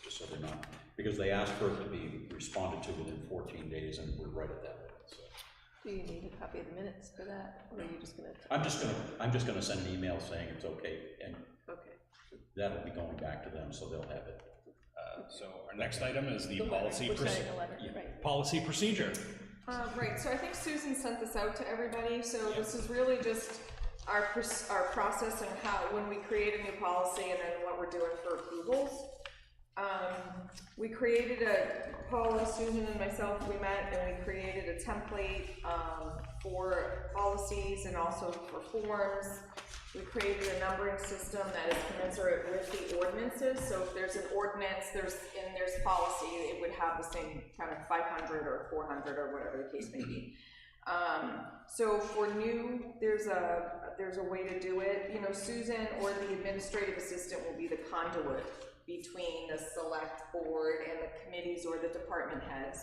Just so they're not, because they asked for it to be responded to within 14 days, and we're right at that point. So. Do you need a copy of the minutes for that, or are you just gonna? I'm just gonna send an email saying it's okay, and okay. That'll be going back to them, so they'll have it. So our next item is the policy procedure. Right, so I think Susan sent this out to everybody, so this is really just our process and how, when we create a new policy and then what we're doing for approvals. We created Paula, Susan, and myself, we met and we created a template for policies and also for forms. We created a numbering system that is commensurate with the ordinances. So if there's an ordinance, there's policy, it would have the same kind of 500 or 400 or whatever the case may be. So for new, there's a way to do it. You know, Susan or the administrative assistant will be the conduit between the select board and the committees or the department heads.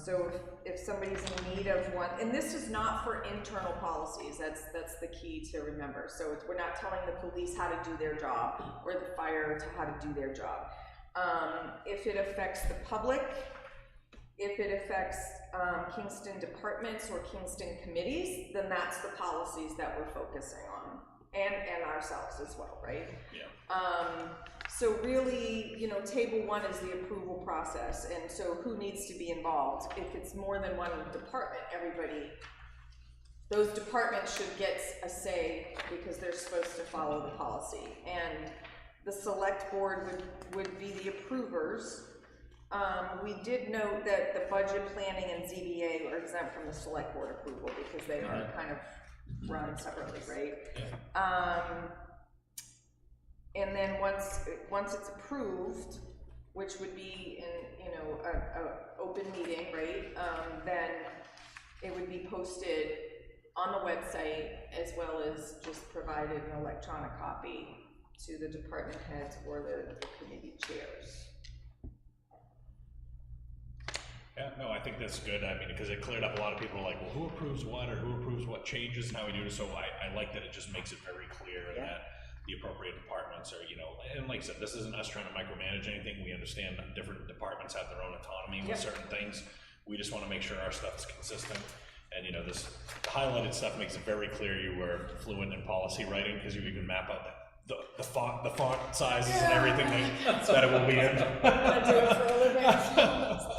So if somebody's in need of one, and this is not for internal policies, that's the key to remember. So we're not telling the police how to do their job or the fire to how to do their job. If it affects the public, if it affects Kingston departments or Kingston committees, then that's the policies that we're focusing on, and ourselves as well, right? Yeah. So really, you know, table one is the approval process, and so who needs to be involved? If it's more than one department, those departments should get a say because they're supposed to follow the policy. And the select board would be the approvers. We did note that the budget planning and ZBA are exempt from the select board approval because they are kind of run separately, right? And then once it's approved, which would be in, you know, a open meeting, right? Then it would be posted on the website as well as just provided an electronic copy to the department heads or the committee chairs. Yeah, no, I think that's good. I mean, because it cleared up a lot of people were like, well, who approves what or who approves what changes and how we do it. So I like that it just makes it very clear that the appropriate departments are, you know, and like I said, this isn't us trying to micromanage anything. We understand that different departments have their own autonomy with certain things. We just want to make sure our stuff is consistent. And, you know, this the highlighted stuff makes it very clear you were fluent in policy writing because you even map out the font sizes and everything that it will be in. I do it for a living.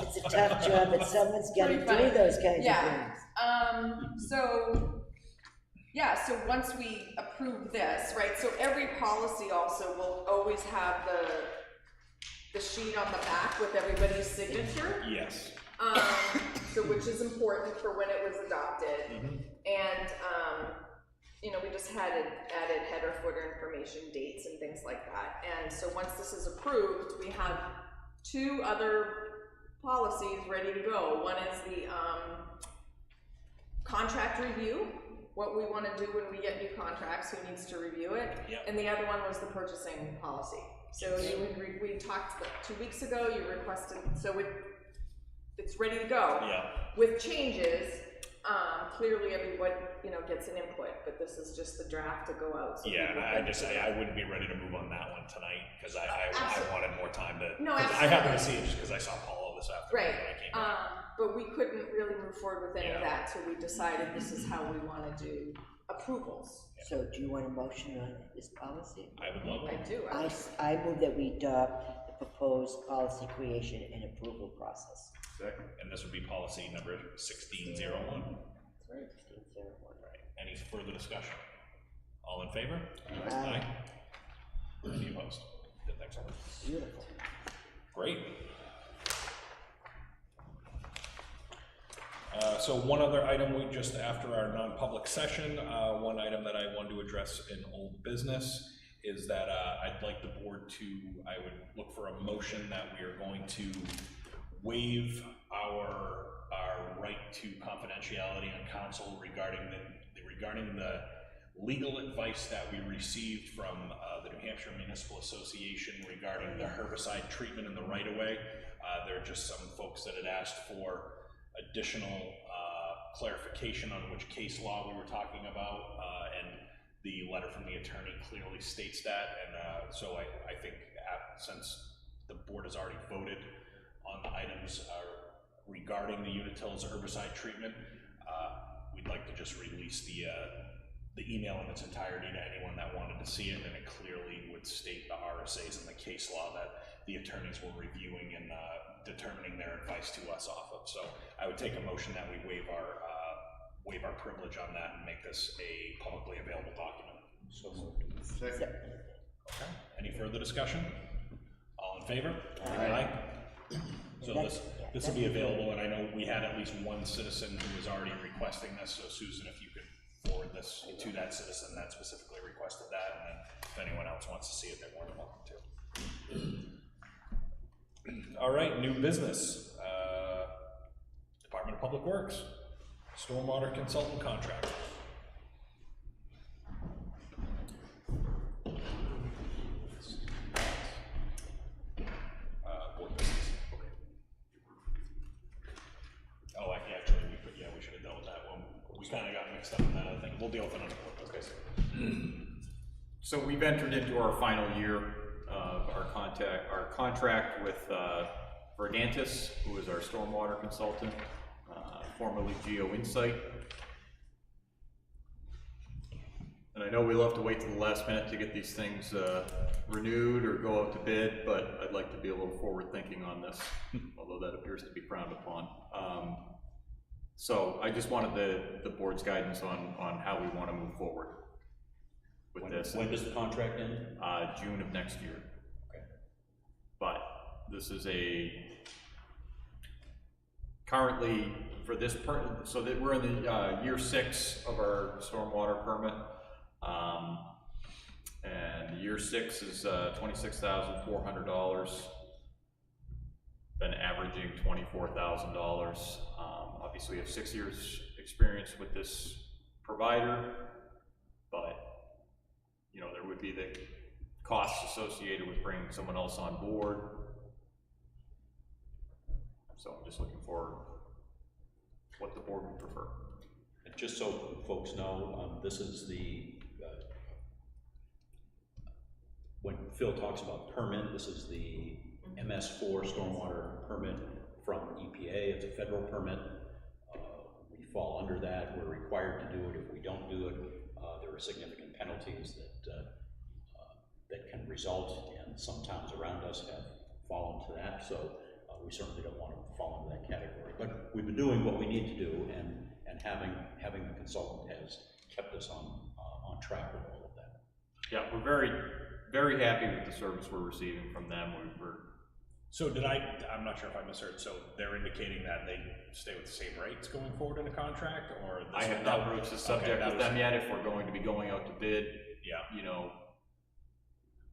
It's a tough job, but someone's got to do those kinds of things. So once we approve this, right, so every policy also will always have the sheet on the back with everybody's signature. Yes. So which is important for when it was adopted. And, you know, we just had added header, footer information, dates and things like that. And so once this is approved, we have 2 other policies ready to go. One is the contract review, what we want to do when we get new contracts, who needs to review it. And the other one was the purchasing policy. So we talked 2 weeks ago, you requested, so it's ready to go. With changes, clearly everyone, you know, gets an input, but this is just the draft to go out. So I wouldn't be ready to move on that one tonight, because I wanted more time to, No, I happened to see it just because I saw Paula this afternoon when I came back. But we couldn't really move forward with any of that, so we decided this is how we wanna do approvals. So do you want a motion on this policy? I would love it. I do. I move that we adopt the proposed policy creation and approval process. Second. And this would be policy number 1601. Right. Any further discussion? All in favor? Aye. Any opposed? Good, thanks, Robert. Beautiful. Great. So one other item, we just after our non-public session, one item that I wanted to address in old business is that I'd like the board to, I would look for a motion that we are going to waive our right to confidentiality on council regarding the legal advice that we received from the New Hampshire Municipal Association regarding the herbicide treatment in the right-of-way. There are just some folks that had asked for additional clarification on which case law we were talking about, and the letter from the attorney clearly states that, and so I think since the board has already voted on the items regarding the Unitil's herbicide treatment, we'd like to just release the email in its entirety to anyone that wanted to see it, and it clearly would state the RSAs and the case law that the attorneys were reviewing and determining their advice to us off of. So I would take a motion that we waive our privilege on that and make this a publicly available document. So moved. Second. Okay. Any further discussion? All in favor? Aye. So this will be available, and I know we had at least one citizen who was already requesting this, so Susan, if you could forward this to that citizen that specifically requested that, and then if anyone else wants to see it, they're more than welcome to. All right, new business. Department of Public Works, stormwater consultant contract. Board business. Okay. Oh, actually, we should have dealt with that one. We kind of got mixed up in that other thing. We'll deal with it on the board. Okay. So we've entered into our final year of our contract with Verdantis, who is our stormwater consultant, formerly Geo Insight. And I know we'll have to wait till the last minute to get these things renewed or go out to bid, but I'd like to be a little forward thinking on this, although that appears to be frowned upon. So I just wanted the board's guidance on how we want to move forward with this. When does the contract end? June of next year. Okay. But this is currently for this so that we're in the year 6 of our stormwater permit, and year 6 is $26,400. Been averaging $24,000. Obviously, we have 6 years experience with this provider, but you know, there would be the costs associated with bringing someone else on board. So I'm just looking for what the board would prefer. Just so folks know, this is the, when Phil talks about permit, this is the MS4 stormwater permit from EPA. It's a federal permit. We fall under that. We're required to do it. If we don't do it, there are significant penalties that can result, and some towns around us have fallen to that. So we certainly don't want to fall into that category. But we've been doing what we need to do, and having the consultant has kept us on track with all of that. Yeah, we're very, very happy with the service we're receiving from them. We're So I'm not sure if I misheard, so they're indicating that they stay with the same rates going forward in the contract, or? I have not broached the subject with them yet, if we're going to be going out to bid. Yeah. You know.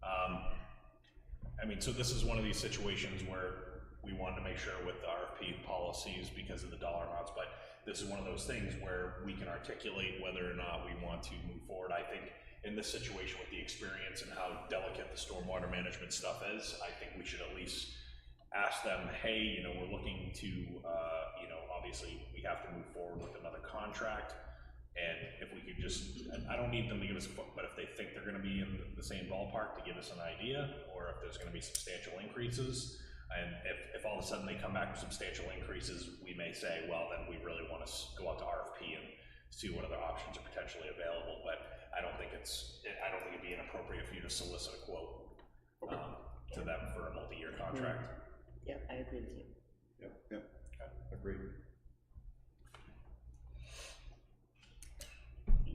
I mean, so this is one of these situations where we wanted to make sure with the RFP policies because of the dollar amounts, but this is one of those things where we can articulate whether or not we want to move forward. I think in this situation with the experience and how delicate the stormwater management stuff is, I think we should at least ask them, hey, you know, we're looking to, you know, obviously we have to move forward with another contract. And if we could just, I don't need them to give us a foot, but if they think they're gonna be in the same ballpark, to give us an idea, or if there's gonna be substantial increases. And if all of a sudden they come back with substantial increases, we may say, well, then we really wanna go out to RFP and see what other options are potentially available. But I don't think it'd be inappropriate for you to solicit a quote to them for a multi-year contract. Yeah, I agree with you. Yep, yep. Agreed.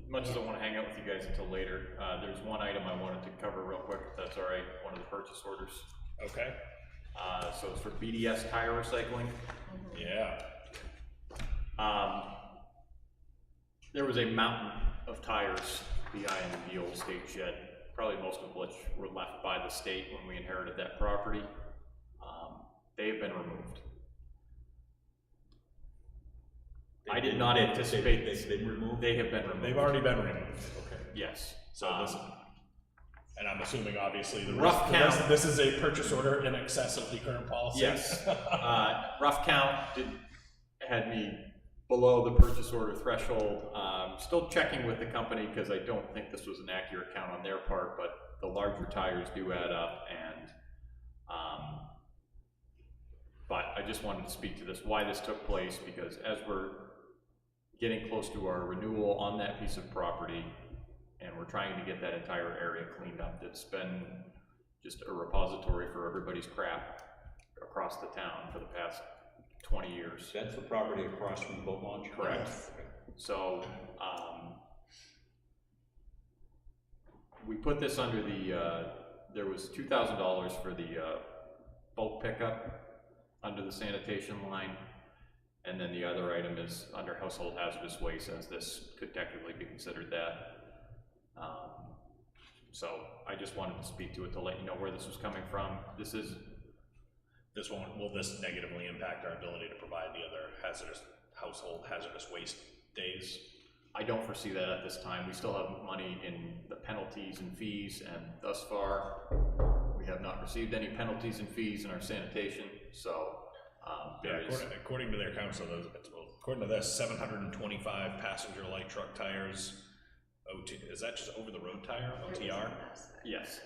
Much as I want to hang out with you guys until later, there's one item I wanted to cover real quick, if that's all right, one of the purchase orders. Okay. So it's for BDS tire recycling. Yeah. There was a mountain of tires behind the old state shed, probably most of which were left by the state when we inherited that property. They have been removed. I did not anticipate they've been removed. They have been removed. They've already been removed. Okay. Yes. So and I'm assuming obviously This is a purchase order in excess of the current policy. Yes. Rough count had me below the purchase order threshold. Still checking with the company because I don't think this was an accurate count on their part, but the larger tires do add up. And but I just wanted to speak to this, why this took place, because as we're getting close to our renewal on that piece of property, and we're trying to get that entire area cleaned up. It's been just a repository for everybody's crap across the town for the past 20 years. That's the property across from the boat launch? Correct. So, we put this under the, there was $2,000 for the bulk pickup under the sanitation line. And then the other item is under household hazardous waste, as this could technically be considered that. So I just wanted to speak to it to let you know where this was coming from. Will this negatively impact our ability to provide the other household hazardous waste days? I don't foresee that at this time. We still have money in the penalties and fees, and thus far, we have not received any penalties and fees in our sanitation, so according to their council, according to this, 725 passenger light truck tires. Is that just over the road tire, OTR? Yes.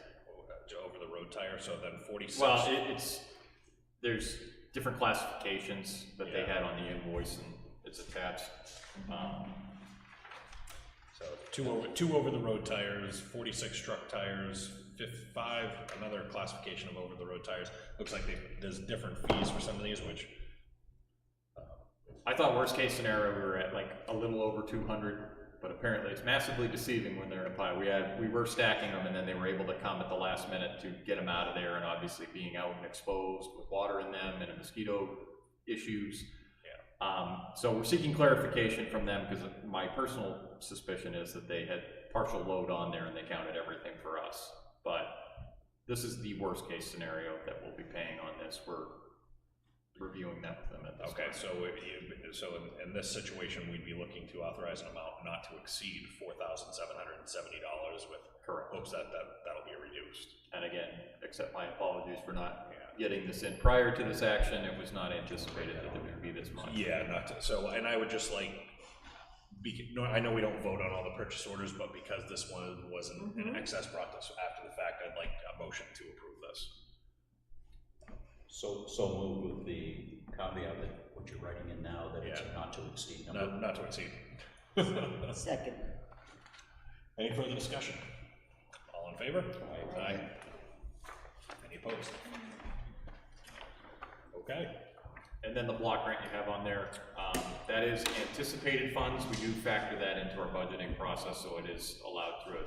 Over the road tire, so then 46. Well, there's different classifications that they had on the invoice, and it's attached. So two over the road tires, 46 truck tires, 5 another classification of over the road tires. Looks like there's different fees for some of these, which I thought worst case scenario we were at like a little over 200, but apparently it's massively deceiving when they're in a pile. We were stacking them, and then they were able to come at the last minute to get them out of there, and obviously being out and exposed with water in them and mosquito issues. So we're seeking clarification from them, because my personal suspicion is that they had partial load on there and they counted everything for us. But this is the worst case scenario that we'll be paying on this. We're reviewing that with them at this time. So in this situation, we'd be looking to authorize an amount not to exceed $4,770 with hopes that that'll be reduced. And again, accept my apologies for not getting this in prior to this action. It was not anticipated that it would be this much. Yeah, and I would just like, I know we don't vote on all the purchase orders, but because this one was an excess brought this after the fact, I'd like a motion to approve this. So moved with the caveat that what you're writing in now, that it's not to exceed number. Not to exceed. Second. Any further discussion? All in favor? Aye. Any opposed? Okay. And then the block grant you have on there, that is anticipated funds. We do factor that into our budgeting process, so it is allowed through a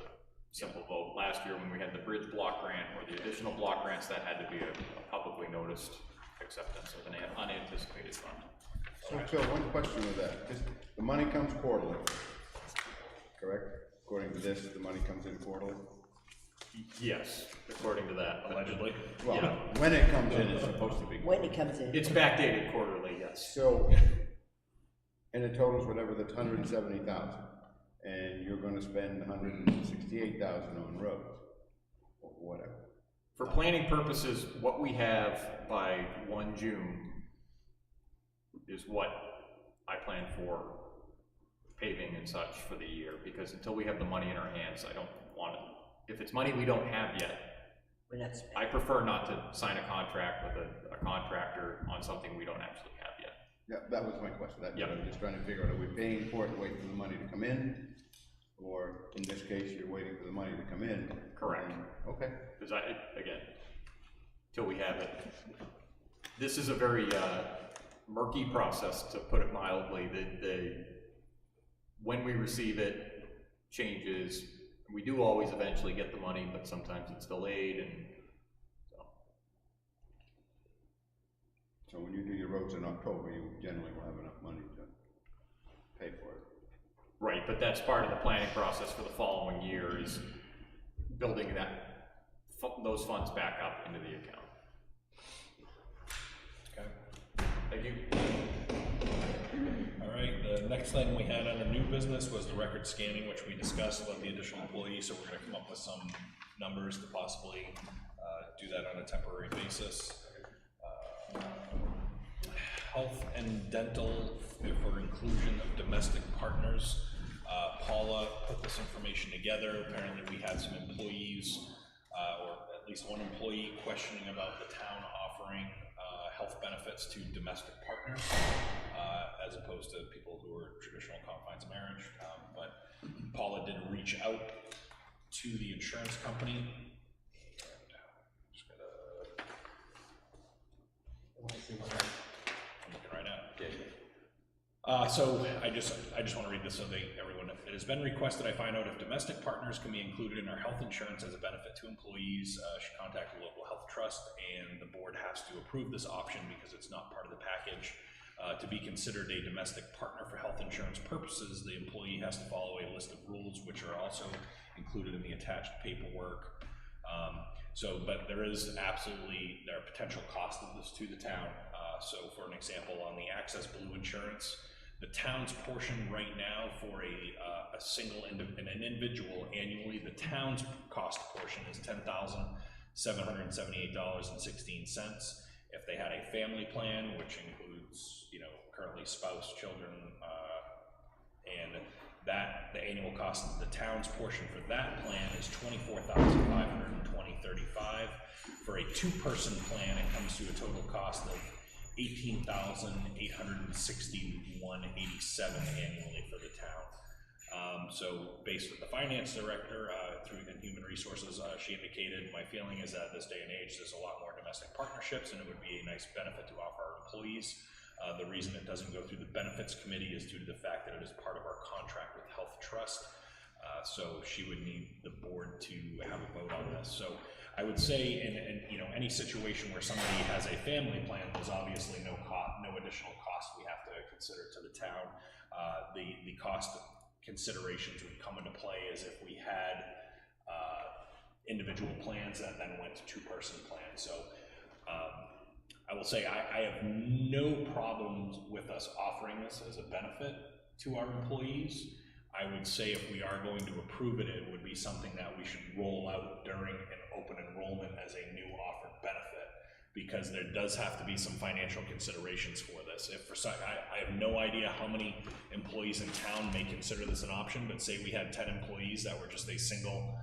simple vote. Last year when we had the bridge block grant or the additional block grants, that had to be a publicly noticed acceptance of an unanticipated fund. So Phil, one question with that, the money comes quarterly, correct? According to this, the money comes in quarterly? Yes, according to that, allegedly. Well, Yeah. when it comes in, it's supposed to be. When it comes in. It's backdated quarterly, yes. So, and it totals whatever, that's 170,000, and you're gonna spend 168,000 on roads, or whatever. For planning purposes, what we have by 1 June is what I plan for paving and such for the year, because until we have the money in our hands, I don't want it. If it's money we don't have yet, We're not spending. I prefer not to sign a contract with a contractor on something we don't actually have yet. Yeah, that was my question, Yep. I'm just trying to figure out, are we paying for it and waiting for the money to come in? Or in this case, you're waiting for the money to come in? Correct. Okay. Because again, till we have it, this is a very murky process, to put it mildly. When we receive it, changes. We do always eventually get the money, but sometimes it's delayed, and so. So when you do your roads in October, you generally will have enough money to pay for it. Right, but that's part of the planning process for the following year, is building those funds back up into the account. Okay. Thank you. All right, the next thing we had under new business was the record scanning, which we discussed about the additional employees, so we're gonna come up with some numbers to possibly do that on a temporary basis. Health and dental for inclusion of domestic partners. Paula put this information together. Apparently we had some employees, or at least one employee, questioning about the town offering health benefits to domestic partners, as opposed to people who are traditional confines of marriage. But Paula did reach out to the insurance company. Just gotta, I'm looking right now. So I just want to read this so everyone. It has been requested I find out if domestic partners can be included in our health insurance as a benefit to employees. Should contact the local health trust, and the board has to approve this option because it's not part of the package. To be considered a domestic partner for health insurance purposes, the employee has to follow a list of rules, which are also included in the attached paperwork. But there are potential costs of this to the town. So for an example, on the Access Blue insurance, the town's portion right now for an individual annually, the town's cost portion is $10,778.16. If they had a family plan, which includes, currently spouse, children, and the annual cost of the town's portion for that plan is $24,520.35. For a two-person plan, it comes to a total cost of $18,861.87 annually for the town. So based with the finance director through Human Resources, she indicated, my feeling is that this day and age there's a lot more domestic partnerships, and it would be a nice benefit to offer our employees. The reason it doesn't go through the benefits committee is due to the fact that it is part of our contract with Health Trust. So she would need the board to have a vote on this. So I would say in any situation where somebody has a family plan, there's obviously no additional cost we have to consider to the town. The cost considerations would come into play as if we had individual plans that then went to two-person plans. So I will say I have no problems with us offering this as a benefit to our employees. I would say if we are going to approve it, it would be something that we should roll out during an open enrollment as a new offered benefit, because there does have to be some financial considerations for this. If for I have no idea how many employees in town may consider this an option, but say we had 10 employees that were just a single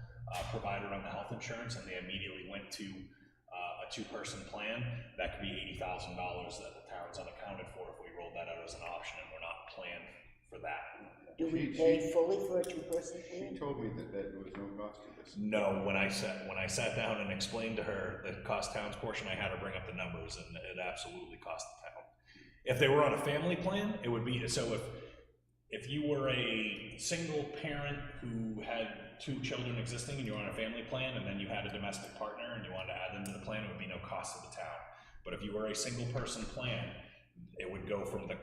provider on the health insurance, and they immediately went to a two-person plan, that could be $80,000 that the town's unaccounted for if we rolled that out as an option, and we're not planned for that. Do we pay fully for a two-person plan? She told me that there was no cost to this. No, when I sat down and explained to her the cost town's portion, I had her bring up the numbers, and it absolutely cost the town. If they were on a family plan, it would be, so if you were a single parent who had 2 children existing and you're on a family plan, and then you had a domestic partner and you wanted to add them to the plan, it would be no cost to the town. But if you were a single person plan, it would go from the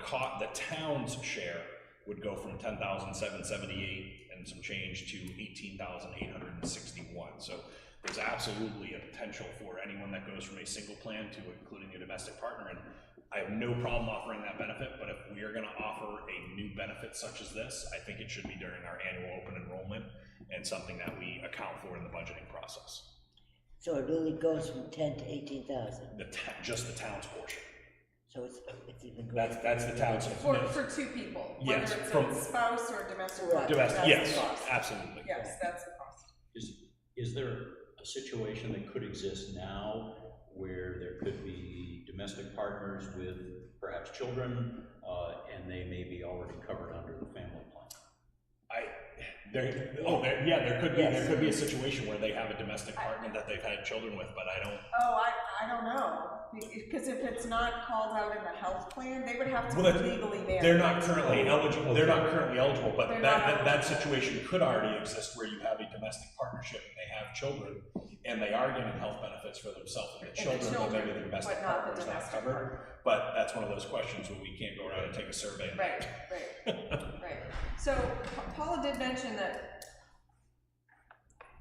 town's share would go from 10,778 and some change to 18,861. So there's absolutely a potential for anyone that goes from a single plan to including a domestic partner. And I have no problem offering that benefit, but if we are gonna offer a new benefit such as this, I think it should be during our annual open enrollment and something that we account for in the budgeting process. So it really goes from 10 to 18,000? Just the town's portion. So it's even greater. That's the town's. For 2 people, Yes, whether it's from a spouse or domestic Right. partner, Domestic, that's yes, the cost. absolutely. Yes, that's the cost. Is there a situation that could exist now where there could be domestic partners with perhaps children, and they may be already covered under the family plan? There could be a situation where they have a domestic partner that they've had children with, but I don't. Oh, I don't know, because if it's not called out in the health plan, they would have to Well, be legally married. They're not currently eligible. They're not currently eligible, but They're that not situation could already exist where you have a domestic partnership and they have children, and they are getting health benefits for themselves and the children, but maybe the domestic but not the partner is not domestic covered. But that's one of those questions where we can't go around and take a survey. Right. So Paula did mention that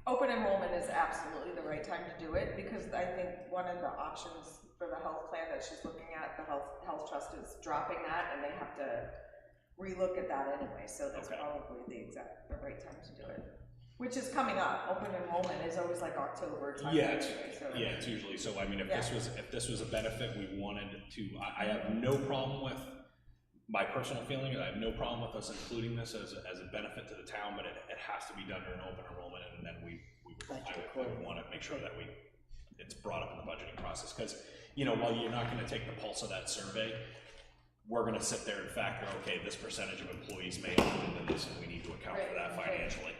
open enrollment is absolutely the right time to do it, because I think one of the options for the health plan that she's looking at, the health trust is dropping that, and they have to relook at that anyway, so that's probably the right time to do it. Which is coming up. Open enrollment is always like October time. Yeah, anyway, it's usually, so I mean, if this was a benefit we wanted to, I have no problem with, my personal feeling is I have no problem with us including this as a benefit to the town, but it has to be done during open enrollment, and then I would want to make sure that it's brought up in the budgeting process, because, you know, while you're not going to take the pulse of that survey, we're going to sit there and factor, okay, this percentage of employees may include in this, and we need to account for that financially.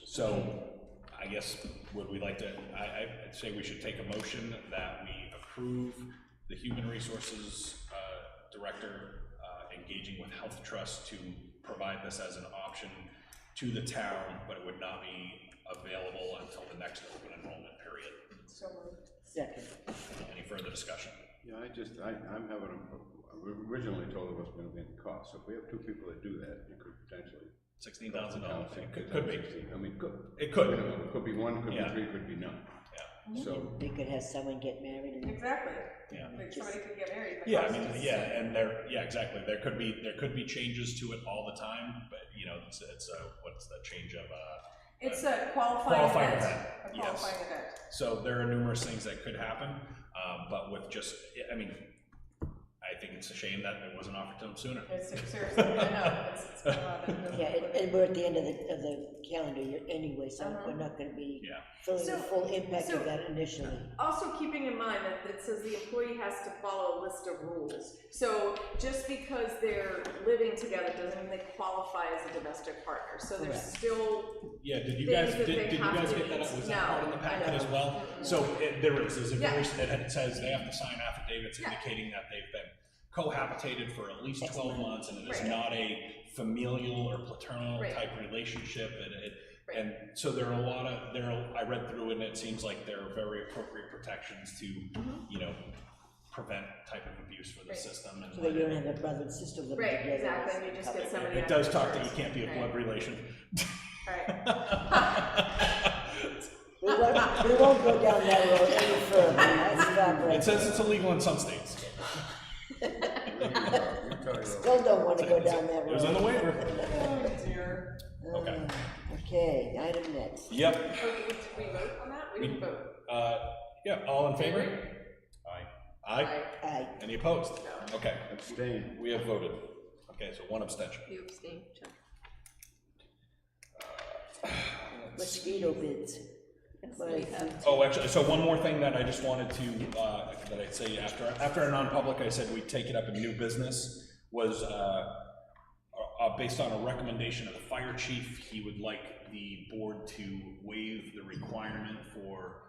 So, I guess, would we like to, I'd say we should take a motion that we approve the Human Resources Director engaging with Health Trust to provide this as an option to the town, but it would not be available until the next open enrollment period. So Second. Any further discussion? Yeah, I'm having we originally told it was gonna be the cost, so if we have 2 people that do that, it could potentially. $16,000, could be. I mean, It could. You know, it could be 1, could be 3, could be none. Yeah. So. They could have someone get married and. Exactly. Yeah. Like somebody could get married. Yeah, I mean, and exactly. There could be changes to it all the time, but you know, it's what's the change of It's a qualifying event. A qualifying event. So there are numerous things that could happen, but with just, I mean, I think it's a shame that it wasn't offered to them sooner. It's seriously, I know, it's been a lot of. Yeah, and we're at the end of the calendar year anyway, so we're not gonna be feeling the full impact of that initially. Also keeping in mind that it says the employee has to follow a list of rules. So just because they're living together doesn't mean they qualify as a domestic partner. So there's still. Yeah, did you guys get that? Was that part of the packet as well? So there's a very, it says they have to sign affidavits indicating that they've been cohabitated for at least 12 months, and it is not a familial or paternal type relationship, and so there are a lot of, I read through it, and it seems like there are very appropriate protections to, you know, prevent type of abuse for the system. And so that you don't have a brother and sister living together. Right, exactly, you just get somebody. It does talk that you can't be a blood relation. We won't go down that road any further. That's not right. It says it's illegal in some states. Still don't want to go down that road. It was on the waiver. Oh dear. Okay. Okay, item next. Yep. Did we vote on that? We didn't vote. Yeah, all in favor? Aye. Aye. Any opposed? No. Okay. Abstain. We have voted. Okay, so 1 abstention. You abstain, Chuck. Mosquito bids. Oh, actually, so one more thing that I just wanted to, that I'd say after a non-public, I said we'd take it up in new business, was based on a recommendation of the fire chief. He would like the board to waive the requirement for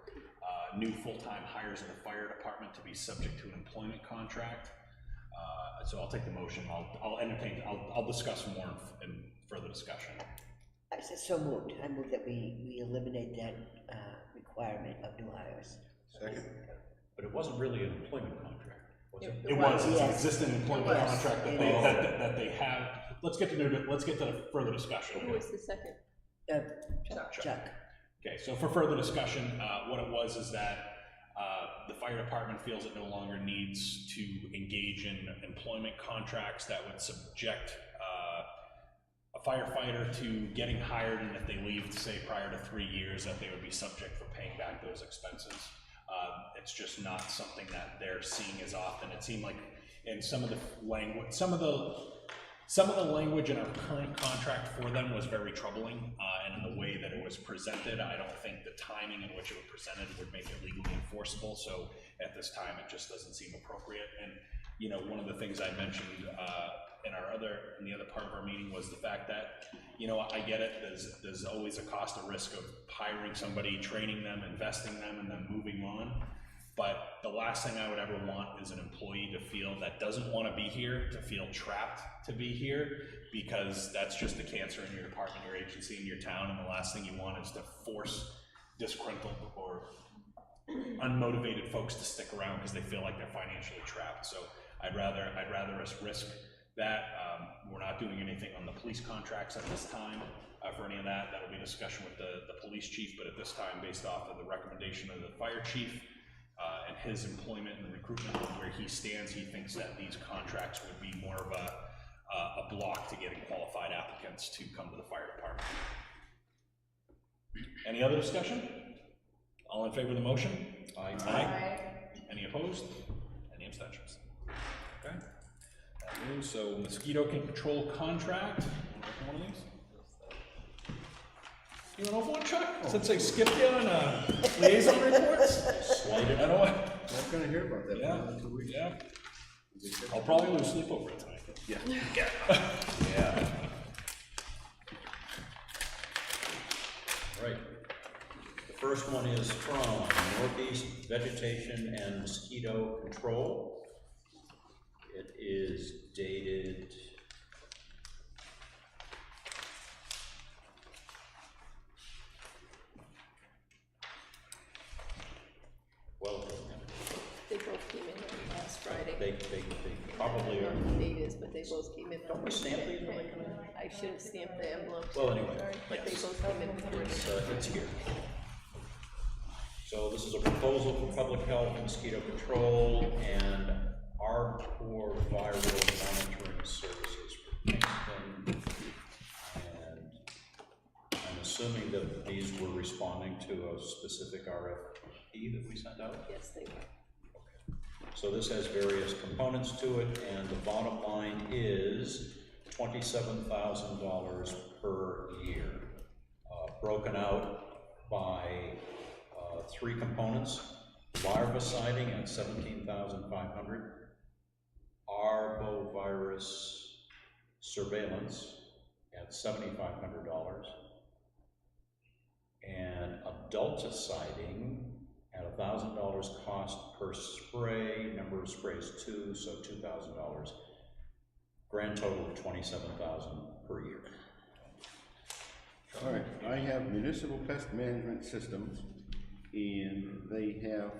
new full-time hires in the fire department to be subject to an employment contract. So I'll take the motion, I'll entertain, I'll discuss more in further discussion. I said so moved. I move that we eliminate that requirement of new hires. Second. But it wasn't really an employment contract, was it? It was, it's an Yes. existing employment Yes. contract that they, that they have. Let's get to the further discussion. Who was the second? Chuck. Okay, so for further discussion, what it was is that the fire department feels it no longer needs to engage in employment contracts that would subject a firefighter to getting hired, and if they leave, say, prior to 3 years, that they would be subject for paying back those expenses. It's just not something that they're seeing as often. It seemed like in some of the language, some of the language in our current contract for them was very troubling, and in the way that it was presented, I don't think the timing in which it was presented would make it legally enforceable. So at this time, it just doesn't seem appropriate. And you know, one of the things I mentioned in the other part of our meeting was the fact that, you know, I get it. There's always a cost or risk of hiring somebody, training them, investing them, and then moving on. But the last thing I would ever want is an employee to feel that doesn't want to be here, to feel trapped to be here, because that's just a cancer in your department, your agency, in your town, and the last thing you want is to force disgruntled or unmotivated folks to stick around because they feel like they're financially trapped. So I'd rather us risk that. We're not doing anything on the police contracts at this time for any of that. That'll be a discussion with the police chief, but at this time, based off of the recommendation of the fire chief, and his employment and recruitment and where he stands, he thinks that these contracts would be more of a block to getting qualified applicants to come to the fire department. Any other discussion? All in favor of the motion? Aye. Aye. Any opposed? Any abstentions? Okay. That moves. So mosquito control contract. One of these? You want to open one, Chuck? Since I skipped you on liaison reports? Slide it. I don't want. Not gonna hear about that. Yeah. for 2 weeks. Yeah. I'll probably lose sleep over it tonight. Yeah. Yeah. Right. The first one is from Northeast Vegetation and Mosquito Control. It is dated They both came in last Friday. They probably I don't are. know what the date is, but they both came in. Don't we stamp these when they come in? I should have stamped the envelope. Well, anyway, Sorry, but they yes. both come in. It's here. So this is a proposal for public health and mosquito control and R4 viral monitoring services for Kingston. And I'm assuming that these were responding to a specific RFP that we sent out? Yes, they were. So this has various components to it, and the bottom line is $27,000 per year, broken out by 3 components: larviciding at $17,500, arbovirus surveillance at $7,500, and adulticiding at $1,000 cost per spray, number of sprays 2, so $2,000. Grand total of $27,000 per year. All right, I have Municipal Pest Management Systems, and they have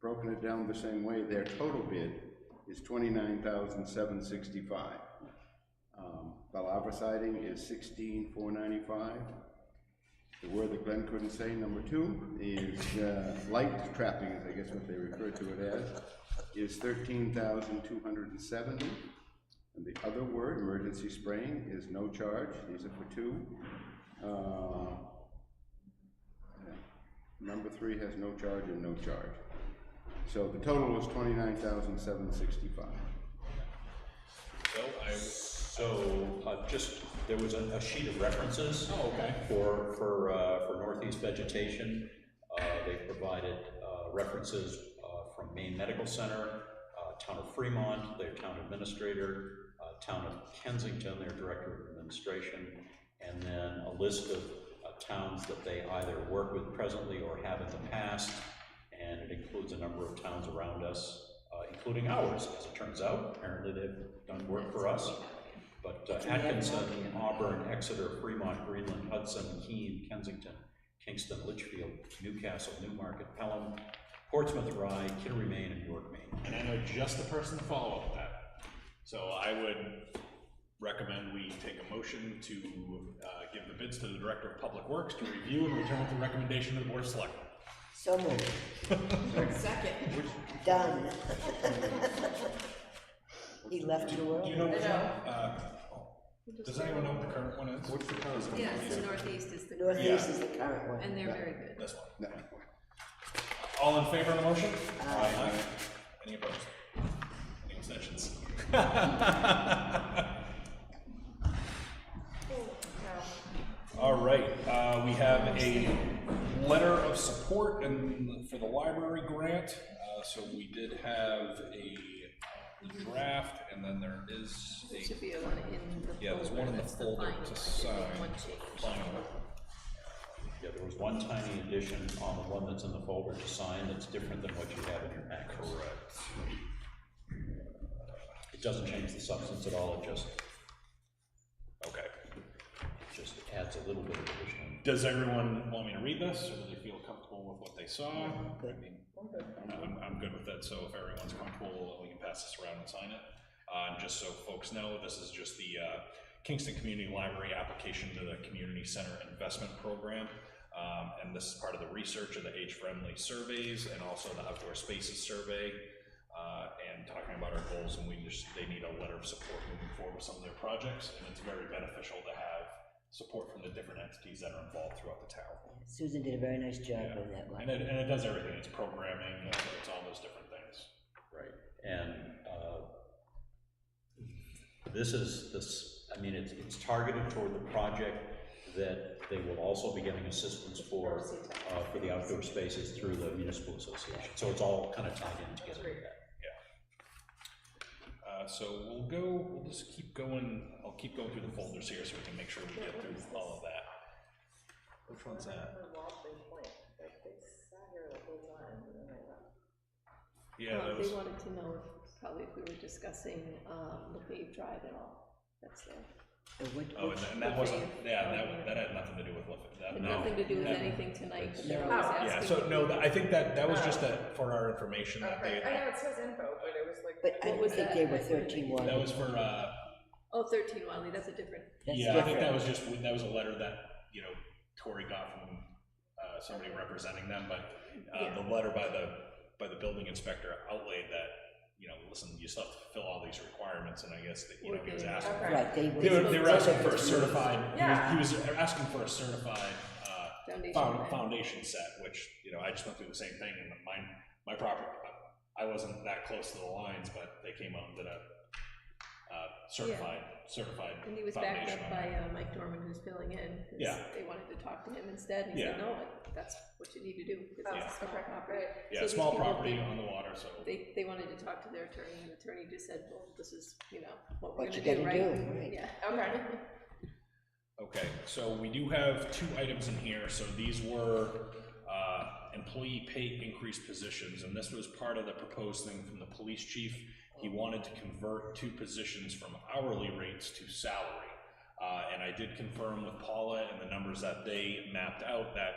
broken it down the same way. Their total bid is $29,765. The larviciding is $16,495. The word that Glenn couldn't say, number 2, is light trapping, is I guess what they refer to it as, is $13,270. And the other word, emergency spraying, is no charge. These are for 2. Number 3 has no charge and no charge. So the total was $29,765. There was a sheet of references. Oh, okay. For Northeast Vegetation. They provided references from Maine Medical Center, Town of Fremont, their town administrator, Town of Kensington, their director of administration, and then a list of towns that they either work with presently or have in the past, and it includes a number of towns around us including ours, as it turns out. Apparently they've done work for us. But Atkinson, Auburn, Exeter, Fremont, Greenland, Hudson, Keene, Kensington, Kingston, Litchfield, Newcastle, Newmarket, Pelham, Portsmouth, Rye, Kittery, Maine, and York, Maine. And I know just the person to follow up with that. So I would recommend we take a motion to give the bids to the Director of Public Works to review and return with the recommendation to the Board of Selectmen. So moved. Second. Done. He left the world. Do you know which one? Does anyone know what the current one is? What's the current one? Yes, the Northeast is the. Northeast is the current one. And they're very good. This one. All in favor of the motion? Aye. Any opposed? Any abstentions? All right, we have a letter of support for the library grant. So we did have a draft, and then there is There should be a one in the folder. yeah, there's one in the That's folder final. to sign. One change. Final. Yeah, there was one tiny addition on the one that's in the folder to sign that's different than what you have in your packet. Correct. It doesn't change the substance at all, it just adds a little bit of additional. Does everyone want me to read this, or do they feel comfortable with what they saw? Good. I'm good with that, so if everyone's comfortable, we can pass this around and sign it. And just so folks know, this is just the Kingston Community Library application to the Community Center Investment Program. And this is part of the research of the age-friendly surveys and also the outdoor spaces survey, and talking about our goals, and they need a letter of support moving forward with some of their projects, and it's very beneficial to have support from the different entities that are involved throughout the town. Susan did a very nice job on that one. And it does everything. It's programming, it's all those different things. Right, and it's targeted toward the project that they will also be getting assistance for the outdoor spaces through the municipal association. So it's all kind of tied in together with that. So we'll just keep going. I'll keep going through the folders here so we can make sure we get through all of that. Which one's that? Yeah, Well, that was, they wanted to know probably if we were discussing the paved drive at all. That's there. and that wasn't, that had nothing to do with that. Had No. nothing to do with That- anything tonight, but they're always asking. Yeah, so no, I think that was just for our information that Okay, they. I know it says info, but it was like. But I don't think they were 13 Wiley. That was for, Oh, 13 Wiley, that's a different. I think that was a letter that, Tori got from, somebody representing them, but, the letter by the building inspector outlaid that, listen, you still have to fulfill all these requirements, and I guess that, he was asking. Okay. Right, they were asking for a certified, Yeah. he was asking for a certified, Foundation. foundation set, which, I just went through the same thing, and my property, I wasn't that close to the lines, but they came out and did a, certified And he was backed foundation up on by it. Mike Dorman, who's filling in, Yeah. because they wanted to talk to him instead, and he said, no, that's what you need to do, because it's a small property. Yeah, So these small people, property on the water, so. They wanted to talk to their attorney, and the attorney just said, well, this is, what we're What you gonna do, gotta right? do, right. Yeah. Okay. Okay, so we do have 2 items in here. So these were employee pay increase positions, and this was part of the proposed thing from the police chief. He wanted to convert 2 positions from hourly rates to salary. And I did confirm with Paula and the numbers that they mapped out that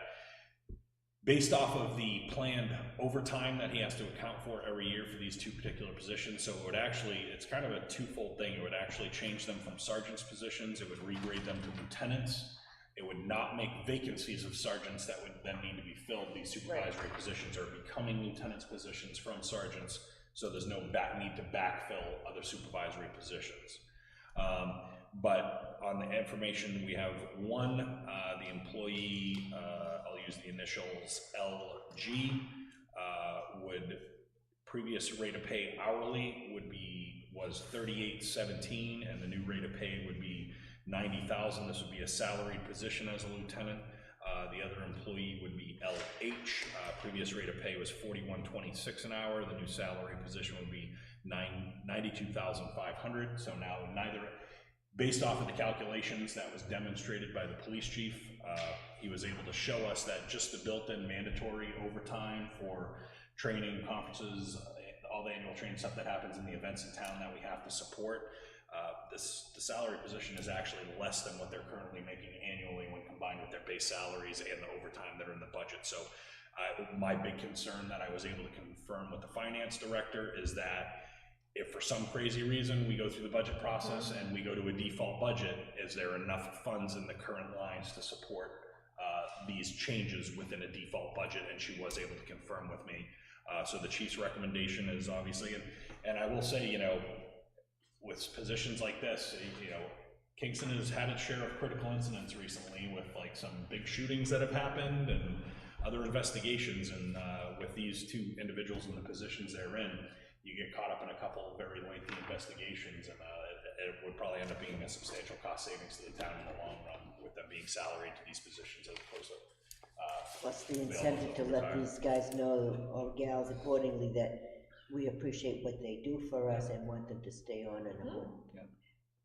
based off of the planned overtime that he has to account for every year for these 2 particular positions, so it would actually, it's kind of a twofold thing. It would actually change them from sergeant's positions, it would regrade them to lieutenants, it would not make vacancies of sergeants that would then need to be filled. These supervisory positions are becoming lieutenants' positions from sergeants, so there's no need to backfill other supervisory positions. But on the information, we have one, the employee, I'll use the initials LG, previous rate of pay hourly was $38.17, and the new rate of pay would be $90,000. This would be a salaried position as a lieutenant. The other employee would be LH. Previous rate of pay was $41.26 an hour. The new salary position would be $92,500. So now based off of the calculations that was demonstrated by the police chief, he was able to show us that just the built-in mandatory overtime for training, conferences, all the annual training stuff that happens in the events in town that we have to support. The salary position is actually less than what they're currently making annually when combined with their base salaries and the overtime that are in the budget. So my big concern that I was able to confirm with the finance director is that if for some crazy reason we go through the budget process and we go to a default budget, is there enough funds in the current lines to support these changes within a default budget? And she was able to confirm with me. So the chief's recommendation is obviously, and I will say, you know, with positions like this, you know, Kingston has had its share of critical incidents recently with like some big shootings that have happened and other investigations, and with these two individuals in the positions they're in, you get caught up in a couple of very lengthy investigations, and it would probably end up being a substantial cost savings to the town in the long run with them being salaried to these positions as opposed to plus the incentive to let these guys know, or gals accordingly, that we appreciate what they do for us and want them to stay on in a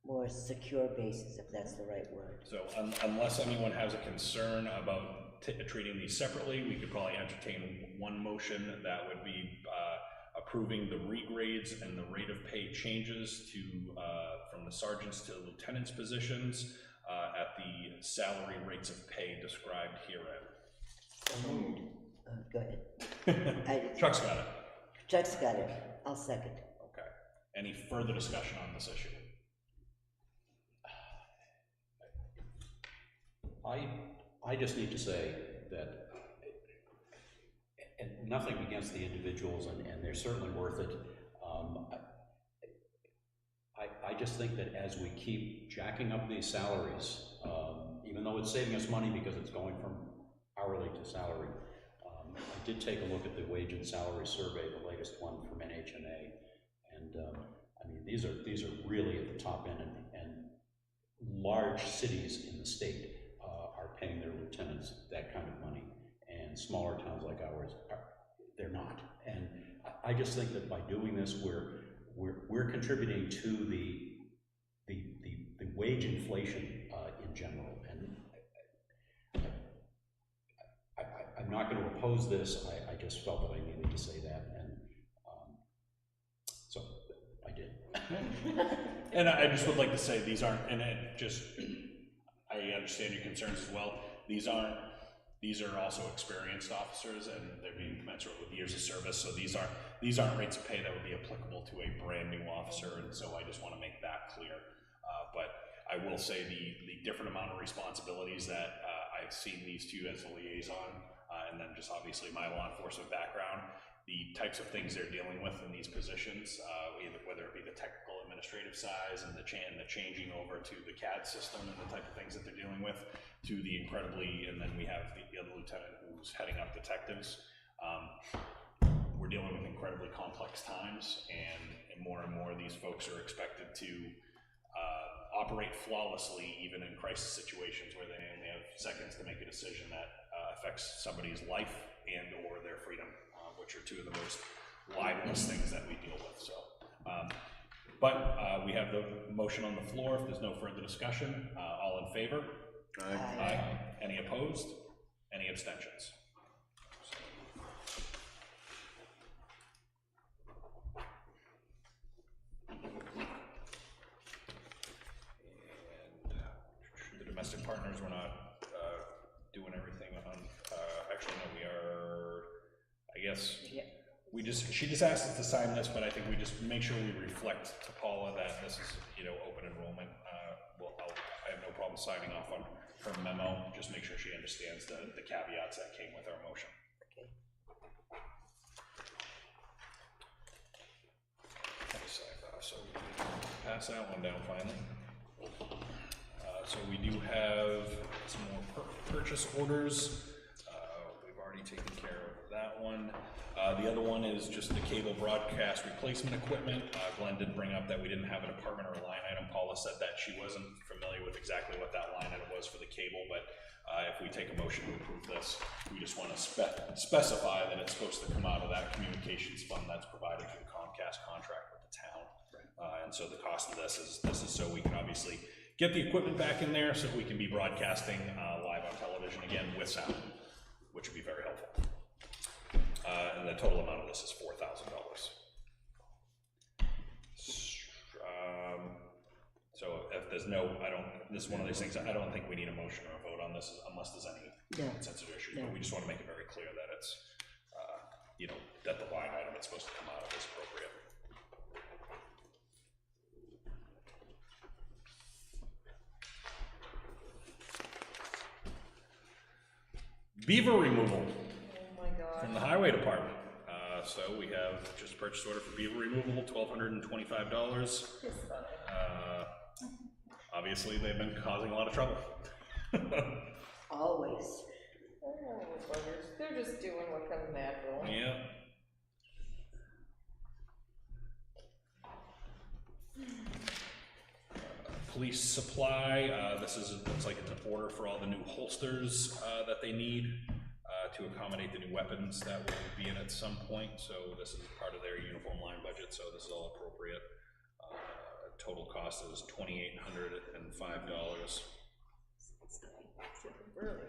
more secure basis, if that's the right word. So unless anyone has a concern about treating these separately, we could probably entertain one motion that would be approving the regrades and the rate of pay changes to from the sergeants to lieutenants positions at the salary rates of pay described herein. Go ahead. Chuck's got it. Chuck's got it. I'll second. Okay. Any further discussion on this issue? I just need to say that, and nothing against the individuals, and they're certainly worth it. I just think that as we keep jacking up these salaries, even though it's saving us money because it's going from hourly to salary, I did take a look at the wage and salary survey, the latest one from NHNA, and I mean, these are really at the top end, and large cities in the state are paying their lieutenants that kind of money, and smaller towns like ours they're not. And I just think that by doing this, we're contributing to the wage inflation in general, and I'm not going to oppose this. I just felt that I needed to say that, and so I did. And I just would like to say these aren't, and I understand your concerns as well. These are also experienced officers, and they're being commensurate with years of service. So these aren't rates of pay that would be applicable to a brand new officer, and so I just want to make that clear. But I will say the different amount of responsibilities that I've seen these two as a liaison, and then just obviously my law enforcement background, the types of things they're dealing with in these positions, whether it be the technical administrative size and the changing over to the CAD system and the type of things that they're dealing with, to the incredibly, and then we have the other lieutenant who's heading up detectives. We're dealing with incredibly complex times, and more these folks are expected to operate flawlessly even in crisis situations where they only have seconds to make a decision that affects somebody's life and or their freedom, which are two of the most libelous things that we deal with. So, but we have the motion on the floor. If there's no further discussion, all in favor? Aye. Any opposed? Any abstentions? And the domestic partners, we're not doing everything on, actually no, we are, I guess, she just asked us to sign this, but I think we just make sure we reflect to Paula that this is, you know, open enrollment. I have no problem signing off on her memo, just make sure she understands the caveats that came with our motion. Okay. So pass that one down finally. So we do have some more purchase orders. We've already taken care of that one. The other one is just the cable broadcast replacement equipment. Glenn did bring up that we didn't have a department or a line item. Paula said that she wasn't familiar with exactly what that line item was for the cable, but if we take a motion to approve this, we just want to specify that it's supposed to come out of that communications fund that's provided for the Comcast contract with the town. And so the cost of this is so we can obviously get the equipment back in there so we can be broadcasting live on television again with sound, which would be very helpful. And the total amount of this is $4,000. there's no, this is one of these things, I don't think we need a motion or a vote on this unless there's any sensitive issue, but we just wanna make it very clear that it's, you know, that the line item it's supposed to come out of is appropriate. Beaver removal. Oh my God. From the highway department. So we have just a purchase order for beaver removal, $1,225. Obviously, they've been causing a lot of trouble. Always. Oh, buggers. They're just doing what comes natural. Yeah. Police supply, this is, looks like it's an order for all the new holsters that they need to accommodate the new weapons that will be in at some point. So this is part of their uniform line budget, so this is all appropriate. Total cost is $2,805. Really?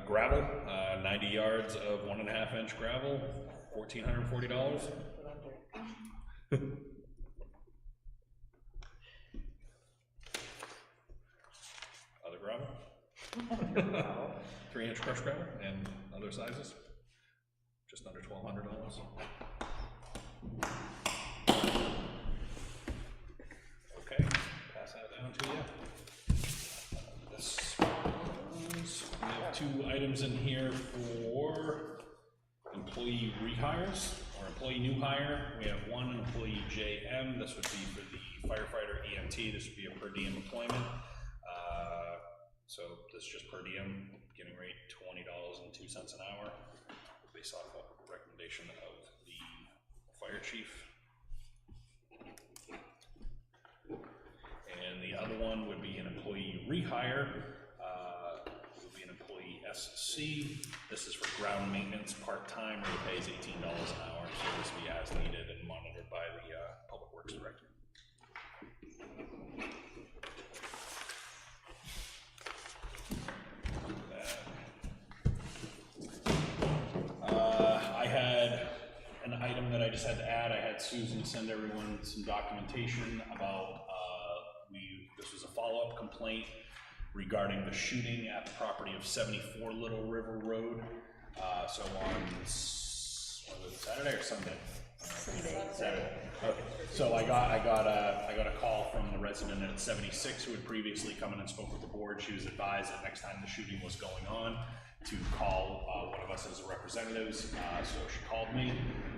Gravel, 90 yards of 1.5 inch gravel, $1,440. Other gravel, 3-inch crushed gravel and other sizes, just under $1,200. Okay, pass that down to you. We have 2 items in here for employee rehires or employee new hire. We have 1 employee JM. This would be for the firefighter EMT. This would be a per diem employment. So this is just per diem, beginning rate $20.02 an hour, based off a recommendation of the fire chief. And the other one would be an employee rehire. SC. This is for ground maintenance part-time, rate pays $18 an hour, so this will be as needed and monitored by the Public Works Director. I had an item that I just had to add. I had Susan send everyone some documentation about, this was a follow-up complaint regarding the shooting at the property of 74 Little River Road. So on, was it Saturday or Sunday? Saturday. Okay. So I got a call from the resident at 76 who had previously come in and spoke with the board. She was advised that next time the shooting was going on to call one of us as representatives. So she called me.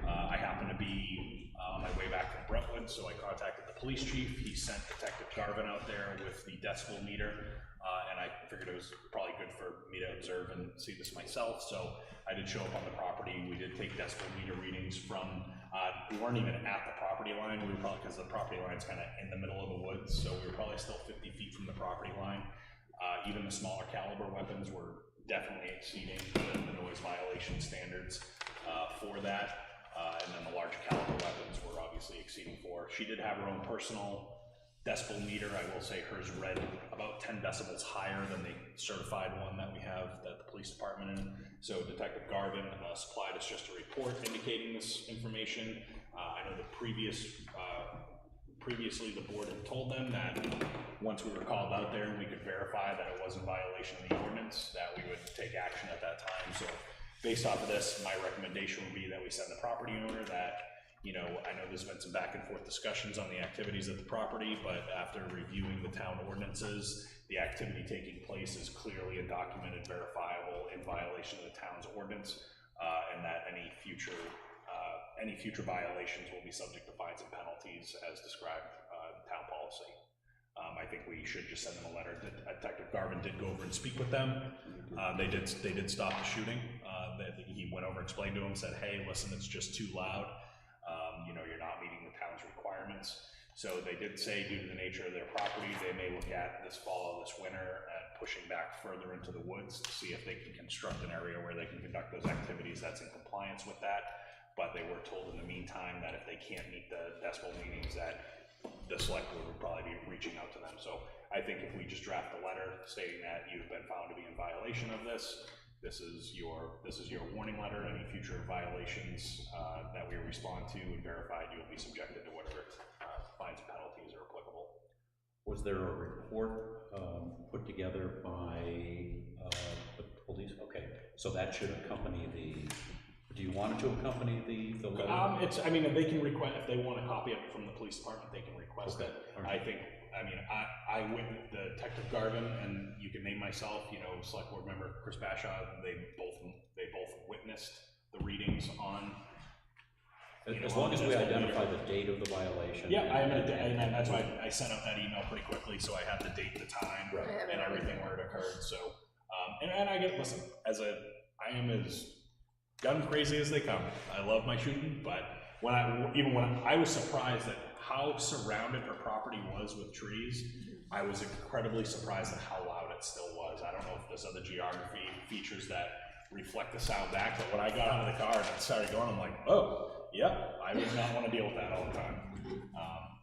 I happened to be on my way back from Brentwood, so I contacted the police chief. He sent Detective Garvin out there with the decibel meter. And I figured it was probably good for me to observe and see this myself. So I did show up on the property. We did take decibel meter readings from, we weren't even at the property line. We were probably, because the property line's kind of in the middle of the woods, so we were probably still 50 feet from the property line. Even the smaller caliber weapons were definitely exceeding the noise violation standards for that. And then the larger caliber weapons were obviously exceeding 4. She did have her own personal decibel meter. I will say hers read about 10 decibels higher than the certified one that we have that the police department in. So Detective Garvin supplied us just a report indicating this information. I know the previously the board had told them that once we were called out there and we could verify that it was in violation of the ordinance, that we would take action at that time. So based off of this, my recommendation would be that we send the property owner that, you know, I know there's been some back and forth discussions on the activities of the property, but after reviewing the town ordinances, the activity taking place is clearly and documented, verifiable, in violation of the town's ordinance, and that any future violations will be subject to fines and penalties as described in town policy. I think we should just send them a letter. Detective Garvin did go over and speak with them. They did stop the shooting. He went over and explained to them, said, hey, listen, it's just too loud. You know, you're not meeting the town's requirements. So they did say, due to the nature of their property, they may look at this fall or this winter at pushing back further into the woods to see if they can construct an area where they can conduct those activities that's in compliance with that. But they were told in the meantime that if they can't meet the decibel meetings, that the select board would probably be reaching out to them. So I think if we just draft a letter stating that you've been found to be in violation of this, this is your warning letter. Any future violations that we respond to and verified, you'll be subjected to whatever fines and penalties are applicable. Was there a report put together by the police? Okay, so that should accompany the, do you want it to accompany the letter? I mean, if they can request, if they want a copy of it from the police department, they can request it. Right. I witnessed the Detective Garvin, and you can name myself, Select Board Member Chris Bashaw, they both witnessed the readings on. As long as we identify the date of the violation. Yeah, and that's why I sent out that email pretty quickly, so I had the date, the time, and everything where it occurred, so. And I get, listen, I am as gun crazy as they come. I love my shooting, but I was surprised at how surrounded her property was with trees. I was incredibly surprised at how loud it still was. I don't know if there's other geography features that reflect the sound back, but when I got out of the car and it started going, I'm like, oh, yep, I would not want to deal with that all the time.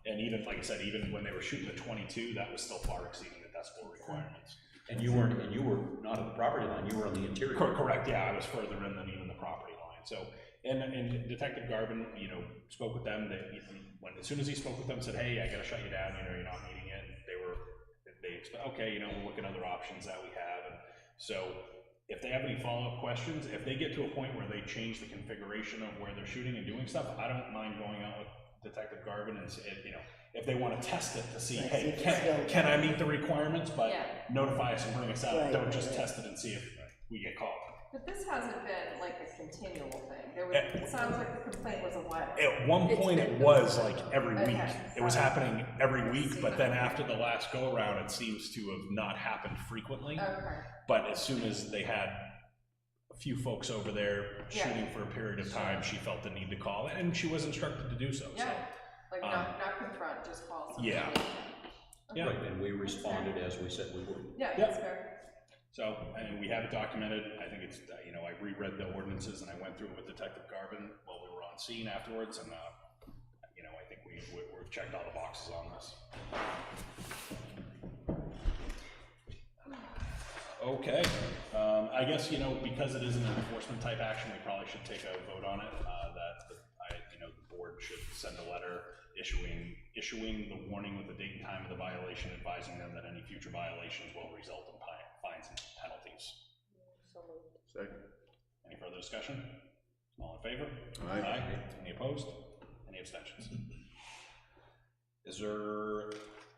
And even, like I said, even when they were shooting the 22, that was still far exceeding the decibel requirements. And you were not at the property line, you were on the interior. Correct, yeah, I was further in than even the property line. So, and Detective Garvin, spoke with them. As soon as he spoke with them, said, hey, I gotta shut you down, you're not meeting it. They expect, okay, we'll look at other options that we have. And so, if they have any follow-up questions, if they get to a point where they change the configuration of where they're shooting and doing stuff, I don't mind going out with Detective Garvin and, if they want to test it to see, hey, can I meet the requirements, but notify us and bring us out. Don't just test it and see if we get called. But this hasn't been like a continual thing. It sounds like the complaint was a while. At one point it was like every week. It was happening every week, but then after the last go around, it seems to have not happened frequently. Okay. But as soon as they had a few folks over there shooting for a period of time, she felt the need to call it, and she was instructed to do so. Yeah. So, like not confront, just call somebody. yeah. Yeah. Right, and we responded as we said we would. Yeah, that's fair. So, and we have it documented. I think it's, I reread the ordinances and I went through it with Detective Garvin while we were on scene afterwards, and, I think we've checked all the boxes on this. Okay, I guess, because it is an enforcement type action, we probably should take a vote on it, the board should send a letter issuing the warning with the date and time of the violation, advising them that any future violations will result in fines and penalties. Second. Any further discussion? All in favor? Aye. Any opposed? Any abstentions? Is there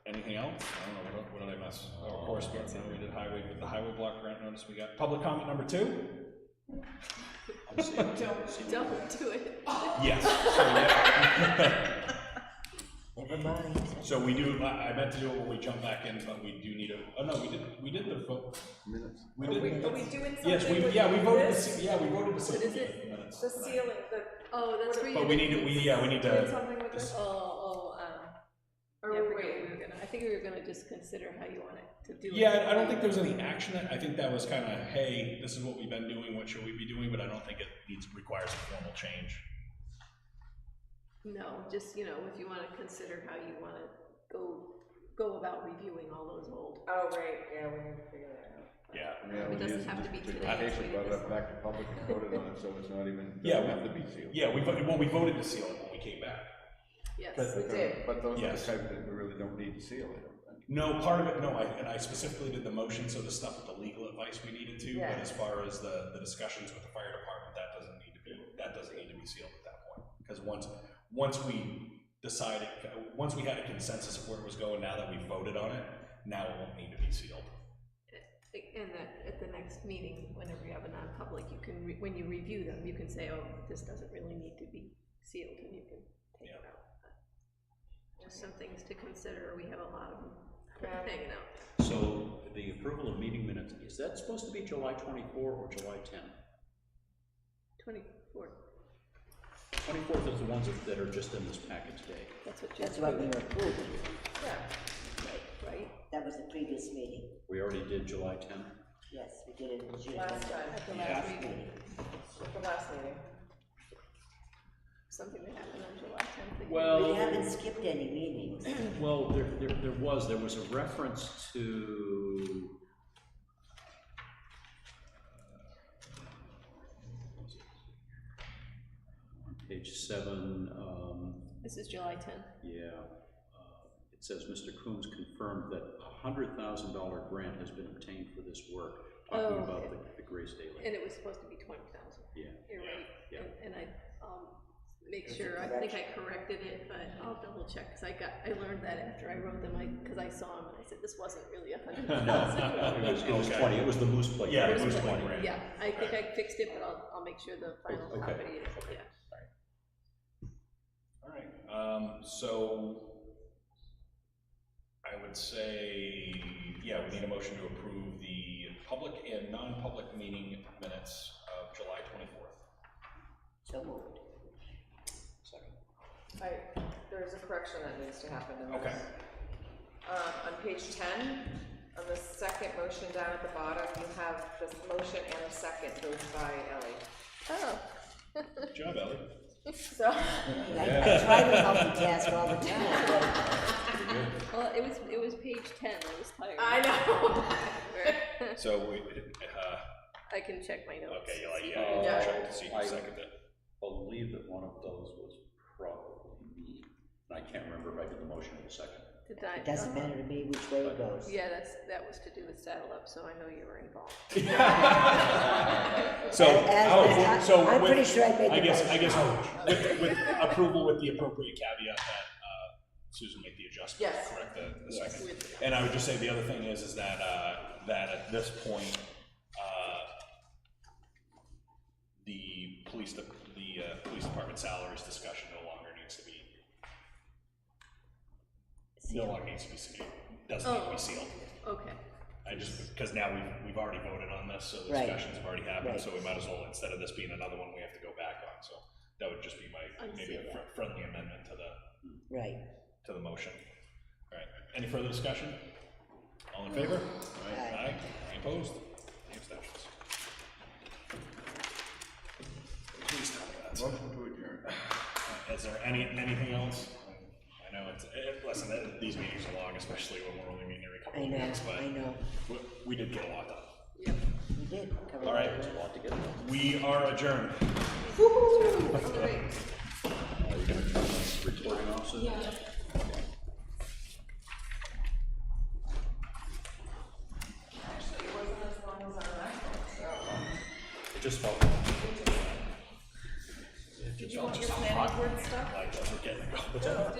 anything else? I don't know, what did I miss? Oh, of course, we did the highway block grant notice. We got public comment number 2. Don't do it. Yes. So, yeah. Never mind. So we do, I meant to do it when we jump back in, but we do need we did the vote. Minutes. We did. Are we doing something? Yes, we voted the seal minutes. The ceiling, that's for you. But we need doing to. something with this? I think we were gonna just consider how you want it to do it. Yeah, I don't think there was any action. I think that was kind of, hey, this is what we've been doing, what should we be doing? But I don't think it requires a formal change. No, just, if you wanna consider how you wanna go about reviewing all those old. Oh, right, yeah, we need to figure that out. Yeah. It doesn't have to be today. Application brought it up back to public and voted on it, so it's not even, Yeah, doesn't have to be sealed. Yeah, we voted to seal it when we came back. Yes, we did. But those are the Yes. type that we really don't need to seal, I don't think. No, part of it, no, I specifically did the motion, so the stuff with the legal advice we needed to, Yeah. but as far as the discussions with the fire department, that doesn't need to be sealed at that point. Because once we had a consensus of where it was going, now that we voted on it, now it won't need to be sealed. and that at the next meeting, whenever you have a non-public, you can, when you review them, you can say, oh, this doesn't really need to be sealed, and you can take it out. Just some things to consider, we have a lot of them hanging out. So the approval of meeting minutes, is that supposed to be July 24 or July 10? 24th. 24th is the ones that are just in this packet today. That's what we were approving. Yeah. Right? That was the previous meeting. We already did July 10? Yes, we did it in June. Last time. At the last meeting. At the last meeting. Something that happened on July 10th. Well, We haven't skipped any meetings. Well, there was a reference to page 7, This is July 10th. yeah, it says Mr. Coombs confirmed that a $100,000 grant has been obtained for this work, talking Oh, about okay. the Grace Daily. And it was supposed to be 20,000. Yeah. You're right. Yeah. And I, make sure, I think I corrected it, but I'll double check, cause I learned that after I wrote them, cause I saw them and I said, this wasn't really 100,000. It was 20, it was the Moose Plate. Yeah, It the was Moose Plate 20. grant. Yeah, I think I fixed it, but I'll make sure the final Okay. copy is, yeah. All right, so I would say, yeah, we need a motion to approve the public and non-public meeting minutes of July 24th. So moved. Second. There's a correction that needs to happen in this. Okay. On page 10, on the second motion down at the bottom, you have this motion and a second both by Ellie. Oh. Good job, Ellie. So. I try to multitask all the time, but Well, it was page 10, I was tired. I know. So we, I can check my notes. okay, Yeah. check to see who I seconded it. believe that one of those was probably me. And I can't remember if I did the motion in a second. Did I? it doesn't matter to me which way it goes. Yeah, that was to do with Saddle Up, so I know you were involved. So I'm with- pretty sure I made the I guess motion. with approval with the appropriate caveat that Susan made the adjustment, Yes. correct, the Yes. second. And I would just say the other thing is that that at this point, the police department salaries discussion no longer needs to be sealed. Doesn't need to be sealed. Okay. I just, because now we've already voted on this, so the Right. discussions have already happened, Right. so we might as well, instead of this being another one we have to go back on, so that would just be my, maybe a friendly amendment to Right. the motion. All right, any further discussion? All in favor? Aye. Any opposed? Any abstentions? Please tell me that's. Motion to adjourn. Is there anything else? I know listen, these meetings are long, especially when we're only meeting every couple of weeks, but I know. we did get a lot done. Yep. We did. cover All right, it. There's a lot to get done. we are adjourned. All right. Are you gonna turn this recording off soon? Yeah. Actually, it wasn't as long as our last one, so. It just felt. Did you want your planning board stuff? Like, we're getting to go.